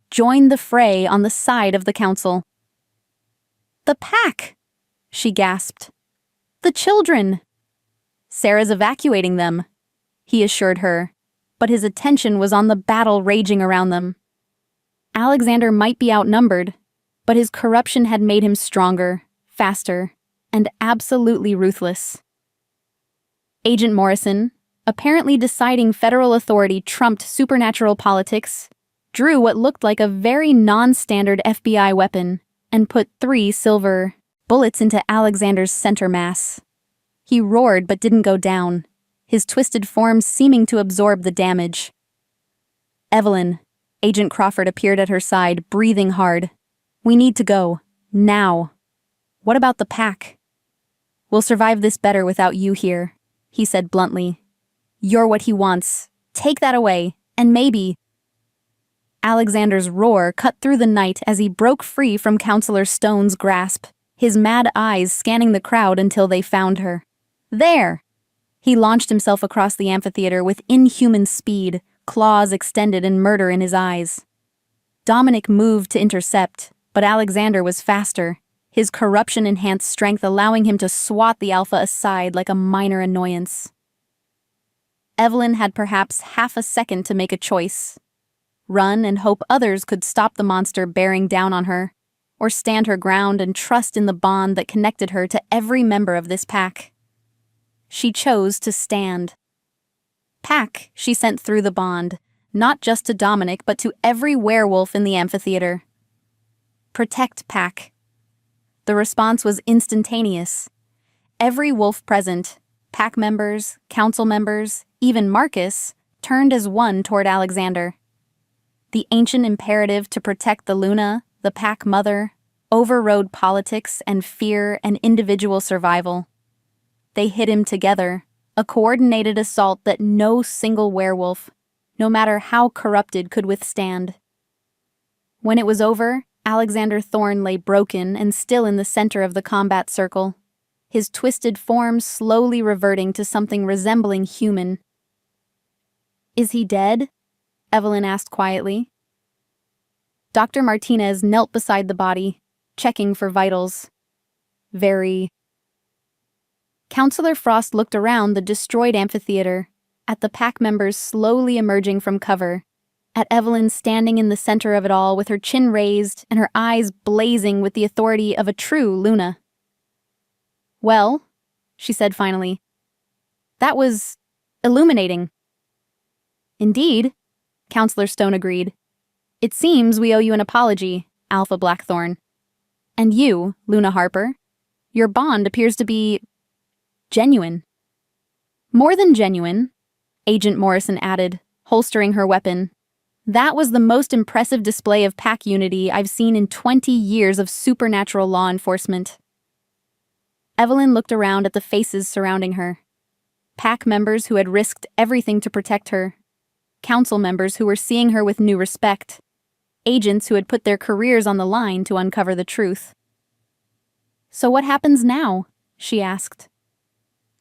joined the fray on the side of the council. "The pack!" she gasped. "The children!" "Sarah's evacuating them," he assured her, but his attention was on the battle raging around them. Alexander might be outnumbered, but his corruption had made him stronger, faster, and absolutely ruthless. Agent Morrison, apparently deciding federal authority trumped supernatural politics, drew what looked like a very non-standard FBI weapon and put 3 silver bullets into Alexander's center mass. He roared but didn't go down, his twisted form seeming to absorb the damage. "Evelyn," Agent Crawford appeared at her side, breathing hard. "We need to go. Now." "What about the pack?" "We'll survive this better without you here," he said bluntly. "You're what he wants. Take that away, and maybe—" Alexander's roar cut through the night as he broke free from Counselor Stone's grasp, his mad eyes scanning the crowd until they found her. "There!" He launched himself across the amphitheater with inhuman speed, claws extended and murder in his eyes. Dominic moved to intercept, but Alexander was faster, his corruption-enhanced strength allowing him to swat the alpha aside like a minor annoyance. Evelyn had perhaps half a second to make a choice. Run and hope others could stop the monster bearing down on her, or stand her ground and trust in the bond that connected her to every member of this pack. She chose to stand. Pack, she sent through the bond, not just to Dominic but to every werewolf in the amphitheater. Protect Pack. The response was instantaneous. Every wolf present, pack members, council members, even Marcus, turned as one toward Alexander. The ancient imperative to protect the Luna, the pack mother, overrode politics and fear and individual survival. They hit him together, a coordinated assault that no single werewolf, no matter how corrupted, could withstand. When it was over, Alexander Thorne lay broken and still in the center of the combat circle, his twisted form slowly reverting to something resembling human. "Is he dead?" Evelyn asked quietly. Dr. Martinez knelt beside the body, checking for vitals. "Very." Counselor Frost looked around the destroyed amphitheater, at the pack members slowly emerging from cover, at Evelyn standing in the center of it all with her chin raised and her eyes blazing with the authority of a true Luna. "Well," she said finally, "that was illuminating." "Indeed," Counselor Stone agreed. "It seems we owe you an apology, Alpha Blackthorn. And you, Luna Harper, your bond appears to be genuine." "More than genuine," Agent Morrison added, holstering her weapon. "That was the most impressive display of pack unity I've seen in 20 years of supernatural law enforcement." Evelyn looked around at the faces surrounding her. Pack members who had risked everything to protect her. Council members who were seeing her with new respect. Agents who had put their careers on the line to uncover the truth. "So what happens now?" she asked.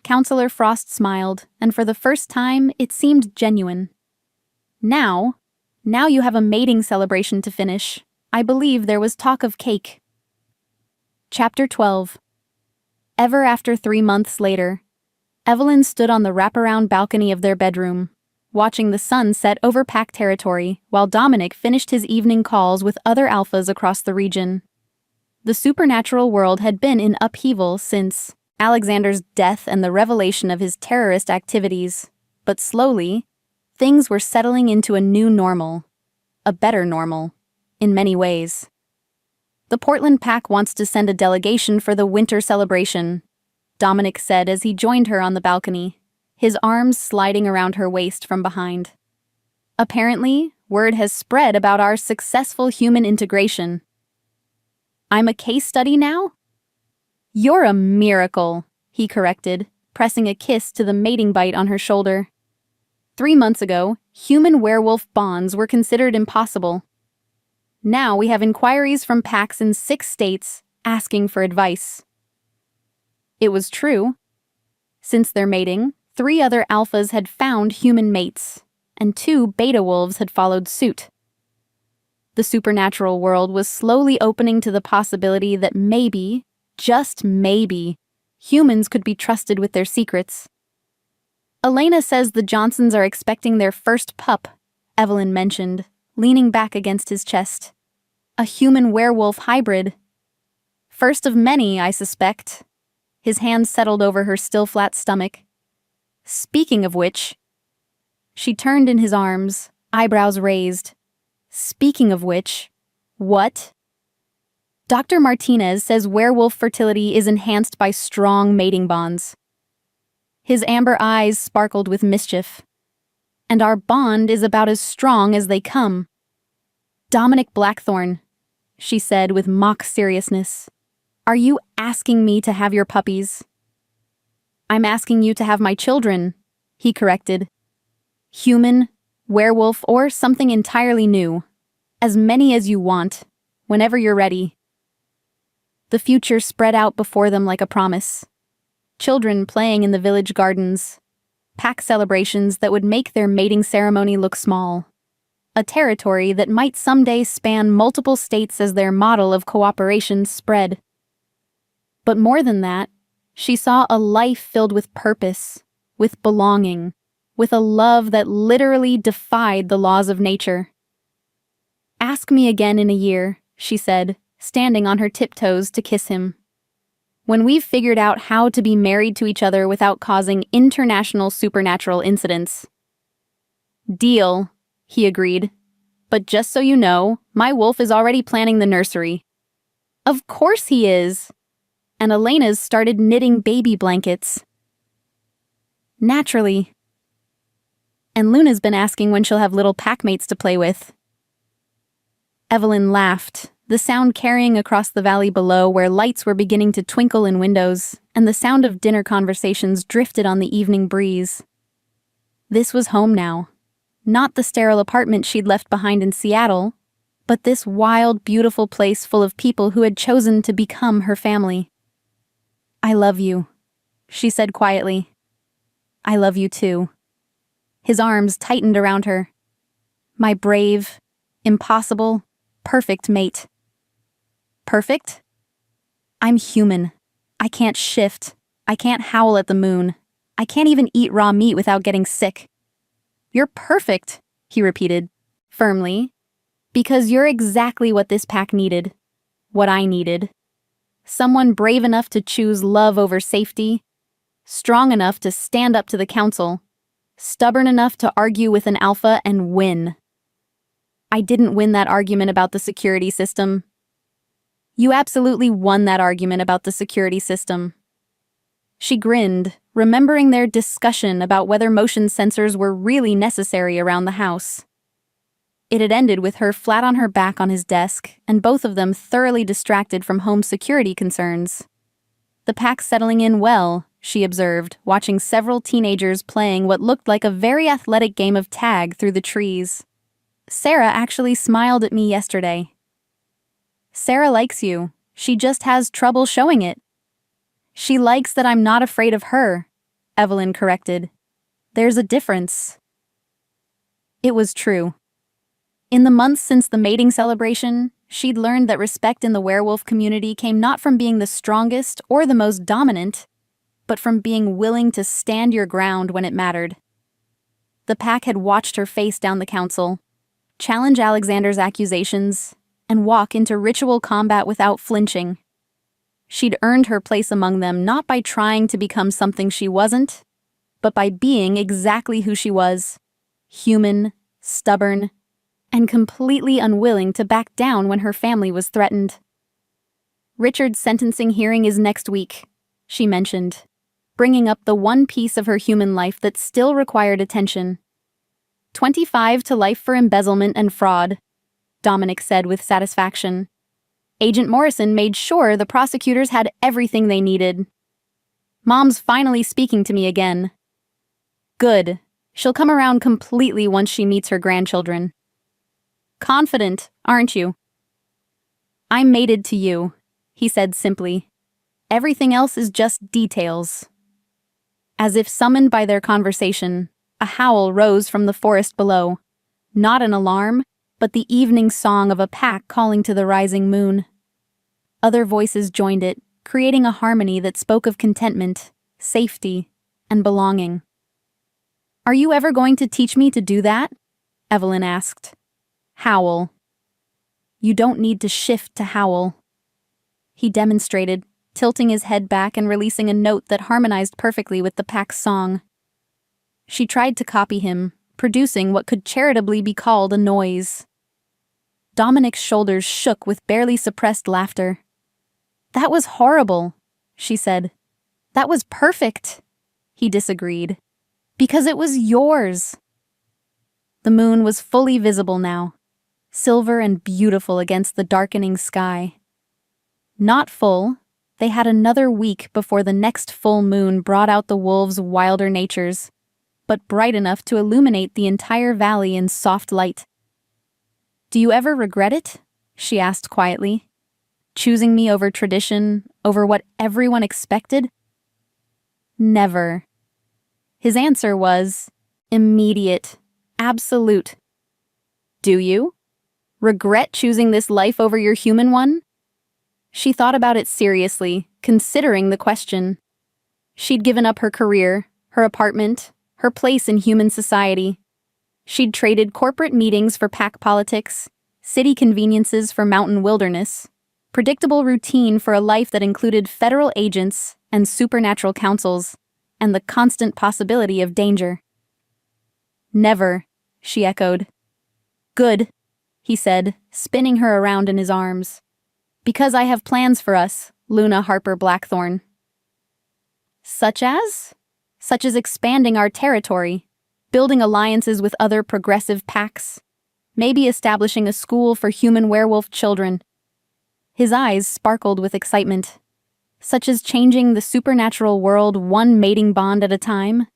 Counselor Frost smiled, and for the first time, it seemed genuine. Now you have a mating celebration to finish. I believe there was talk of cake. Chapter 12. Ever after 3 months later, Evelyn stood on the wraparound balcony of their bedroom, watching the sun set over Pack territory while Dominic finished his evening calls with other alphas across the region. The supernatural world had been in upheaval since Alexander's death and the revelation of his terrorist activities, but slowly, things were settling into a new normal, a better normal, in many ways. The Portland Pack wants to send a delegation for the winter celebration, Dominic said as he joined her on the balcony, his arms sliding around her waist from behind. Apparently, word has spread about our successful human integration. I'm a case study now? You're a miracle, he corrected, pressing a kiss to the mating bite on her shoulder. 3 months ago, human-werewolf bonds were considered impossible. Now we have inquiries from packs in 6 states asking for advice. It was true. Since their mating, 3 other alphas had found human mates, and 2 beta wolves had followed suit. The supernatural world was slowly opening to the possibility that maybe, just maybe, humans could be trusted with their secrets. Elena says the Johnsons are expecting their first pup, Evelyn mentioned, leaning back against his chest. A human-werewolf hybrid. First of many, I suspect. His hand settled over her still flat stomach. Speaking of which, she turned in his arms, eyebrows raised. Speaking of which, what? Dr. Martinez says werewolf fertility is enhanced by strong mating bonds. His amber eyes sparkled with mischief. And our bond is about as strong as they come. Dominic Blackthorne, she said with mock seriousness, are you asking me to have your puppies? I'm asking you to have my children, he corrected. Human, werewolf, or something entirely new. As many as you want, whenever you're ready. The future spread out before them like a promise. Children playing in the village gardens. Pack celebrations that would make their mating ceremony look small. A territory that might someday span multiple states as their model of cooperation spread. But more than that, she saw a life filled with purpose, with belonging, with a love that literally defied the laws of nature. Ask me again in a year, she said, standing on her tiptoes to kiss him. When we've figured out how to be married to each other without causing international supernatural incidents. Deal, he agreed. But just so you know, my wolf is already planning the nursery. Of course he is. And Elena's started knitting baby blankets. Naturally. And Luna's been asking when she'll have little packmates to play with. Evelyn laughed, the sound carrying across the valley below where lights were beginning to twinkle in windows, and the sound of dinner conversations drifted on the evening breeze. This was home now. Not the sterile apartment she'd left behind in Seattle, but this wild, beautiful place full of people who had chosen to become her family. I love you, she said quietly. I love you too. His arms tightened around her. My brave, impossible, perfect mate. Perfect? I'm human. I can't shift. I can't howl at the moon. I can't even eat raw meat without getting sick. You're perfect, he repeated, firmly, because you're exactly what this pack needed. What I needed. Someone brave enough to choose love over safety, strong enough to stand up to the council, stubborn enough to argue with an alpha and win. I didn't win that argument about the security system. You absolutely won that argument about the security system. She grinned, remembering their discussion about whether motion sensors were really necessary around the house. It had ended with her flat on her back on his desk, and both of them thoroughly distracted from home security concerns. The pack settling in well, she observed, watching several teenagers playing what looked like a very athletic game of tag through the trees. Sarah actually smiled at me yesterday. Sarah likes you. She just has trouble showing it. She likes that I'm not afraid of her, Evelyn corrected. There's a difference. It was true. In the months since the mating celebration, she'd learned that respect in the werewolf community came not from being the strongest or the most dominant, but from being willing to stand your ground when it mattered. The pack had watched her face down the council, challenge Alexander's accusations, and walk into ritual combat without flinching. She'd earned her place among them not by trying to become something she wasn't, but by being exactly who she was: human, stubborn, and completely unwilling to back down when her family was threatened. Richard's sentencing hearing is next week, she mentioned, bringing up the one piece of her human life that still required attention. 25 to life for embezzlement and fraud, Dominic said with satisfaction. Agent Morrison made sure the prosecutors had everything they needed. Mom's finally speaking to me again. Good. She'll come around completely once she meets her grandchildren. Confident, aren't you? I'm mated to you, he said simply. Everything else is just details. As if summoned by their conversation, a howl rose from the forest below. Not an alarm, but the evening song of a pack calling to the rising moon. Other voices joined it, creating a harmony that spoke of contentment, safety, and belonging. Are you ever going to teach me to do that? Evelyn asked. Howl. You don't need to shift to howl. He demonstrated, tilting his head back and releasing a note that harmonized perfectly with the pack's song. She tried to copy him, producing what could charitably be called a noise. Dominic's shoulders shook with barely suppressed laughter. That was horrible, she said. That was perfect, he disagreed. Because it was yours. The moon was fully visible now, silver and beautiful against the darkening sky. Not full, they had another week before the next full moon brought out the wolves' wilder natures, but bright enough to illuminate the entire valley in soft light. Do you ever regret it? She asked quietly. Choosing me over tradition, over what everyone expected? Never. His answer was immediate, absolute. Do you? Regret choosing this life over your human one? She thought about it seriously, considering the question. She'd given up her career, her apartment, her place in human society. She'd traded corporate meetings for pack politics, city conveniences for mountain wilderness, predictable routine for a life that included federal agents and supernatural councils, and the constant possibility of danger. Never, she echoed. Good, he said, spinning her around in his arms. Because I have plans for us, Luna Harper Blackthorn. Such as? Such as expanding our territory, building alliances with other progressive packs, maybe establishing a school for human werewolf children. His eyes sparkled with excitement. Such as changing the supernatural world one mating bond at a time.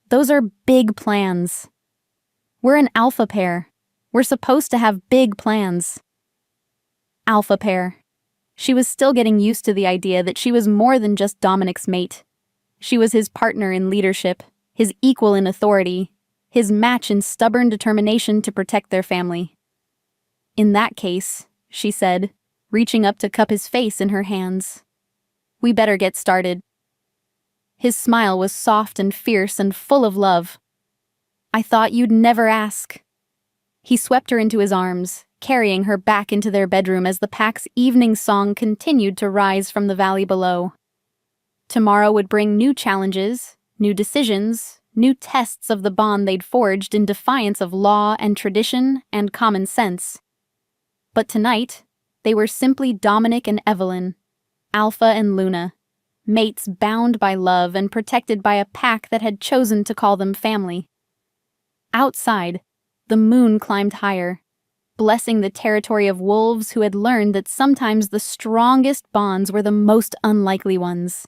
Those are big plans. We're an alpha pair. We're supposed to have big plans. Alpha pair. She was still getting used to the idea that she was more than just Dominic's mate. She was his partner in leadership, his equal in authority, his match in stubborn determination to protect their family. In that case, she said, reaching up to cup his face in her hands. We better get started. His smile was soft and fierce and full of love. I thought you'd never ask. He swept her into his arms, carrying her back into their bedroom as the pack's evening song continued to rise from the valley below. Tomorrow would bring new challenges, new decisions, new tests of the bond they'd forged in defiance of law and tradition and common sense. But tonight, they were simply Dominic and Evelyn, Alpha and Luna, mates bound by love and protected by a pack that had chosen to call them family. Outside, the moon climbed higher, blessing the territory of wolves who had learned that sometimes the strongest bonds were the most unlikely ones.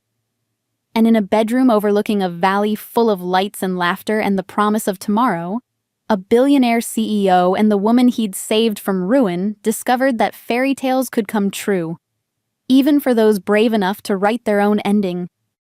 And in a bedroom overlooking a valley full of lights and laughter and the promise of tomorrow, a billionaire CEO and the woman he'd saved from ruin discovered that fairy tales could come true, even for those brave enough to write their own ending.